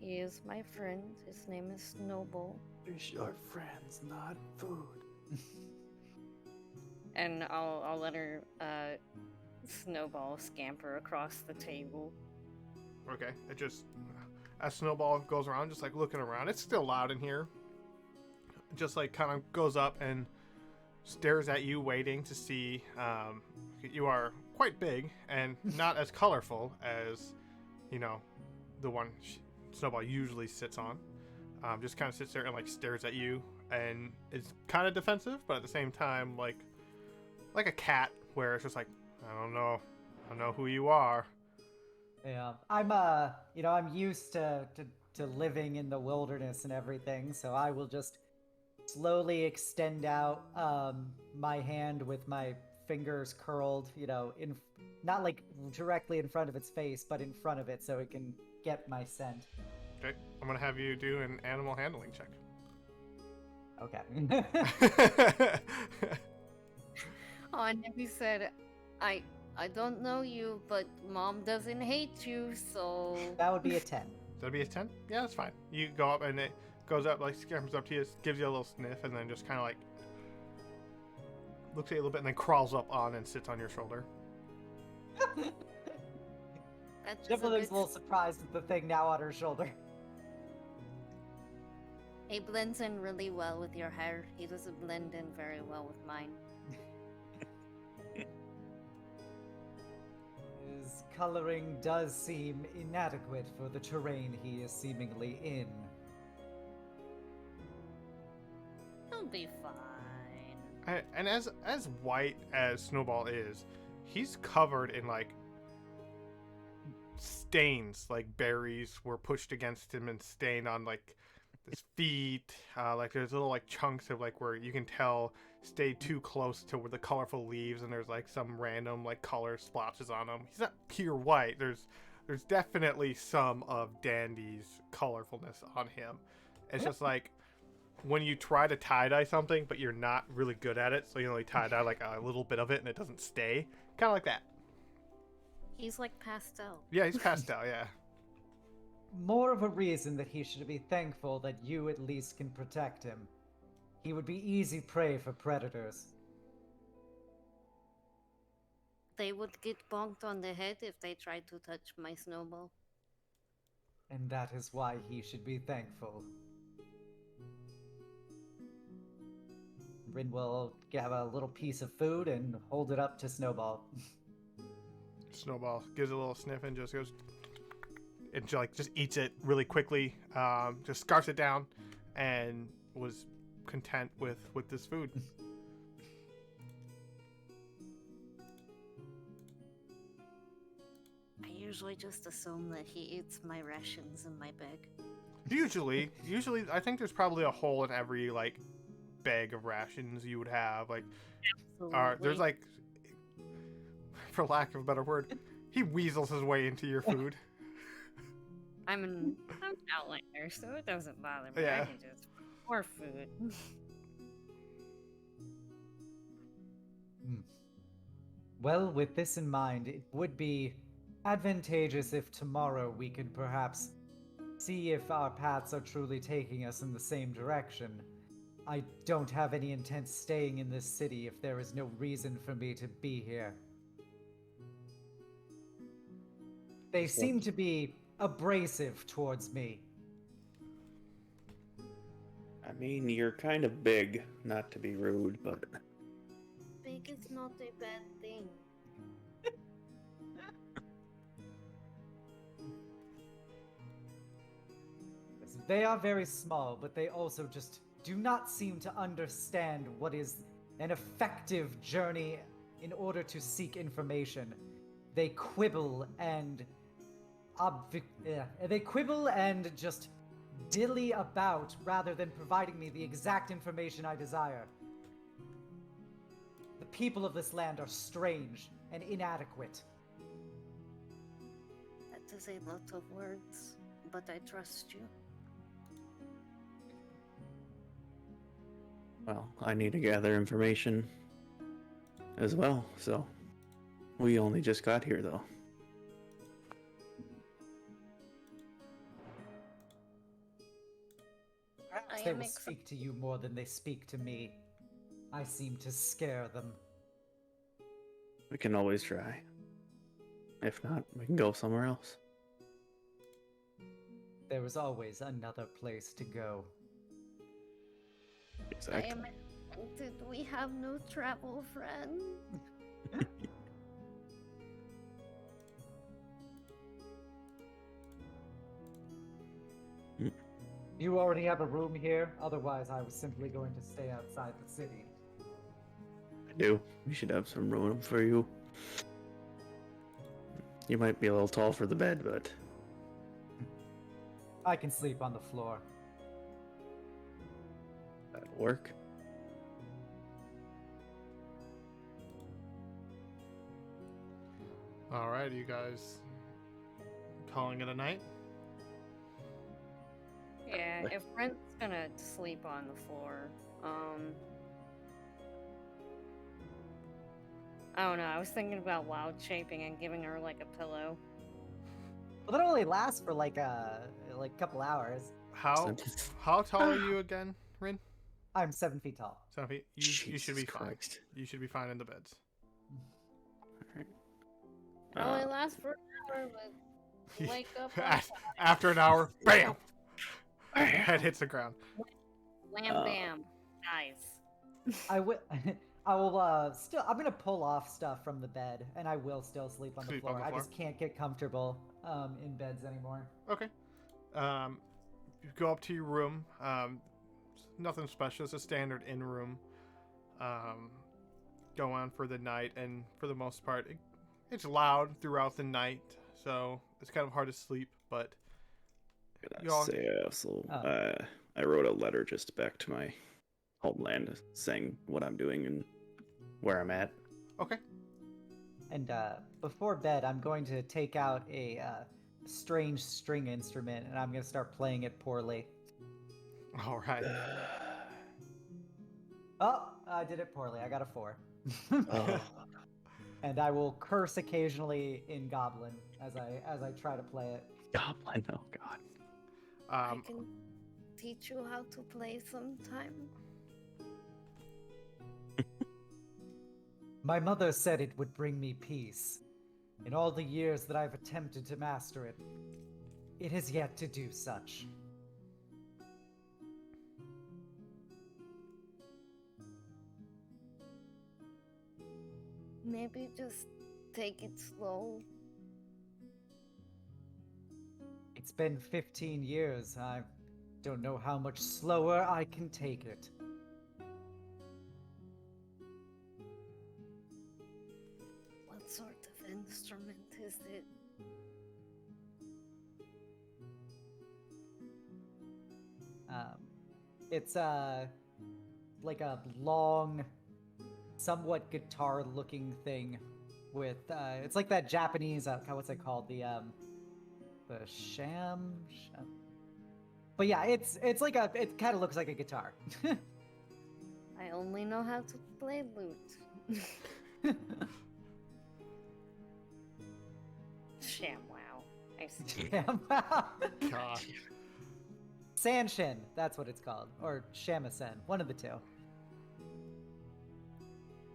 Speaker 2: He is my friend. His name is Snowball.
Speaker 3: Fish are friends, not food.
Speaker 2: And I'll let her Snowball scamper across the table.
Speaker 1: Okay, it just as Snowball goes around, just like looking around. It's still loud in here. Just like kind of goes up and stares at you, waiting to see. You are quite big and not as colorful as, the one Snowball usually sits on. Just kind of sits there and like stares at you and is kind of defensive, but at the same time like a cat, where it's just like, I don't know who you are.
Speaker 4: Yeah, I'm used to living in the wilderness and everything, so I will just slowly extend out my hand with my fingers curled, in not like directly in front of its face, but in front of it so it can get my scent.
Speaker 1: Okay, I'm gonna have you do an animal handling check.
Speaker 4: Okay.
Speaker 2: Oh, and then he said, I don't know you, but Mom doesn't hate you, so...
Speaker 4: That would be a 10.
Speaker 1: That'd be a 10? Yeah, that's fine. You go up and it goes up, like scampers up to you, gives you a little sniff, and then just kind of like looks at you a little bit and then crawls up on and sits on your shoulder.
Speaker 2: That's just
Speaker 4: Dibbler's a little surprised at the thing now on her shoulder.
Speaker 2: He blends in really well with your hair. He doesn't blend in very well with mine.
Speaker 4: His coloring does seem inadequate for the terrain he is seemingly in.
Speaker 2: He'll be fine.
Speaker 1: And as white as Snowball is, he's covered in like stains, like berries were pushed against him and stained on like his feet. Like there's little like chunks of like where you can tell stayed too close to where the colorful leaves, and there's like some random like color splotches on him. He's not pure white. There's definitely some of Dandy's colorfulness on him. It's just like when you try to tie-dye something, but you're not really good at it, so you only tie-dye like a little bit of it and it doesn't stay. Kind of like that.
Speaker 2: He's like pastel.
Speaker 1: Yeah, he's pastel, yeah.
Speaker 4: More of a reason that he should be thankful that you at least can protect him. He would be easy prey for predators.
Speaker 2: they would get bonked on the head if they tried to touch my snowball.
Speaker 4: And that is why he should be thankful. Rin will have a little piece of food and hold it up to Snowball.
Speaker 1: Snowball gives it a little sniff and just goes, and just eats it really quickly, just scarfs it down, and was content with this food.
Speaker 2: I usually just assume that he eats my rations in my bag.
Speaker 1: Usually, I think there's probably a hole in every bag of rations you would have. There's for lack of a better word, he weasels his way into your food.
Speaker 2: I'm an outlander, so it doesn't bother me.
Speaker 1: Yeah.
Speaker 2: I can just more food.
Speaker 4: Well, with this in mind, it would be advantageous if tomorrow we could perhaps see if our paths are truly taking us in the same direction. I don't have any intent staying in this city if there is no reason for me to be here. They seem to be abrasive towards me.
Speaker 3: I mean, you're kind of big, not to be rude, but
Speaker 2: Big is not a bad thing.
Speaker 4: They are very small, but they also just do not seem to understand what is an effective journey in order to seek information. They quibble and just dilly about rather than providing me the exact information I desire. The people of this land are strange and inadequate.
Speaker 2: That is a lot of words, but I trust you.
Speaker 3: well, I need to gather information as well, so we only just got here though.
Speaker 4: Perhaps
Speaker 2: I
Speaker 4: they
Speaker 2: am
Speaker 4: will
Speaker 2: ex-
Speaker 4: speak to you more than they speak to me. I seem to scare them.
Speaker 3: We can always try. If not, we can go somewhere else.
Speaker 4: There is always another place to go.
Speaker 3: Exactly.
Speaker 2: I am. Did we have no travel friend?
Speaker 4: You already have a room here, otherwise I was simply going to stay outside the city.
Speaker 3: I do. We should have some room for you. You might be a little tall for the bed, but
Speaker 4: I can sleep on the floor.
Speaker 3: that'll work.
Speaker 1: All right, you guys calling it a night?
Speaker 2: Yeah, if Brent's gonna sleep on the floor, I don't know. I was thinking about wild shaping and giving her like a pillow.
Speaker 4: Well, that only lasts for like a couple hours.
Speaker 1: How tall are you again, Rin?
Speaker 4: I'm 7 feet tall.
Speaker 1: 7 feet. You should
Speaker 3: Jesus
Speaker 1: be fine.
Speaker 3: Christ.
Speaker 1: You should be fine in the beds.
Speaker 2: It only lasts for an hour, but wake up.
Speaker 1: After an hour, bam! Head hits the ground.
Speaker 2: Wham bam. Nice.
Speaker 4: I will. I will still. I'm gonna pull off stuff from the bed, and I will still sleep on the
Speaker 1: Sleep
Speaker 4: floor.
Speaker 1: on the
Speaker 4: I
Speaker 1: floor.
Speaker 4: just can't get comfortable in beds anymore.
Speaker 1: Okay. You go up to your room. Nothing special. It's a standard inn room. Go on for the night, and for the most part, it's loud throughout the night, so it's kind of hard to sleep. But
Speaker 3: Could I say also, I wrote a letter just back to my homeland saying what I'm doing and where I'm at.
Speaker 1: okay.
Speaker 4: And before bed, I'm going to take out a strange string instrument, and I'm gonna start playing it poorly.
Speaker 1: All right.
Speaker 4: Oh, I did it poorly. I got a 4.
Speaker 3: Oh,
Speaker 4: And I will curse occasionally in Goblin as I try to play it.
Speaker 3: Goblin, oh god.
Speaker 2: I can teach you how to play sometime.
Speaker 4: My mother said it would bring me peace. In all the years that I've attempted to master it, it has yet to do such.
Speaker 2: Maybe just take it slow.
Speaker 4: It's been 15 years. I don't know how much slower I can take it.
Speaker 2: What sort of instrument is it?
Speaker 4: It's like a long, somewhat guitar-looking thing with it's like that Japanese what's it called, the sham. But yeah, it's like it kind of looks like a guitar.
Speaker 2: I only know how to play lute. ShamWow. I see.
Speaker 1: God.
Speaker 4: Sanshin, that's what it's called, or shamisen, one of the two.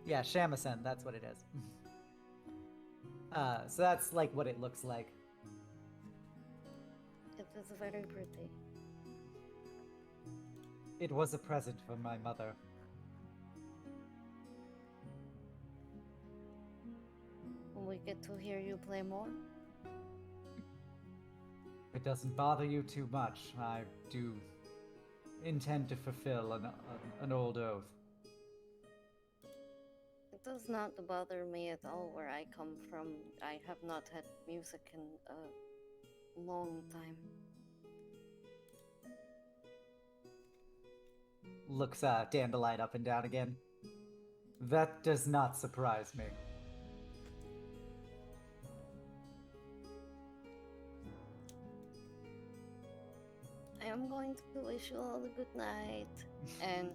Speaker 4: Yeah, shamisen, that's what it is. So that's like what it looks like.
Speaker 2: It is very pretty.
Speaker 4: It was a present from my mother.
Speaker 2: Will we get to hear you play more?
Speaker 4: If it doesn't bother you too much, I do intend to fulfill an old oath.
Speaker 2: It does not bother me at all where I come from. I have not had music in a long time.
Speaker 4: Looks Dandelion up and down again. That does not surprise me.
Speaker 2: I am going to wish you all a good night. And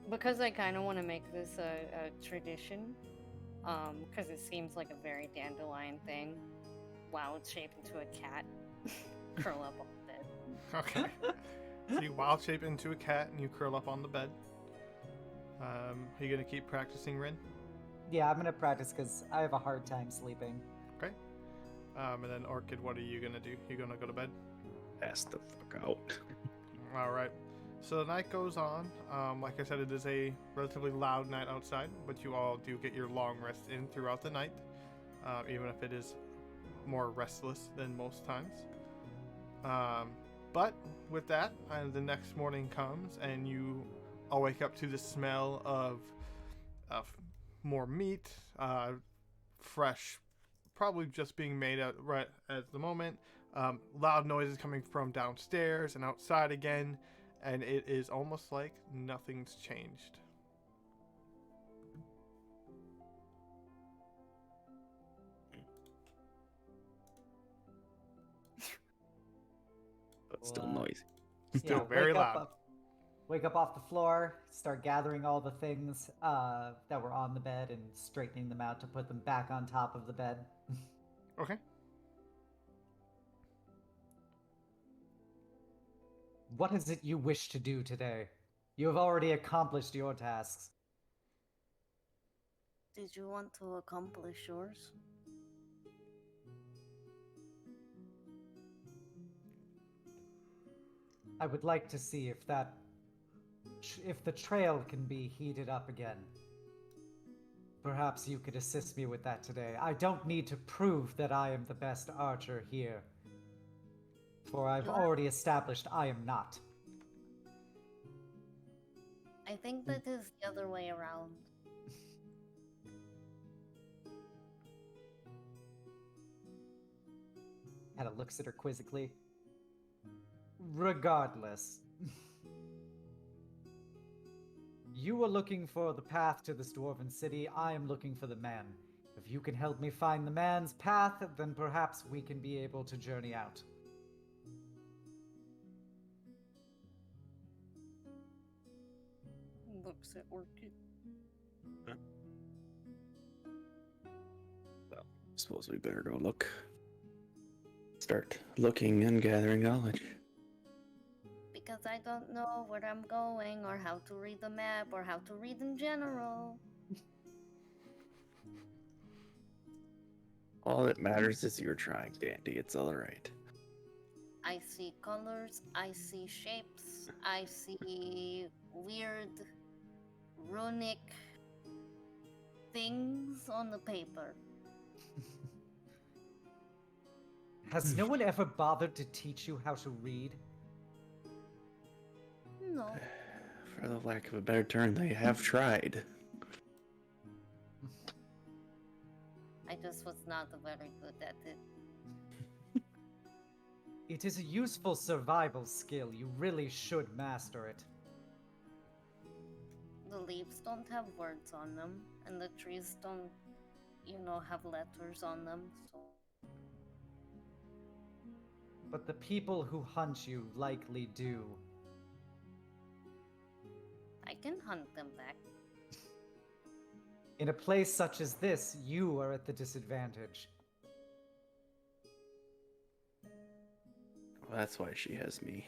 Speaker 2: because I kind of want to make this a tradition, because it seems like a very Dandelion thing. Wow, it's shaped into a cat. Curl up on the bed.
Speaker 1: Okay. So you wild shape into a cat and you curl up on the bed. Are you gonna keep practicing, Rin?
Speaker 4: Yeah, I'm gonna practice because I have a hard time sleeping.
Speaker 1: Okay. And then Orchid, what are you gonna do? You gonna go to bed?
Speaker 3: Pass the fuck out.
Speaker 1: All right. So the night goes on. Like I said, it is a relatively loud night outside, but you all do get your long rest in throughout the night, even if it is more restless than most times. But with that, the next morning comes, and you all wake up to the smell of more meat, fresh, probably just being made right at the moment. Loud noises coming from downstairs and outside again, and it is almost like nothing's changed.
Speaker 3: But still noisy.
Speaker 1: Still very loud.
Speaker 4: Wake up off the floor, start gathering all the things that were on the bed and straightening them out to put them back on top of the bed.
Speaker 1: Okay.
Speaker 4: What is it you wish to do today? You have already accomplished your tasks.
Speaker 2: Did you want to accomplish yours?
Speaker 4: I would like to see if the trail can be heated up again. Perhaps you could assist me with that today. I don't need to prove that I am the best archer here, for I've already established I am not.
Speaker 2: I think that is the other way around.
Speaker 4: Kind of looks at her quizzically. Regardless. You are looking for the path to this dwarven city. I am looking for the man. If you can help me find the man's path, then perhaps we can be able to journey out.
Speaker 2: Looks at Orchid.
Speaker 3: Well, suppose we better go look. Start looking and gathering knowledge.
Speaker 2: Because I don't know where I'm going, or how to read the map, or how to read in general.
Speaker 3: All that matters is you're trying, Dandy. It's all right.
Speaker 2: I see colors, I see shapes, I see weird runic things on the paper.
Speaker 4: Has no one ever bothered to teach you how to read?
Speaker 2: No.
Speaker 3: For the lack of a better term, they have tried.
Speaker 2: I just was not very good at it.
Speaker 4: It is a useful survival skill. You really should master it.
Speaker 2: The leaves don't have words on them, and the trees don't, have letters on them, so.
Speaker 4: But the people who hunt you likely do.
Speaker 2: I can hunt them back.
Speaker 4: In a place such as this, you are at the disadvantage.
Speaker 3: Well, that's why she has me.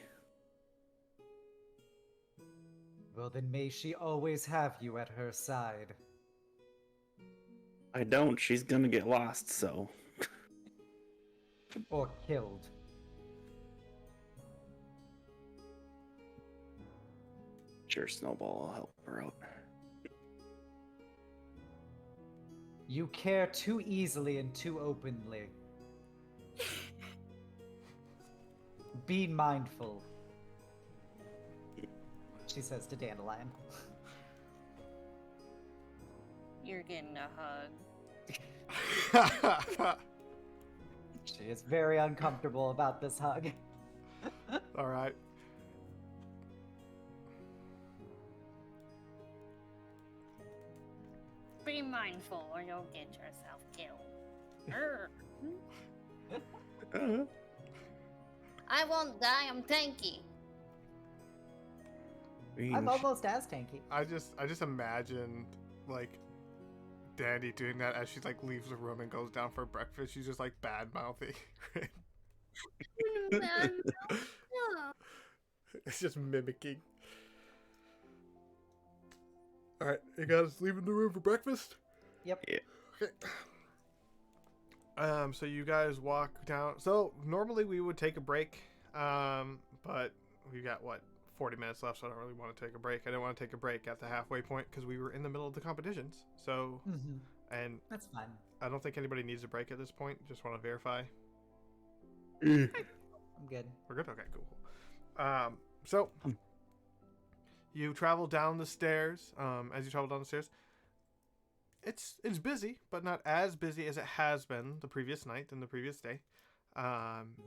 Speaker 4: Well, then may she always have you at her side.
Speaker 3: I don't. She's gonna get lost, so.
Speaker 4: Or killed.
Speaker 3: Sure, Snowball will help her out.
Speaker 4: You care too easily and too openly. Be mindful, she says to Dandelion.
Speaker 2: You're getting a hug.
Speaker 4: She is very uncomfortable about this hug.
Speaker 1: All right.
Speaker 2: Be mindful or you'll get yourself killed. Urgh. I won't die, I'm tanky.
Speaker 4: I'm almost as tanky.
Speaker 1: I just imagined like Dandy doing that as she like leaves the room and goes down for breakfast. She's just like bad mouthing.
Speaker 2: Man, no.
Speaker 1: It's just mimicking. All right, you guys leaving the room for breakfast?
Speaker 4: Yep.
Speaker 3: Yeah.
Speaker 1: Okay. So you guys walk down. So normally we would take a break, but we got 40 minutes left, so I don't really want to take a break. I didn't want to take a break at the halfway point because we were in the middle of the competitions. So, and
Speaker 4: That's fine.
Speaker 1: I don't think anybody needs a break at this point. Just want to verify.
Speaker 4: I'm good.
Speaker 1: We're good. Okay, cool. So you travel down the stairs. As you travel down the stairs, it's busy, but not as busy as it has been the previous night and the previous day.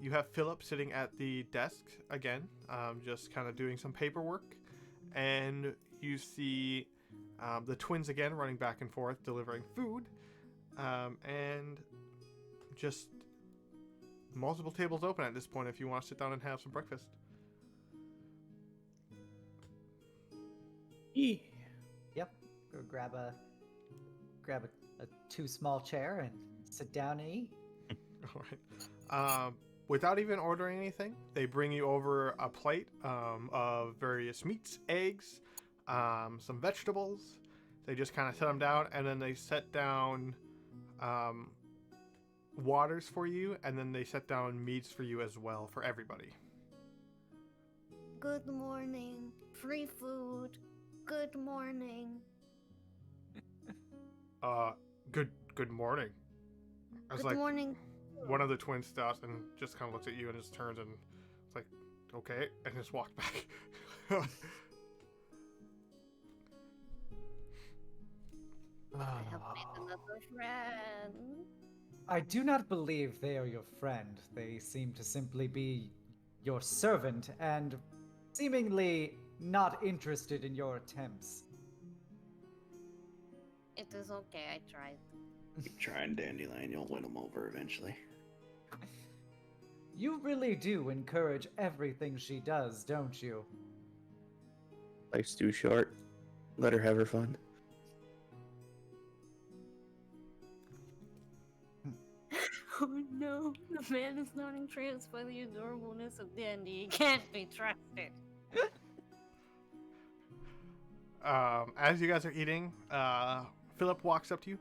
Speaker 1: You have Philip sitting at the desk again, just kind of doing some paperwork, and you see the twins again running back and forth delivering food, and just multiple tables open at this point if you want to sit down and have some breakfast.
Speaker 4: Yep. Go grab a too small chair and sit down and eat.
Speaker 1: All right. Without even ordering anything, they bring you over a plate of various meats, eggs, some vegetables. They just kind of set them down, and then they set down waters for you, and then they set down meats for you as well for everybody.
Speaker 2: Good morning. Free food. Good morning.
Speaker 1: Good morning. I was
Speaker 2: Good
Speaker 1: like,
Speaker 2: morning.
Speaker 1: one of the twins stops and just kind of looks at you and just turns and it's like, okay, and just walked back.
Speaker 2: I have made another friend.
Speaker 4: I do not believe they are your friend. They seem to simply be your servant and seemingly not interested in your attempts.
Speaker 2: It is okay, I tried.
Speaker 3: Keep trying, Dandelion. You'll win them over eventually.
Speaker 4: You really do encourage everything she does, don't you?
Speaker 3: Life's too short. Let her have her fun.
Speaker 2: Oh no, the man is not entranced by the adorableness of Dandy. He can't be trusted.
Speaker 1: As you guys are eating, Philip walks up to you.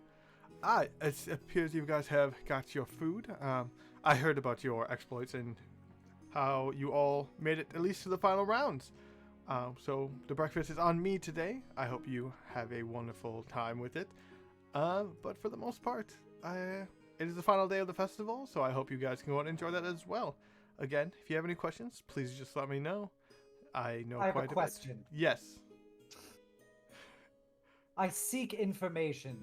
Speaker 1: It appears you guys have got your food. I heard about your exploits and how you all made it at least to the final rounds. So the breakfast is on me today. I hope you have a wonderful time with it. But for the most part, it is the final day of the festival, so I hope you guys can go and enjoy that as well. Again, if you have any questions, please just let me know. I know
Speaker 4: I have
Speaker 1: quite
Speaker 4: a
Speaker 1: bit.
Speaker 4: question.
Speaker 1: Yes.
Speaker 4: I seek information.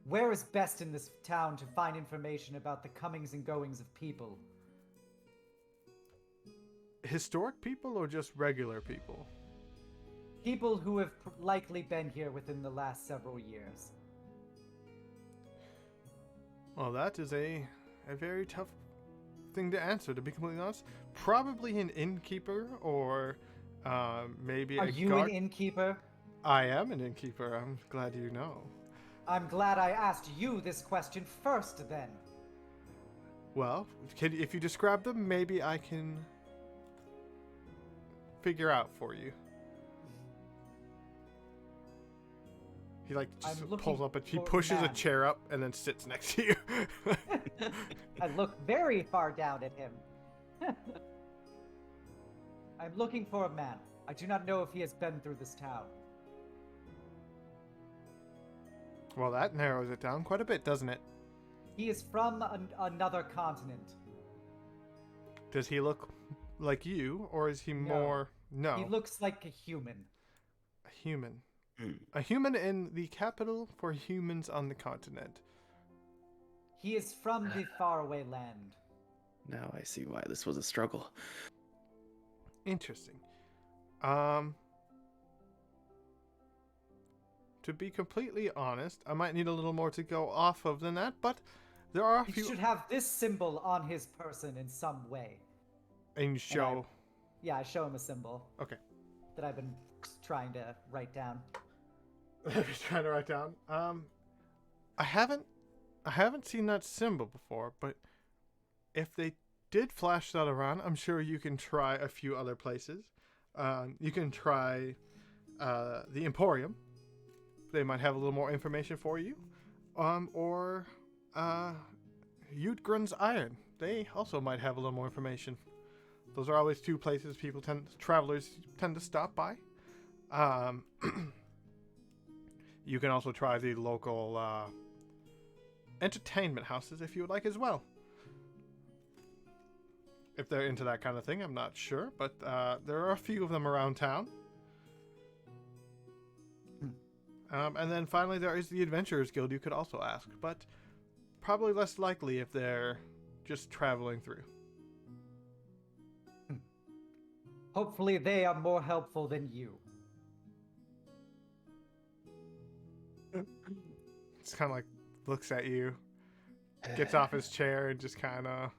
Speaker 4: Where is best in this town to find information about the comings and goings of people?
Speaker 1: Historic people or just regular people?
Speaker 4: People who have likely been here within the last several years.
Speaker 1: Well, that is a very tough thing to answer, to be completely honest. Probably an innkeeper or maybe
Speaker 4: Are
Speaker 1: a
Speaker 4: you
Speaker 1: guard.
Speaker 4: an innkeeper?
Speaker 1: I am an innkeeper. I'm glad you know.
Speaker 4: I'm glad I asked you this question first, then.
Speaker 1: Well, if you describe them, maybe I can figure out for you. He just
Speaker 4: I'm
Speaker 1: pulls
Speaker 4: looking
Speaker 1: up he
Speaker 4: for a
Speaker 1: pushes a
Speaker 4: man.
Speaker 1: chair up and then sits next to you.
Speaker 4: I look very far down at him. I'm looking for a man. I do not know if he has been through this town.
Speaker 1: Well, that narrows it down quite a bit, doesn't it?
Speaker 4: He is from another continent.
Speaker 1: Does he look like you, or is he
Speaker 4: No.
Speaker 1: more... No.
Speaker 4: He looks like a human.
Speaker 1: A human. A human in the capital for humans on the continent.
Speaker 4: He is from the faraway land.
Speaker 3: Now I see why this was a struggle.
Speaker 1: Interesting. To be completely honest, I might need a little more to go off of than that, but there are a
Speaker 4: He
Speaker 1: few...
Speaker 4: should have this symbol on his person in some way.
Speaker 1: And show...
Speaker 4: Yeah, I show him a symbol
Speaker 1: Okay.
Speaker 4: that I've been trying to write down.
Speaker 1: Have you trying to write down? I haven't seen that symbol before, but if they did flash that around, I'm sure you can try a few other places. You can try the Emporium. They might have a little more information for you. Or Utgren's Iron. They also might have a little more information. Those are always two places travelers tend to stop by. You can also try the local entertainment houses if you would like as well. If they're into that kind of thing, I'm not sure, but there are a few of them around town. And then finally there is the Adventurers Guild you could also ask, but probably less likely if they're just traveling through.
Speaker 4: Hopefully they are more helpful than you.
Speaker 1: It's kind of like looks at you, gets off his chair, and just kind of...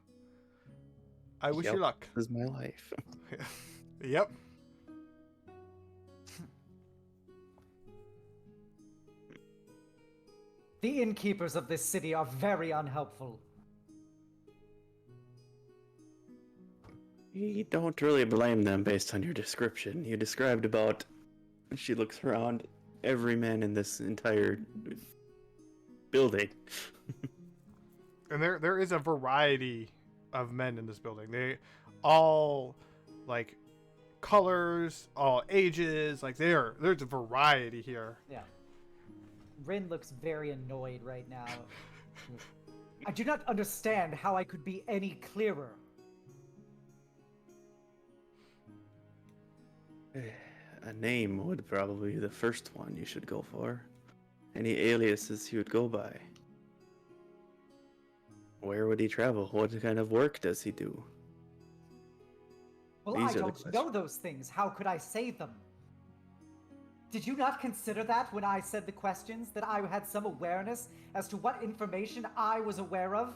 Speaker 1: I wish you luck.
Speaker 3: This is my life.
Speaker 1: Yep.
Speaker 4: The innkeepers of this city are very unhelpful.
Speaker 3: You don't really blame them based on your description. You described about... She looks around every man in this entire building.
Speaker 1: And there is a variety of men in this building. They all, like, colors, all ages. Like, there's a variety here.
Speaker 4: Yeah. Rin looks very annoyed right now. I do not understand how I could be any clearer.
Speaker 3: A name would probably be the first one you should go for. Any aliases he would go by. Where would he travel? What kind of work does he do?
Speaker 4: Well,
Speaker 3: These
Speaker 4: I
Speaker 3: are the
Speaker 4: don't know
Speaker 3: questions.
Speaker 4: those things. How could I say them? Did you not consider that when I said the questions, that I had some awareness as to what information I was aware of?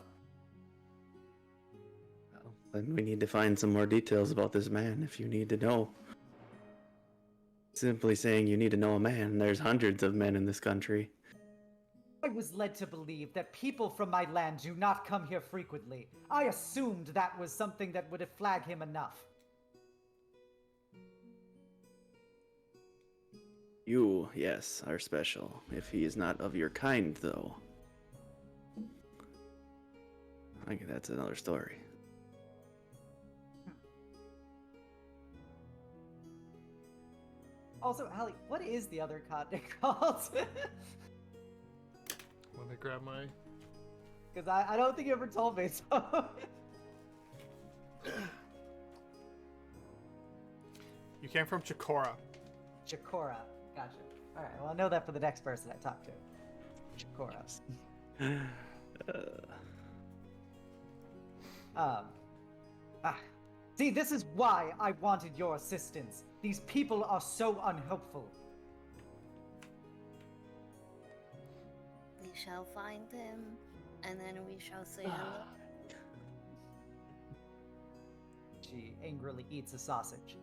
Speaker 3: Well, then we need to find some more details about this man if you need to know. Simply saying you need to know a man, there's hundreds of men in this country.
Speaker 4: I was led to believe that people from my land do not come here frequently. I assumed that was something that would flag him enough.
Speaker 3: You, yes, are special. If he is not of your kind, though. Okay, that's another story.
Speaker 4: Also, Hallie, what is the other continent called?
Speaker 1: When I grab my.
Speaker 4: Because I don't think you ever told me, so...
Speaker 1: You came from Chikora.
Speaker 4: Chikora. Gotcha. Alright, well, I know that for the next person I talk to. Chikora. See, this is why I wanted your assistance. These people are so unhelpful.
Speaker 2: We shall find him, and then we shall say hello.
Speaker 4: She angrily eats a sausage.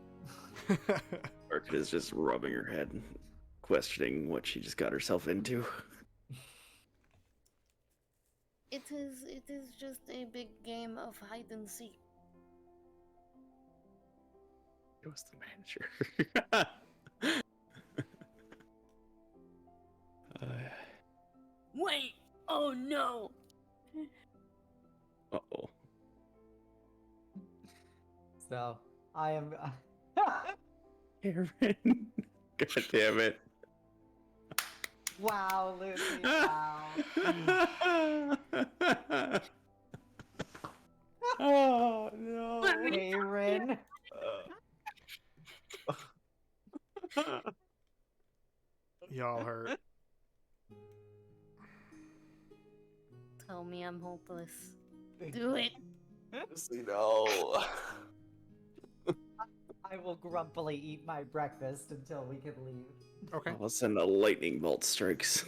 Speaker 3: Orchid is just rubbing her head, questioning what she just got herself into.
Speaker 2: It is just a big game of hide and seek.
Speaker 3: It was the manager.
Speaker 2: Wait! Oh no!
Speaker 3: Uh-oh.
Speaker 4: So, I am...
Speaker 3: Aaron. God damn it.
Speaker 4: Wow, Lucy, wow.
Speaker 3: Oh, no.
Speaker 4: Aaron.
Speaker 1: Y'all hurt.
Speaker 2: Tell me I'm hopeless. Do it!
Speaker 3: No.
Speaker 4: I will grumpily eat my breakfast until we can leave.
Speaker 1: Okay.
Speaker 3: I'll send a lightning bolt strikes.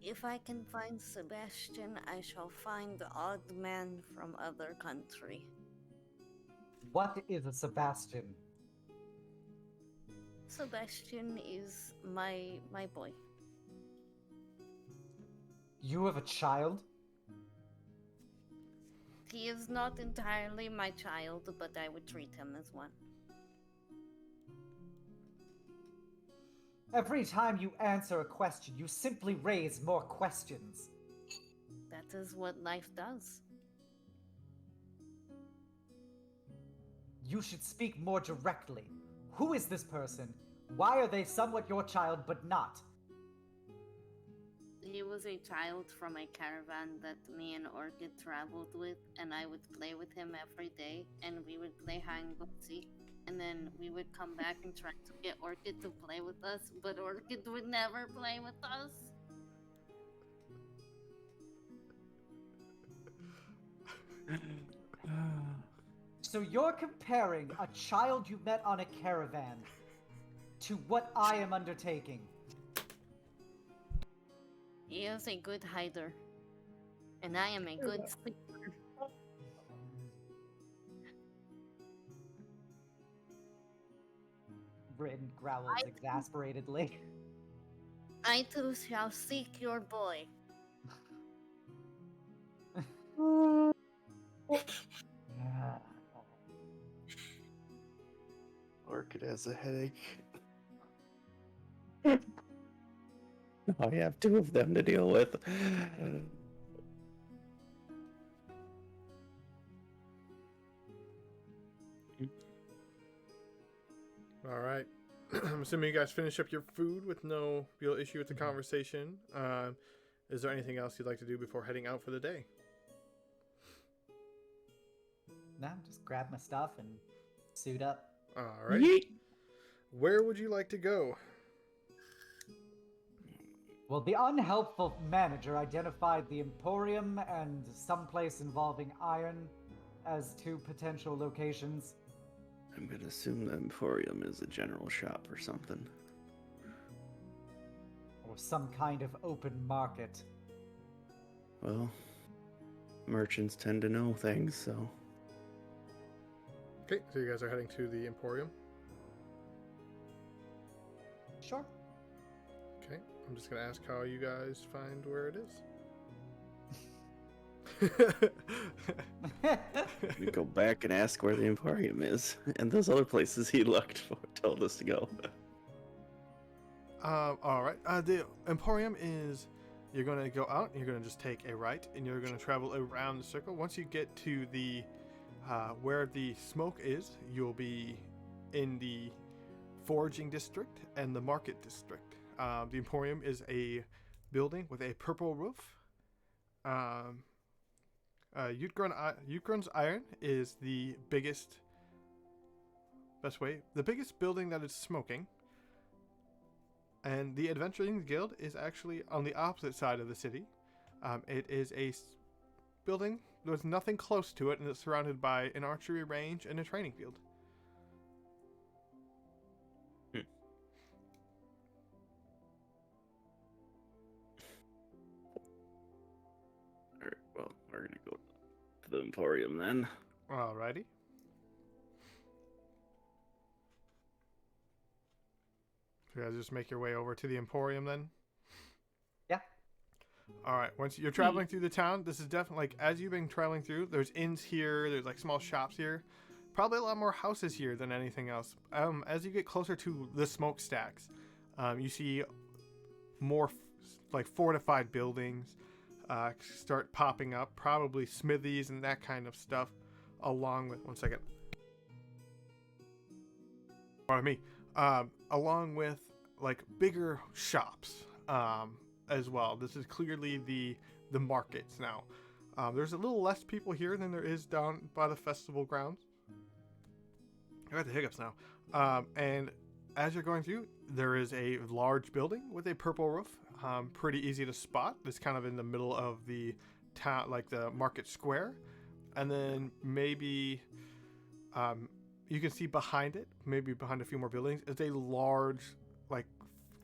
Speaker 2: If I can find Sebastian, I shall find the odd man from other country.
Speaker 4: What is a Sebastian?
Speaker 2: Sebastian is my boy.
Speaker 4: You have a child?
Speaker 2: He is not entirely my child, but I would treat him as one.
Speaker 4: Every time you answer a question, you simply raise more questions.
Speaker 2: That is what life does.
Speaker 4: You should speak more directly. Who is this person? Why are they somewhat your child but not?
Speaker 2: He was a child from a caravan that me and Orchid traveled with, and I would play with him every day, and we would play hide and seek, and then we would come back and try to get Orchid to play with us, but Orchid would never play with us.
Speaker 4: So you're comparing a child you met on a caravan to what I am undertaking.
Speaker 2: He is a good hider, and I am a good sleeper.
Speaker 4: Bryn growls exasperatedly.
Speaker 2: I too shall seek your boy.
Speaker 3: Orchid has a headache. I have two of them to deal with.
Speaker 1: All right. I'm assuming you guys finish up your food with no real issue with the conversation. Is there anything else you'd like to do before heading out for the day?
Speaker 4: Nah, just grab my stuff and suit up.
Speaker 1: All right. Where would you like to go?
Speaker 4: Well, the unhelpful manager identified the Emporium and someplace involving iron as two potential locations.
Speaker 3: I'm gonna assume the Emporium is a general shop or something.
Speaker 4: Or some kind of open market.
Speaker 3: Well, merchants tend to know things, so...
Speaker 1: Okay, so you guys are heading to the Emporium.
Speaker 4: Sure.
Speaker 1: Okay, I'm just going to ask how you guys find where it is.
Speaker 3: We go back and ask where the Emporium is, and those other places he looked for told us to go.
Speaker 1: All right. The Emporium is you're going to go out, and you're going to just take a right, and you're going to travel around the circle. Once you get to the where the smoke is, you'll be in the foraging district and the market district. The Emporium is a building with a purple roof. Yutgrun's Iron is the biggest building that is smoking. And the Adventuring Guild is actually on the opposite side of the city. It is a building. There's nothing close to it, and it's surrounded by an archery range and a training field.
Speaker 3: Alright, well, we're gonna go to the Emporium then.
Speaker 1: Alrighty. So you guys just make your way over to the Emporium then?
Speaker 4: Yeah.
Speaker 1: Alright, once you're traveling through the town, this is definitely, like, as you've been traveling through, there's inns here, there's, like, small shops here. Probably a lot more houses here than anything else. As you get closer to the smokestacks, you see more, like, fortified buildings start popping up. Probably smithies and that kind of stuff, along with... One second. Pardon me. Along with, like, bigger shops as well. This is clearly the markets now. There's a little less people here than there is down by the festival grounds. I got the hiccups now. And as you're going through, there is a large building with a purple roof. Pretty easy to spot. It's kind of in the middle of the town, like the market square. And then maybe... you can see behind it, maybe behind a few more buildings, is a large, like,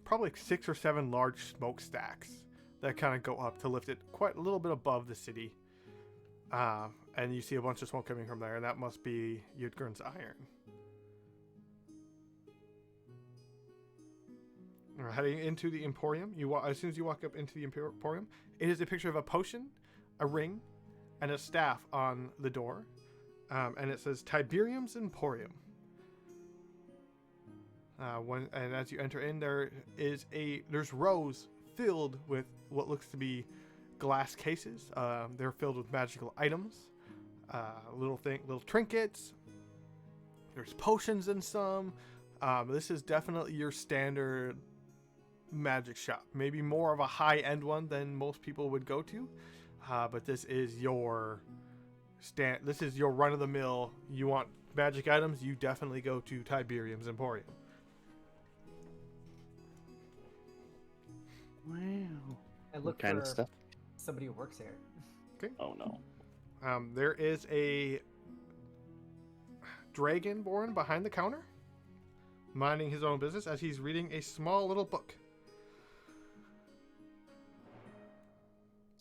Speaker 1: probably 6 or 7 large smokestacks that kind of go up to lift it quite a little bit above the city. And you see a bunch of smoke coming from there, and that must be Yutgrun's Iron. Heading into the Emporium, as soon as you walk up into the Emporium, it is a picture of a potion, a ring, and a staff on the door. And it says Tiberium's Emporium. And as you enter in, there's rows filled with what looks to be glass cases. They're filled with magical items, little trinkets. There's potions in some. This is definitely your standard magic shop. Maybe more of a high-end one than most people would go to. But this is your... This is your run-of-the-mill. You want magic items, you definitely go to Tiberium's Emporium.
Speaker 3: Wow.
Speaker 4: I look
Speaker 3: kind
Speaker 4: for
Speaker 3: of stuff.
Speaker 4: somebody who works here.
Speaker 1: Okay.
Speaker 3: Oh no.
Speaker 1: There is a dragonborn behind the counter, minding his own business as he's reading a small little book.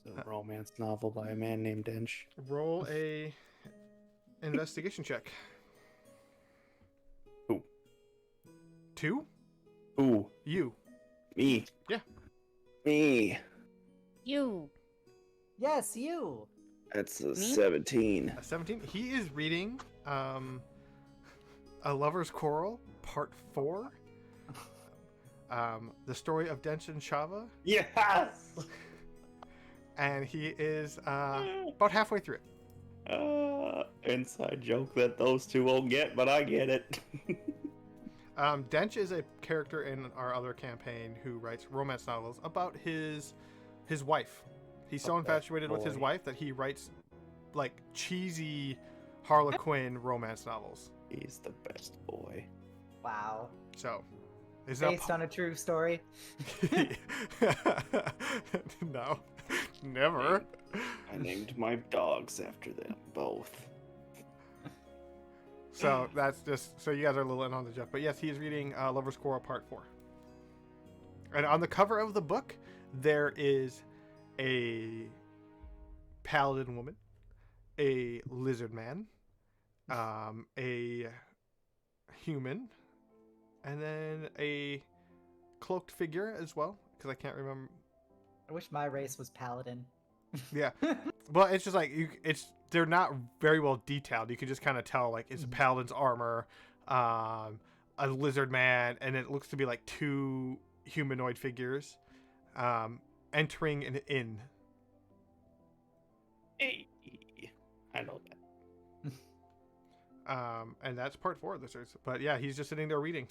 Speaker 3: It's a romance novel by a man named Dench.
Speaker 1: Roll a investigation check.
Speaker 3: Who?
Speaker 1: 2?
Speaker 3: Ooh.
Speaker 1: You.
Speaker 3: Me.
Speaker 1: Yeah.
Speaker 3: Me.
Speaker 2: You.
Speaker 4: Yes, you.
Speaker 3: That's a
Speaker 2: Me?
Speaker 3: 17.
Speaker 1: A 17. He is reading A Lover's Quarrel, Part 4. The story of Dench and Shava.
Speaker 3: Yes!
Speaker 1: And he is about halfway through it.
Speaker 3: Inside joke that those two won't get, but I get it.
Speaker 1: Dench is a character in our other campaign who writes romance novels about his wife. He's so infatuated with his wife that he writes, like, cheesy Harlequin romance novels.
Speaker 3: He's the best boy.
Speaker 4: Wow.
Speaker 1: So, is
Speaker 4: Based on a true story.
Speaker 1: No, never.
Speaker 3: I named my dogs after them both.
Speaker 1: So that's just so you guys are a little in on the joke. But yes, he is reading Lover's Quarrel Part 4. And on the cover of the book, there is a paladin woman, a lizard man, a human, and then a cloaked figure as well, because I can't remember.
Speaker 4: I wish my race was paladin.
Speaker 1: Yeah. Well, it's just like they're not very well detailed. You can just kind of tell, like, it's a paladin's armor, a lizard man, and it looks to be like 2 humanoid figures. entering an inn.
Speaker 3: Hey, I know that.
Speaker 1: And that's part 4 of the series. But yeah, he's just sitting there reading.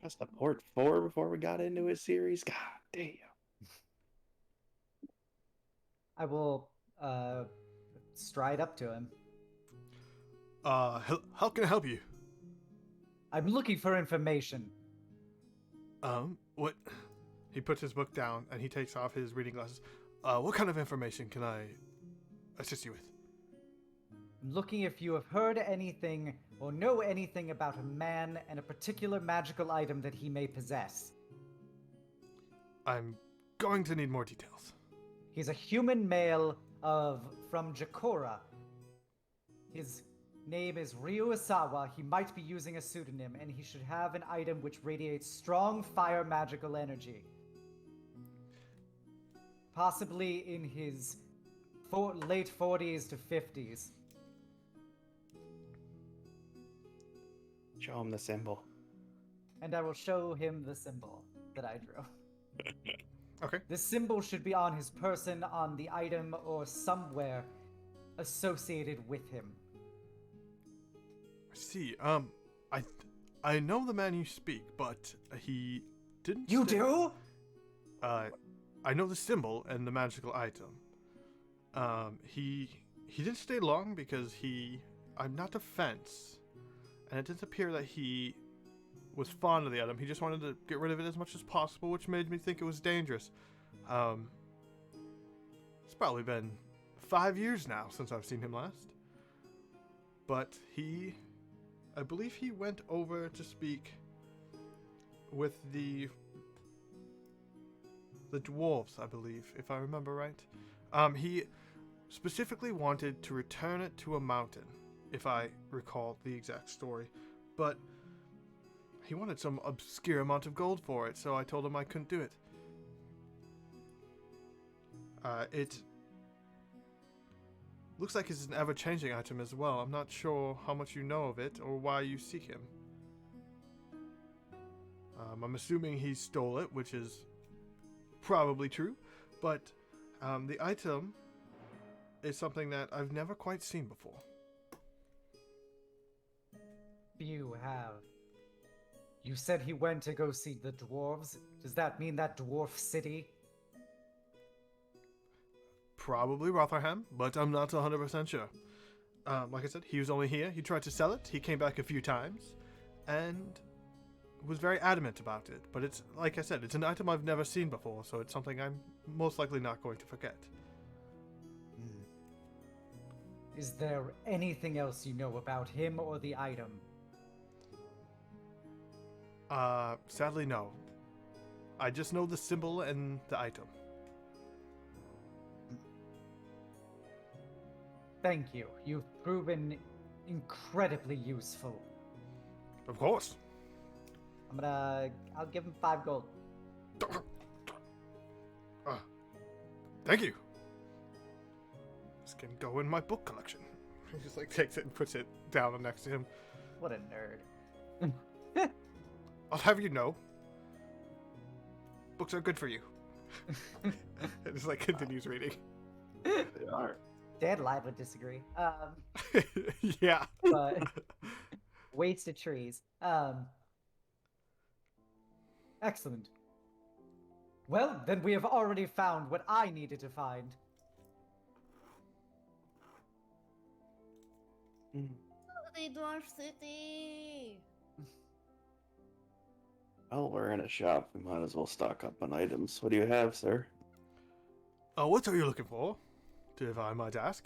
Speaker 3: That's the port 4 before we got into his series. God damn.
Speaker 4: I will stride up to him.
Speaker 1: How can I help you?
Speaker 4: I'm looking for information.
Speaker 1: What? He puts his book down and he takes off his reading glasses. What kind of information can I assist you with?
Speaker 4: I'm looking if you have heard anything or know anything about a man and a particular magical item that he may possess.
Speaker 1: I'm going to need more details.
Speaker 4: He's a human male from Jakora. His name is Ryu Isawa. He might be using a pseudonym, and he should have an item which radiates strong fire magical energy. Possibly in his late 40s to 50s.
Speaker 3: Show him the symbol.
Speaker 4: And I will show him the symbol that I drew.
Speaker 1: Okay.
Speaker 4: This symbol should be on his person, on the item, or somewhere associated with him.
Speaker 1: I see. I know the man you speak, but he didn't.
Speaker 4: You do?
Speaker 1: I know the symbol and the magical item. He didn't stay long because I'm not defense, and it didn't appear that he was fond of the item. He just wanted to get rid of it as much as possible, which made me think it was dangerous. It's probably been 5 years now since I've seen him last. But I believe he went over to speak with the dwarves, I believe, if I remember right. He specifically wanted to return it to a mountain, if I recall the exact story. But he wanted some obscure amount of gold for it, so I told him I couldn't do it. It looks like it's an ever-changing item as well. I'm not sure how much you know of it or why you seek him. I'm assuming he stole it, which is probably true, but the item is something that I've never quite seen before.
Speaker 4: You have. You said he went to go see the dwarves. Does that mean that dwarf city?
Speaker 1: Probably Rotherham, but I'm not 100% sure. Like I said, he was only here. He tried to sell it. He came back a few times and was very adamant about it. But it's, like I said, it's an item I've never seen before, so it's something I'm most likely not going to forget.
Speaker 4: Is there anything else you know about him or the item?
Speaker 1: Sadly, no. I just know the symbol and the item.
Speaker 4: Thank you. You've proven incredibly useful.
Speaker 1: Of course.
Speaker 4: I'll give him 5 gold.
Speaker 1: Thank you. This can go in my book collection. He just takes it and puts it down next to him.
Speaker 4: What a nerd.
Speaker 1: I'll have you know, books are good for you. It just continues reading.
Speaker 3: They are.
Speaker 4: Dan Live would disagree.
Speaker 1: Yeah.
Speaker 4: But wasted trees. Excellent. Well, then we have already found what I needed to find.
Speaker 2: The Dwarf City!
Speaker 3: Well, we're in a shop. We might as well stock up on items. What do you have, sir?
Speaker 1: What are you looking for, if I might ask?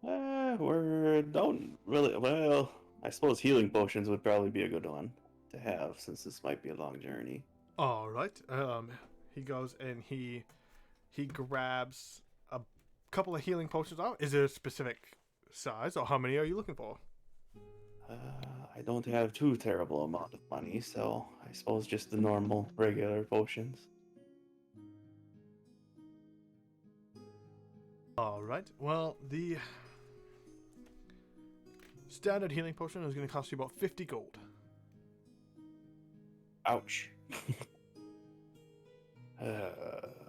Speaker 3: Don't really. Well, I suppose healing potions would probably be a good one to have, since this might be a long journey.
Speaker 1: All right. He goes and he grabs a couple of healing potions out. Is there a specific size, or how many are you looking for?
Speaker 3: I don't have too terrible amount of money, so I suppose just the normal, regular potions.
Speaker 1: All right. Well, the standard healing potion is going to cost you about 50 gold.
Speaker 3: Ouch.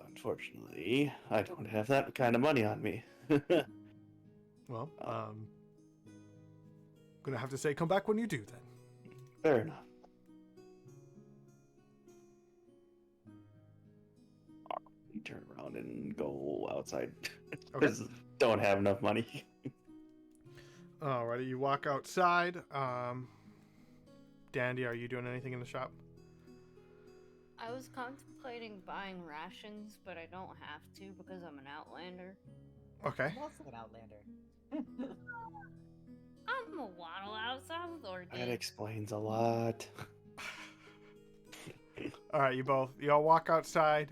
Speaker 3: Unfortunately, I don't have that kind of money on me.
Speaker 1: Well, gonna have to say come back when you do then.
Speaker 3: Fair enough. You turn around and go outside.
Speaker 1: Okay.
Speaker 3: Don't have enough money.
Speaker 1: Alrighty, you walk outside. Dandy, are you doing anything in the shop?
Speaker 2: I was contemplating buying rations, but I don't have to because I'm an outlander.
Speaker 1: Okay.
Speaker 4: I'm also an outlander.
Speaker 2: I'm a waddle outside with Orchid.
Speaker 3: That explains a lot.
Speaker 1: All right, you all walk outside.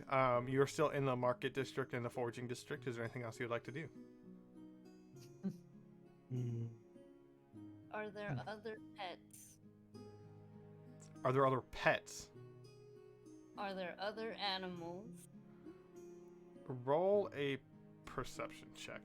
Speaker 1: You're still in the market district and the foraging district. Is there anything else you'd like to do?
Speaker 2: Are there other pets?
Speaker 1: Are there other pets?
Speaker 2: Are there other animals?
Speaker 1: Roll a perception check.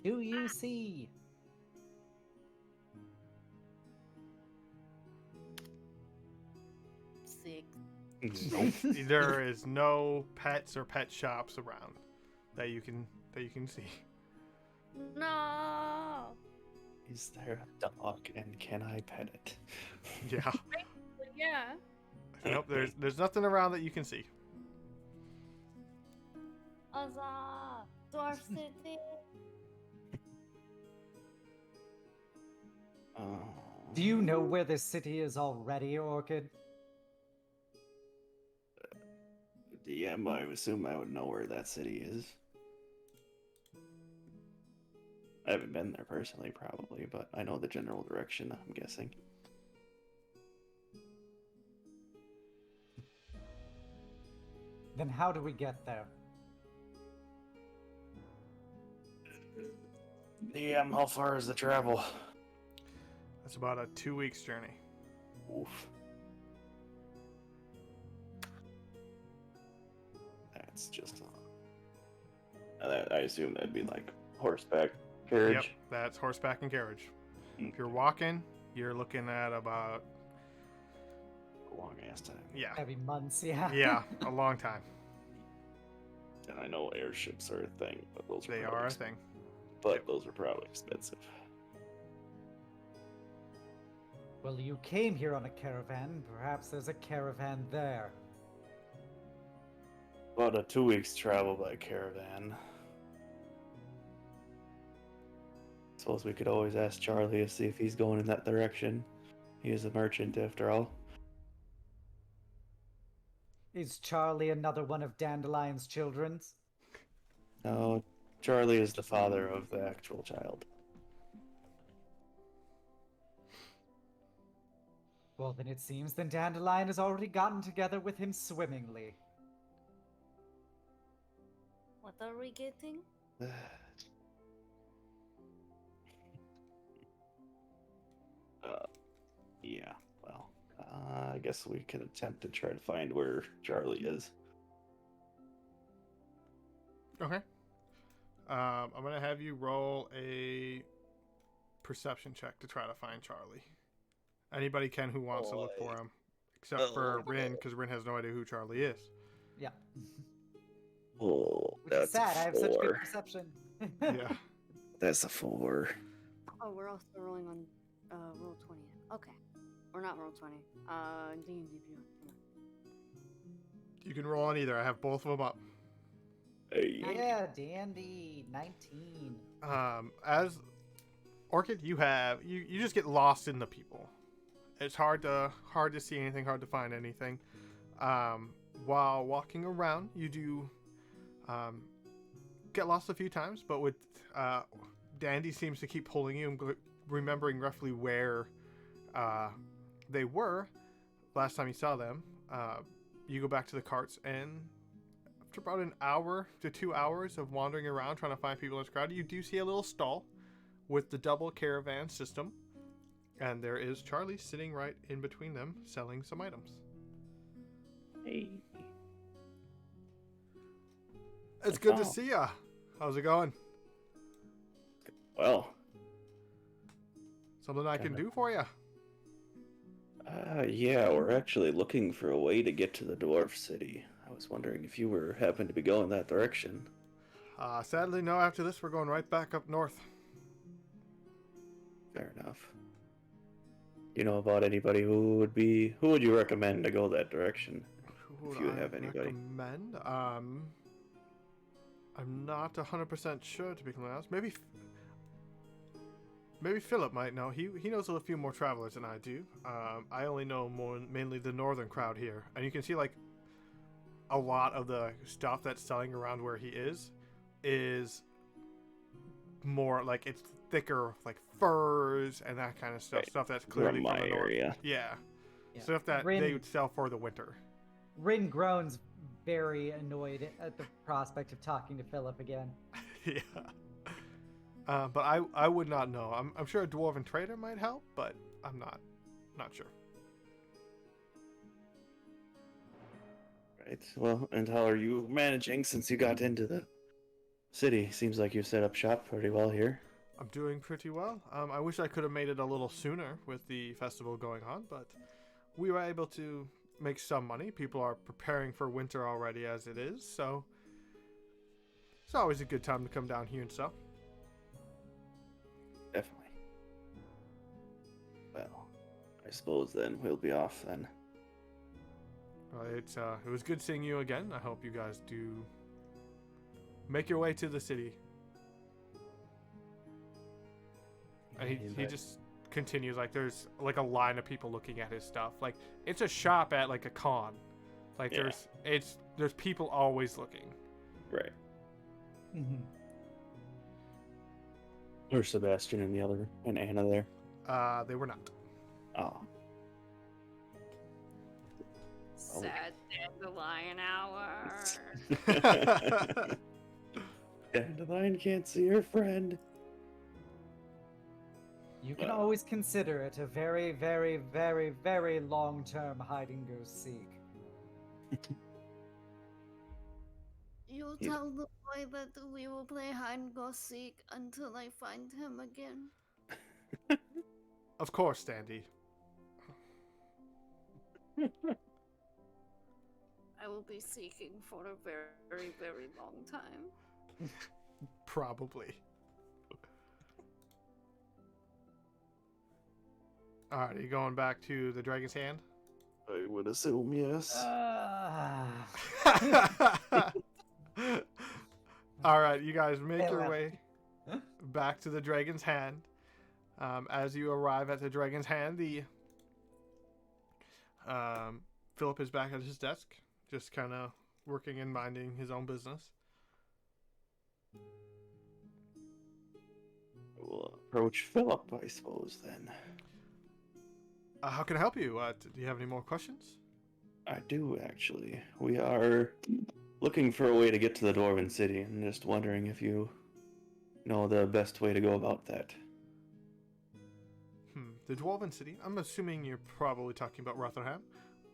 Speaker 4: Do you see?
Speaker 2: Six.
Speaker 3: Nope.
Speaker 1: There is no pets or pet shops around that you can see.
Speaker 2: No.
Speaker 3: Is there a dog and can I pet it?
Speaker 1: Yeah.
Speaker 2: Yeah.
Speaker 1: Nope. There's nothing around that you can see.
Speaker 2: Huzzah! Dwarf City.
Speaker 4: Do you know where this city is already, Orchid?
Speaker 3: DM, I assume I would know where that city is. I haven't been there personally, probably, but I know the general direction, I'm guessing.
Speaker 4: Then how do we get there?
Speaker 3: DM, how far is the travel?
Speaker 1: That's about a 2 weeks journey.
Speaker 3: Oof. That's just... I assume that'd be like horseback carriage.
Speaker 1: Yep, that's horseback and carriage. If you're walking, you're looking at about
Speaker 3: A long ass time.
Speaker 1: yeah,
Speaker 4: Every months, yeah.
Speaker 1: yeah, a long time.
Speaker 3: And I know airships are a thing, but those
Speaker 1: They
Speaker 3: probably
Speaker 1: are a thing.
Speaker 3: But those are probably expensive.
Speaker 4: Well, you came here on a caravan. Perhaps there's a caravan there.
Speaker 3: About a 2 weeks travel by caravan. Suppose we could always ask Charlie to see if he's going in that direction. He is a merchant after all.
Speaker 4: Is Charlie another one of Dandelion's children's?
Speaker 3: No, Charlie is the father of the actual child.
Speaker 4: Well, then it seems then Dandelion has already gotten together with him swimmingly.
Speaker 2: What are we getting?
Speaker 3: Yeah, well, I guess we can attempt to try to find where Charlie is.
Speaker 1: Okay. I'm gonna have you roll a perception check to try to find Charlie. Anybody can who wants to look for him, except for Rin, because Rin has no idea who Charlie is.
Speaker 4: Yeah.
Speaker 3: Oh,
Speaker 4: Which is
Speaker 3: that's
Speaker 4: sad. I have such good
Speaker 3: 4.
Speaker 4: perception.
Speaker 1: Yeah.
Speaker 3: That's a 4.
Speaker 2: Oh, we're also rolling on roll 20. Okay. Or not roll 20. D&D view.
Speaker 1: You can roll on either. I have both of them up.
Speaker 3: Hey.
Speaker 4: Yeah, D&D 19.
Speaker 1: As Orchid, you just get lost in the people. It's hard to see anything, hard to find anything. While walking around, you do get lost a few times, but with Dandy seems to keep pulling you and remembering roughly where they were last time you saw them. You go back to the carts, and after about an hour to 2 hours of wandering around trying to find people in this crowd, you do see a little stall with the double caravan system, and there is Charlie sitting right in between them selling some items.
Speaker 3: Hey.
Speaker 1: It's good to
Speaker 3: Wow.
Speaker 1: see ya. How's it going?
Speaker 3: Well,
Speaker 1: Something I can
Speaker 3: Kinda.
Speaker 1: do for you?
Speaker 3: yeah, we're actually looking for a way to get to the dwarf city. I was wondering if you were happen to be going that direction.
Speaker 1: Sadly, no. After this, we're going right back up north.
Speaker 3: Fair enough. You know about anybody who would you recommend to go that direction?
Speaker 1: Who
Speaker 3: If
Speaker 1: would
Speaker 3: you
Speaker 1: I
Speaker 3: have anybody.
Speaker 1: recommend? I'm not 100% sure, to be completely honest. Maybe Philip might know. He knows a few more travelers than I do. I only know mainly the northern crowd here, and you can see like a lot of the stuff that's selling around where he is more like it's thicker, like furs and that kind of stuff.
Speaker 3: Right.
Speaker 1: Stuff that's clearly
Speaker 3: From
Speaker 1: from
Speaker 3: my
Speaker 1: the north.
Speaker 3: area.
Speaker 1: Yeah,
Speaker 4: Yeah.
Speaker 1: stuff that
Speaker 4: Rin-
Speaker 1: they would sell for the winter.
Speaker 4: Rin groans, very annoyed at the prospect of talking to Philip again.
Speaker 1: Yeah. But I would not know. I'm sure a dwarven trader might help, but I'm not sure.
Speaker 3: Right. Well, and how are you managing since you got into the city? Seems like you set up shop pretty well here.
Speaker 1: I'm doing pretty well. I wish I could have made it a little sooner with the festival going on, but we were able to make some money. People are preparing for winter already as it is, so it's always a good time to come down here and sell.
Speaker 3: Definitely. Well, I suppose then we'll be off then.
Speaker 1: It was good seeing you again. I hope you guys do make your way to the city. And he just continues like there's like a line of people looking at his stuff. Like it's a shop at like a con. Like
Speaker 3: Yeah.
Speaker 1: there's people always looking.
Speaker 3: Right.
Speaker 4: Mhm.
Speaker 3: Or Sebastian and the other and Anna there.
Speaker 1: They were not.
Speaker 3: Oh.
Speaker 2: Sad dandelion hour.
Speaker 3: Dandelion can't see her friend.
Speaker 4: You can always consider it a very, very, very, very long-term hide-and-go seek.
Speaker 2: You
Speaker 3: Yeah.
Speaker 2: tell the boy that we will play hide and go seek until I find him again.
Speaker 1: Of course, Dandy.
Speaker 2: I will be seeking for a very, very long time.
Speaker 1: Probably. Alright, are you going back to the Dragon's Hand?
Speaker 3: I would assume yes.
Speaker 1: Alright, you guys make your
Speaker 4: Farewell.
Speaker 1: way back to the Dragon's Hand. As you arrive at the Dragon's Hand, Philip is back at his desk, just kind of working and minding his own business.
Speaker 3: We'll approach Philip, I suppose, then.
Speaker 1: How can I help you? Do you have any more questions?
Speaker 3: I do, actually. We are looking for a way to get to the Dwarven City, and just wondering if you know the best way to go about that.
Speaker 1: The Dwarven City? I'm assuming you're probably talking about Rotherham.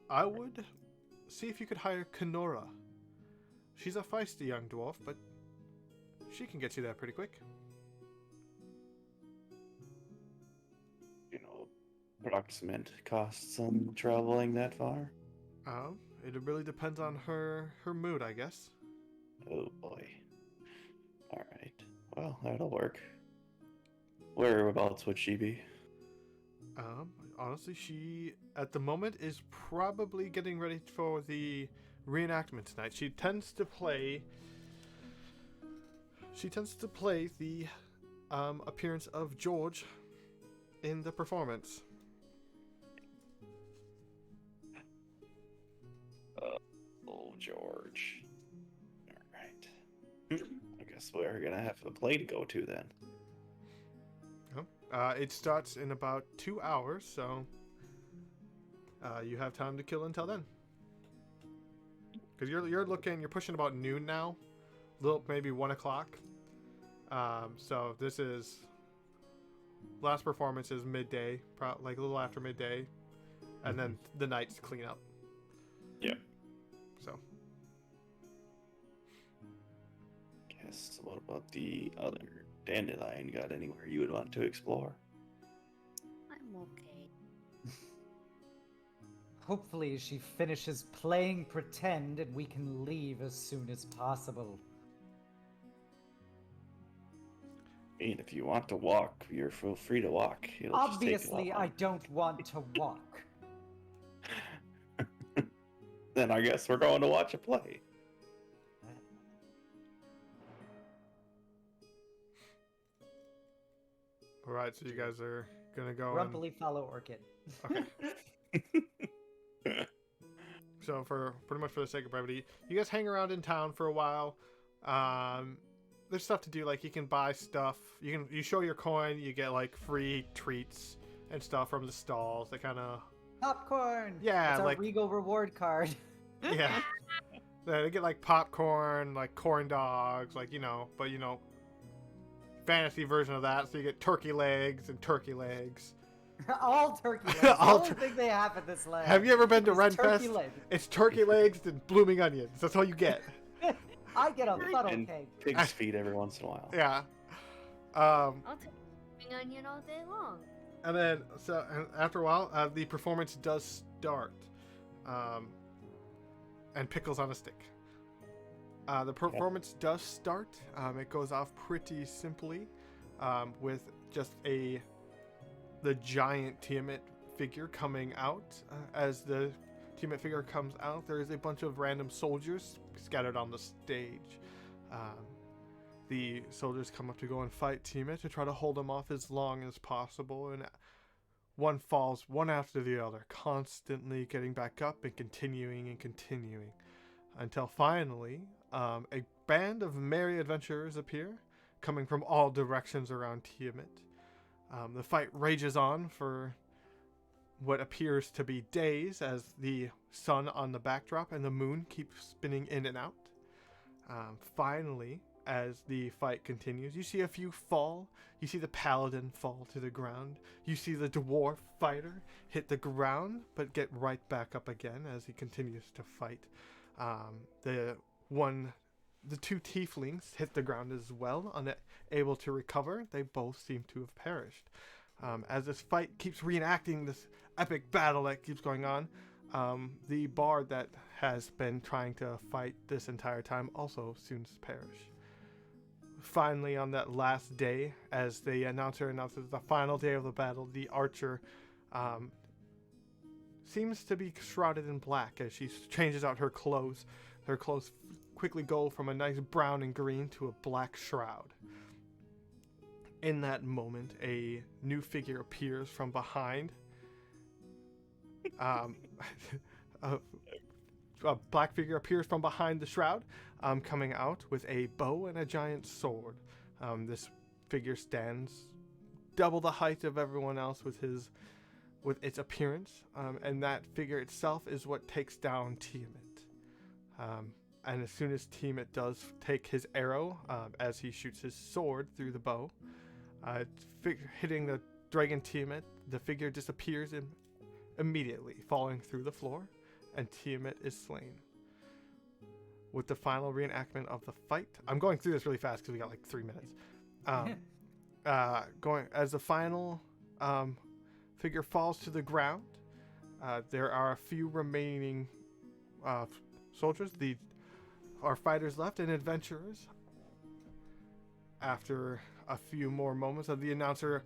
Speaker 1: I would see if you could hire Kenora. She's a feisty young dwarf, but she can get you there pretty quick.
Speaker 3: You know, approximate costs on traveling that far?
Speaker 1: It really depends on her mood, I guess.
Speaker 3: Oh boy. Alright. Well, that'll work. Whereabouts would she be?
Speaker 1: Honestly, she at the moment is probably getting ready for the reenactment tonight. She tends to play the appearance of George in the performance.
Speaker 3: Oh, George. Alright. I guess we're gonna have a play to go to then.
Speaker 1: It starts in about 2 hours, so you have time to kill until then. Because you're pushing about noon now, maybe 1 o'clock. So this is last performance is midday, like a little after midday, and then the night's clean up.
Speaker 3: Yeah.
Speaker 1: So
Speaker 3: guess what about the other dandelion? Got anywhere you would want to explore?
Speaker 2: I'm okay.
Speaker 4: Hopefully she finishes playing pretend and we can leave as soon as possible.
Speaker 3: I mean, if you want to walk, you're feel free to walk. It'll just take a
Speaker 4: Obviously,
Speaker 3: while.
Speaker 4: I don't want to walk.
Speaker 3: Then I guess we're going to watch a play.
Speaker 1: All right, so you guys are gonna go.
Speaker 4: Grumpily follow Orchid.
Speaker 1: Okay. So for pretty much for the sake of brevity, you guys hang around in town for a while. There's stuff to do, like you can buy stuff. You show your coin, you get like free treats and stuff from the stalls. They kind of
Speaker 4: Popcorn!
Speaker 1: Yeah,
Speaker 4: it's our
Speaker 1: like-
Speaker 4: Regal reward card.
Speaker 1: yeah. They get like popcorn, like corn dogs, like but fantasy version of that. So you get turkey legs and turkey legs.
Speaker 4: All turkey legs.
Speaker 1: All
Speaker 4: the only thing they have in this land.
Speaker 1: Have you ever been to
Speaker 4: is
Speaker 1: Renfest?
Speaker 4: turkey legs.
Speaker 1: It's turkey legs and blooming onions. That's all you get.
Speaker 4: I get a funnel
Speaker 3: And
Speaker 4: cake.
Speaker 3: pig's feet every once in a while.
Speaker 1: Yeah.
Speaker 2: I'll take an onion all day long.
Speaker 1: And then, and after a while, the performance does start. And pickles on a stick. The performance does start. It goes off pretty simply, with just the giant Tiamat figure coming out. As the Tiamat figure comes out, there is a bunch of random soldiers scattered on the stage. The soldiers come up to go and fight Tiamat to try to hold him off as long as possible, and one falls one after the other, constantly getting back up and continuing until finally a band of merry adventurers appear, coming from all directions around Tiamat. The fight rages on for what appears to be days as the sun on the backdrop and the moon keep spinning in and out. Finally, as the fight continues, you see a few fall. You see the paladin fall to the ground. You see the dwarf fighter hit the ground, but get right back up again as he continues to fight. The two tieflings hit the ground as well, unable to recover. They both seem to have perished. As this fight keeps reenacting this epic battle that keeps going on, the bard that has been trying to fight this entire time also soon perish. Finally, on that last day, as the announcer announces the final day of the battle, the archer seems to be shrouded in black as she changes out her clothes. Her clothes quickly go from a nice brown and green to a black shroud. In that moment, a new figure appears from behind. A black figure appears from behind the shroud, coming out with a bow and a giant sword. This figure stands double the height of everyone else with its appearance, and that figure itself is what takes down Tiamat. And as soon as Tiamat does take his arrow, as he shoots his sword through the bow, hitting the dragon Tiamat, the figure disappears immediately, falling through the floor, and Tiamat is slain. With the final reenactment of the fight, I'm going through this really fast because we got like 3 minutes. Going as the final figure falls to the ground, there are a few remaining soldiers. Are fighters left and adventurers. After a few more moments of the announcer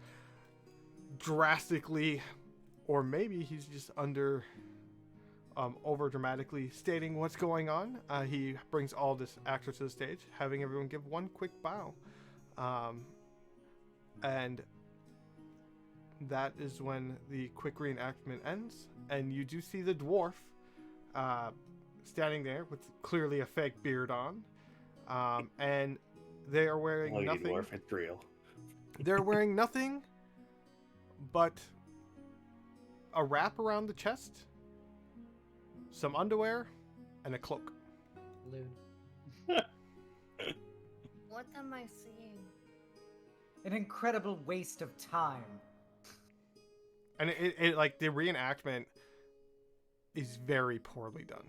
Speaker 1: drastically, or maybe he's just over dramatically stating what's going on, he brings all this actors to the stage, having everyone give one quick bow, and that is when the quick reenactment ends, and you do see the dwarf standing there with clearly a fake beard on, and they are wearing nothing.
Speaker 3: Dwarf, it's real.
Speaker 1: They're wearing nothing but a wrap around the chest, some underwear, and a cloak.
Speaker 4: Loon.
Speaker 2: What am I seeing?
Speaker 4: An incredible waste of time.
Speaker 1: And it like the reenactment is very poorly done.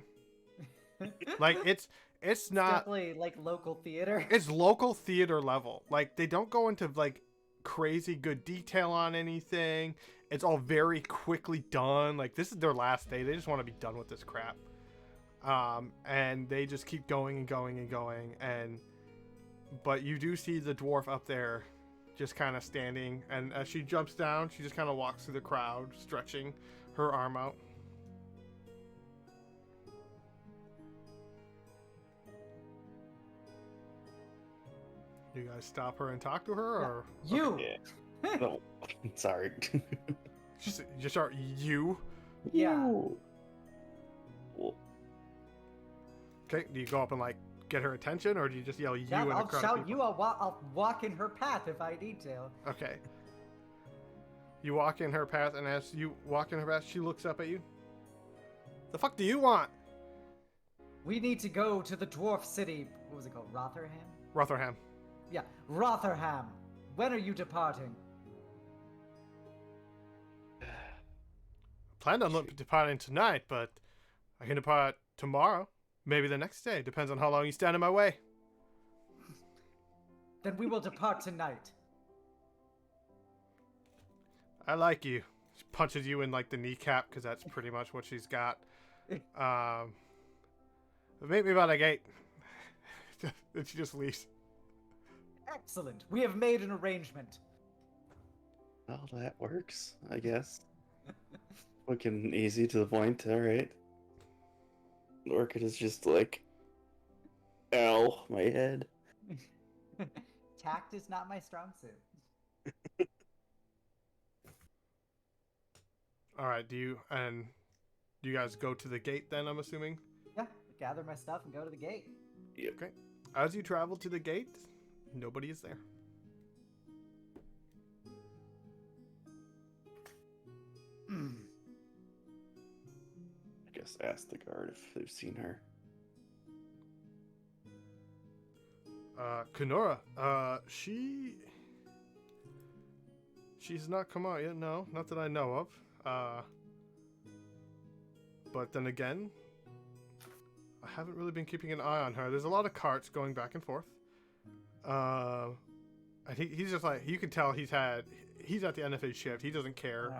Speaker 1: Like it's It's not.
Speaker 4: Definitely like local theater.
Speaker 1: It's local theater level. Like, they don't go into like crazy good detail on anything. It's all very quickly done. Like, this is their last day. They just want to be done with this crap. And they just keep going and going and going. But you do see the dwarf up there just kind of standing. And as she jumps down, she just kind of walks through the crowd, stretching her arm out. You guys stop her and talk to her, or
Speaker 4: You.
Speaker 3: Yeah. No, sorry.
Speaker 1: just start you?
Speaker 4: Yeah.
Speaker 3: Ooh. Well,
Speaker 1: Okay. Do you go up and like get her attention, or do you just yell you?
Speaker 4: Yeah,
Speaker 1: in a
Speaker 4: I'll
Speaker 1: crowd of
Speaker 4: shout
Speaker 1: people?
Speaker 4: you. I'll walk in her path if I need to.
Speaker 1: Okay. You walk in her path, and as you walk in her path, she looks up at you. The fuck do you want?
Speaker 4: We need to go to the dwarf city. What was it called? Rotherham?
Speaker 1: Rotherham.
Speaker 4: Yeah, Rotherham. When are you departing?
Speaker 1: Planned on departing tonight, but I can depart tomorrow. Maybe the next day. Depends on how long you stand in my way.
Speaker 4: Then we will depart tonight.
Speaker 1: I like you. She punches you in like the kneecap because that's pretty much what she's got. Meet me by the gate. And she just leaves.
Speaker 4: Excellent. We have made an arrangement.
Speaker 3: well, that works, I guess. Looking easy to the point, alright. Orchid is just like, ow, my head.
Speaker 4: Tact is not my strong suit.
Speaker 1: All right. Do you guys go to the gate then? I'm assuming.
Speaker 4: Yeah, gather my stuff and go to the gate.
Speaker 1: Okay. As you travel to the gate, nobody is there.
Speaker 3: I guess ask the guard if they've seen her.
Speaker 1: Kenora, she's not come out yet. No, not that I know of. But then again, I haven't really been keeping an eye on her. There's a lot of carts going back and forth. And he's just like, you can tell he's at the end of his shift. He doesn't care.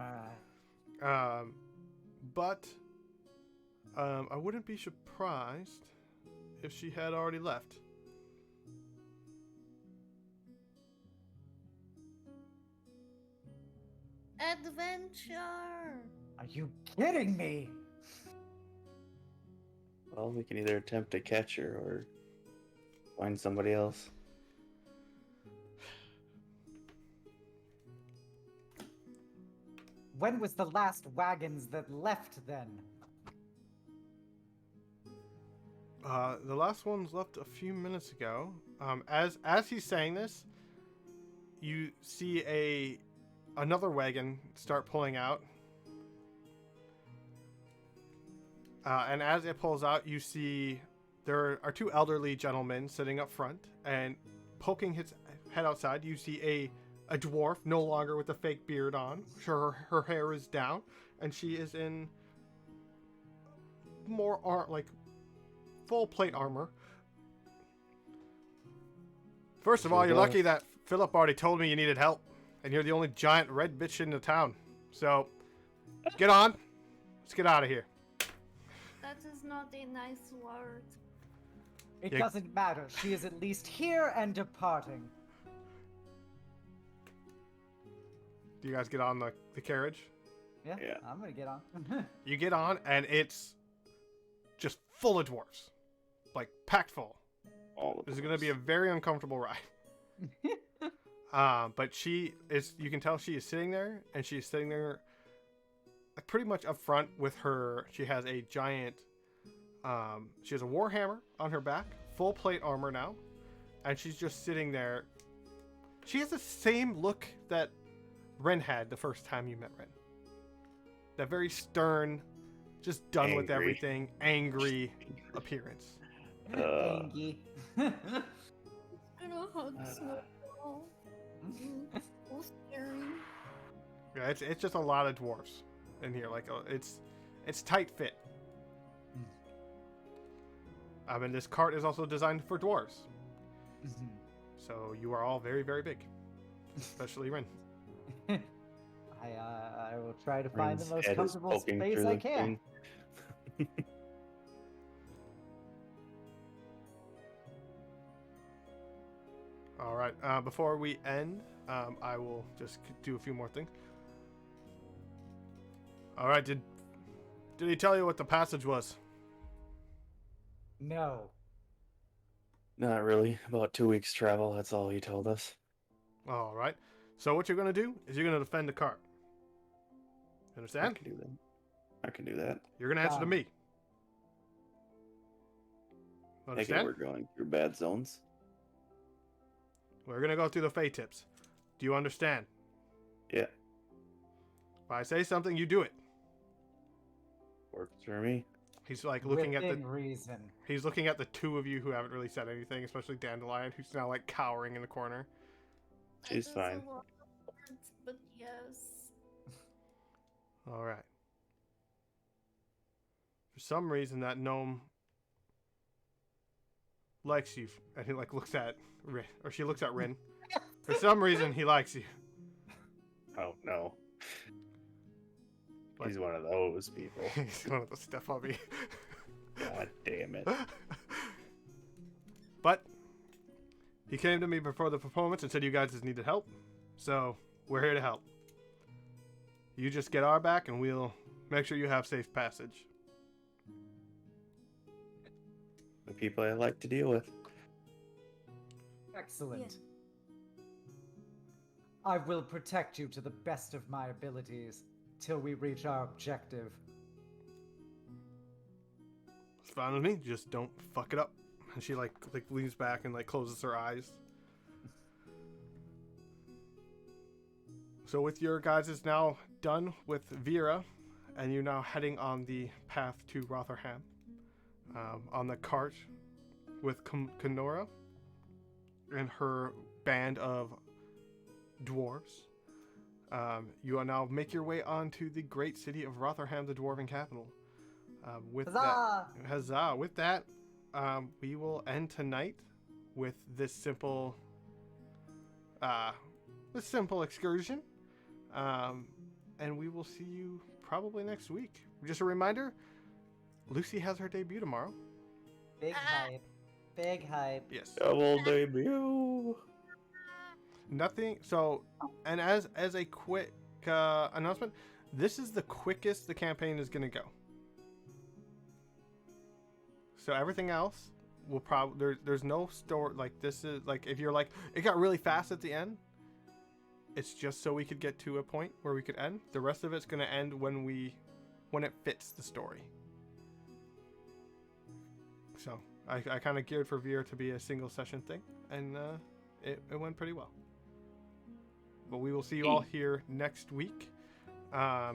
Speaker 1: But I wouldn't be surprised if she had already left.
Speaker 2: Adventure!
Speaker 4: Are you kidding me?
Speaker 3: Well, we can either attempt to catch her or find somebody else.
Speaker 4: When was the last wagons that left then?
Speaker 1: The last one's left a few minutes ago. As he's saying this, you see another wagon start pulling out. And as it pulls out, you see there are two elderly gentlemen sitting up front, and poking his head outside, you see a dwarf, no longer with the fake beard on. Her hair is down, and she is in more like full plate armor. First of all, you're lucky that Philip already told me you needed help, and you're the only giant red bitch in the town. So, get on. Let's get out of here.
Speaker 2: That is not a nice word.
Speaker 4: It
Speaker 1: Yeah.
Speaker 4: doesn't matter. She is at least here and departing.
Speaker 1: Do you guys get on the carriage?
Speaker 4: Yeah,
Speaker 3: Yeah.
Speaker 4: I'm gonna get on.
Speaker 1: You get on, and it's just full of dwarves. Like, packed full.
Speaker 3: All of
Speaker 1: This is going to be a very uncomfortable ride. But you can tell she is sitting there, and she's sitting there like, pretty much up front with her. She has a giant, she has a warhammer on her back, full plate armor now, and she's just sitting there. She has the same look that Ren had the first time you met Ren. That very stern, just done with
Speaker 3: Angry.
Speaker 1: everything, angry appearance.
Speaker 4: Angie.
Speaker 2: Gonna hug Snowball. It's so scary.
Speaker 1: Yeah, it's just a lot of dwarfs in here. Like it's tight fit. And this cart is also designed for dwarves.
Speaker 4: Mhm.
Speaker 1: So you are all very, very big. Especially Rin.
Speaker 4: I will try to find the
Speaker 3: Rin's
Speaker 4: most
Speaker 3: head is
Speaker 4: comfortable
Speaker 3: poking
Speaker 4: space
Speaker 3: through
Speaker 4: I
Speaker 3: the
Speaker 4: can.
Speaker 3: thing.
Speaker 1: All right. Before we end, I will just do a few more things. All right. Did he tell you what the passage was?
Speaker 4: No.
Speaker 3: Not really. About 2 weeks travel. That's all he told us.
Speaker 1: All right. So what you're gonna do is you're gonna defend the cart.
Speaker 3: I
Speaker 1: Understand?
Speaker 3: can do that. I can do that.
Speaker 1: You're gonna answer to
Speaker 4: Done.
Speaker 1: me.
Speaker 3: Again,
Speaker 1: Understand?
Speaker 3: we're going through bad zones.
Speaker 1: We're gonna go through the Fey tips. Do you understand?
Speaker 3: Yeah,
Speaker 1: If I say something, you do it.
Speaker 3: works for me.
Speaker 1: He's like looking at
Speaker 4: Within
Speaker 1: the.
Speaker 4: reason.
Speaker 1: He's looking at the two of you who haven't really said anything, especially Dandelion, who's now like cowering in the corner.
Speaker 3: She's fine.
Speaker 2: Words, but yes.
Speaker 1: All right. For some reason, that gnome likes you, and he like looks at Rin, or she looks at Rin. For some reason, he likes you.
Speaker 3: Oh no.
Speaker 1: Like-
Speaker 3: He's one of those people.
Speaker 1: He's one of the step hubby.
Speaker 3: God damn it.
Speaker 1: But he came to me before the performance and said you guys just needed help, so we're here to help. You just get our back, and we'll make sure you have safe passage.
Speaker 3: The people I like to deal with.
Speaker 4: Excellent.
Speaker 2: Yeah.
Speaker 4: I will protect you to the best of my abilities till we reach our objective.
Speaker 1: It's fine with me. Just don't fuck it up. And she like leans back and like closes her eyes. So with your guys is now done with Vira, and you're now heading on the path to Rotherham, on the cart with Kenora and her band of dwarves. You are now make your way onto the great city of Rotherham, the dwarven capital. With
Speaker 4: Huzzah!
Speaker 1: that, huzzah! With that, we will end tonight with this simple excursion. And we will see you probably next week. Just a reminder, Lucy has her debut tomorrow.
Speaker 4: Big hype. Big hype.
Speaker 1: Yes.
Speaker 3: Double debut.
Speaker 1: Nothing. So, and as a quick announcement, this is the quickest the campaign is going to go. So everything else will probably there's no story like this is like if you're like it got really fast at the end. It's just so we could get to a point where we could end. The rest of it's going to end when it fits the story. So I kind of geared for Vira to be a single session thing, and it went pretty well. But we will see you all here next week. I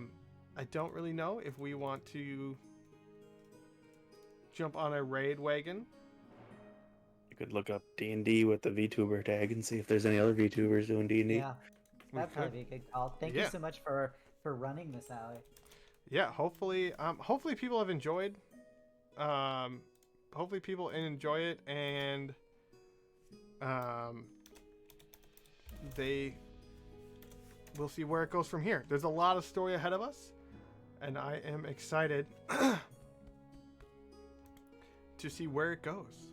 Speaker 1: don't really know if we want to jump on a raid wagon.
Speaker 3: You could look up D&D with the VTuber tag and see if there's any other VTubers doing D&D.
Speaker 4: Yeah. That'd probably be a good call. Thank you
Speaker 1: Yeah.
Speaker 4: so much for running this, Allie.
Speaker 1: Yeah, hopefully people have enjoyed. Hopefully people enjoy it, and we'll see where it goes from here. There's a lot of story ahead of us, and I am excited to see where it goes.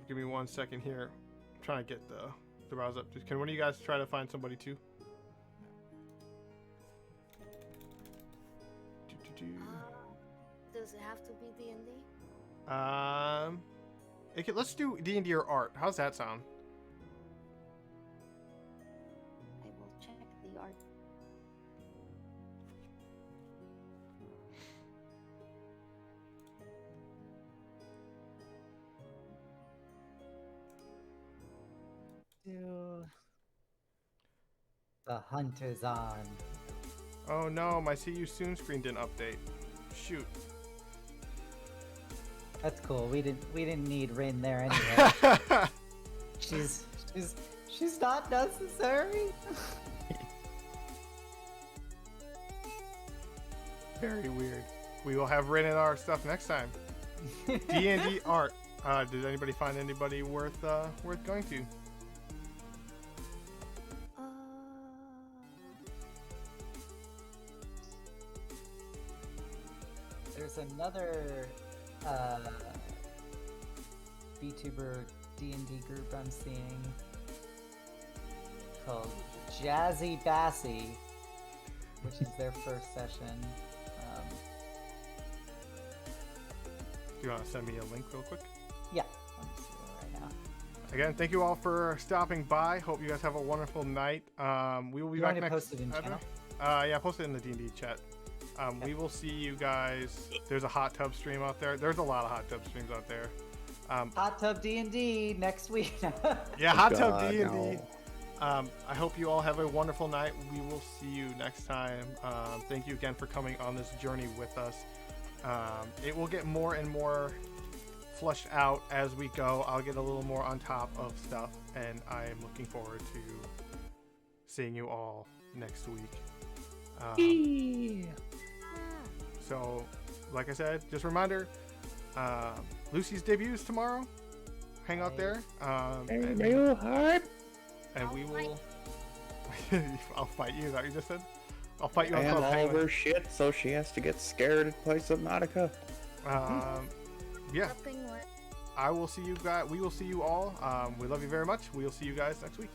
Speaker 1: Give me 1 second here. I'm trying to get the browse up. Can one of you guys try to find somebody too?
Speaker 2: Does it have to be D&D?
Speaker 1: Let's do D&D or art. How's that sound?
Speaker 2: I will check the art.
Speaker 4: The hunt is on.
Speaker 1: Oh no, my see you soon screen didn't update. Shoot.
Speaker 4: That's cool. We didn't need Rin there anyway. she's not necessary.
Speaker 1: Very weird. We will have Rin in our stuff next time. D&D art. Did anybody find anybody worth going to?
Speaker 4: There's another VTuber D&D group I'm seeing called Jazzy Bassy, which is their first session.
Speaker 1: Do you want to send me a link real quick?
Speaker 4: Yeah, I'm just doing it right now.
Speaker 1: Again, thank you all for stopping by. Hope you guys have a wonderful night. We will be
Speaker 4: You
Speaker 1: back
Speaker 4: want to
Speaker 1: next.
Speaker 4: post it in
Speaker 1: Saturday.
Speaker 4: channel?
Speaker 1: Yeah, post it in the D&D chat. We will see you guys. There's a hot tub stream out there. There's a lot of hot tub streams out there.
Speaker 4: Hot Tub D&D next week.
Speaker 1: Yeah, hot tub
Speaker 3: God,
Speaker 1: D&D.
Speaker 3: no.
Speaker 1: I hope you all have a wonderful night. We will see you next time. Thank you again for coming on this journey with us. It will get more and more flushed out as we go. I'll get a little more on top of stuff, and I am looking forward to seeing you all next week. So, like I said, just a reminder, Lucy's debut is tomorrow. Hang out there. And we will... I'll fight you, is that what you just said? I'll fight you on
Speaker 3: And
Speaker 1: Club
Speaker 3: all of
Speaker 1: Penguin.
Speaker 3: her shit, so she has to get scared and play Subnautica.
Speaker 1: Yeah,
Speaker 2: Nothing more.
Speaker 1: I will see you guys. We will see you all. We love you very much. We will see you guys next week.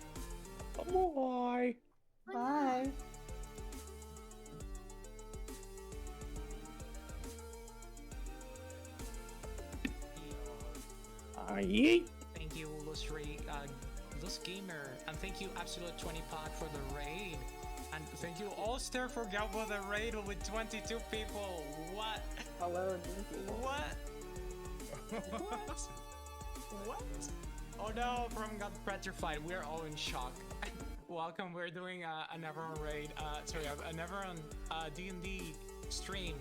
Speaker 3: Bye.
Speaker 4: Bye.
Speaker 3: Yeet.
Speaker 5: Thank you, Luz Gamer, and thank you, Absolute 20 Pod, for the raid. And thank you, Ulster, for Galbo the raid with 22 people. What?
Speaker 6: Hello,
Speaker 5: What? What? What? Oh no, from got petrified. We're all in shock. Welcome, we're doing a Neverone raid. Sorry, a Neverone D&D stream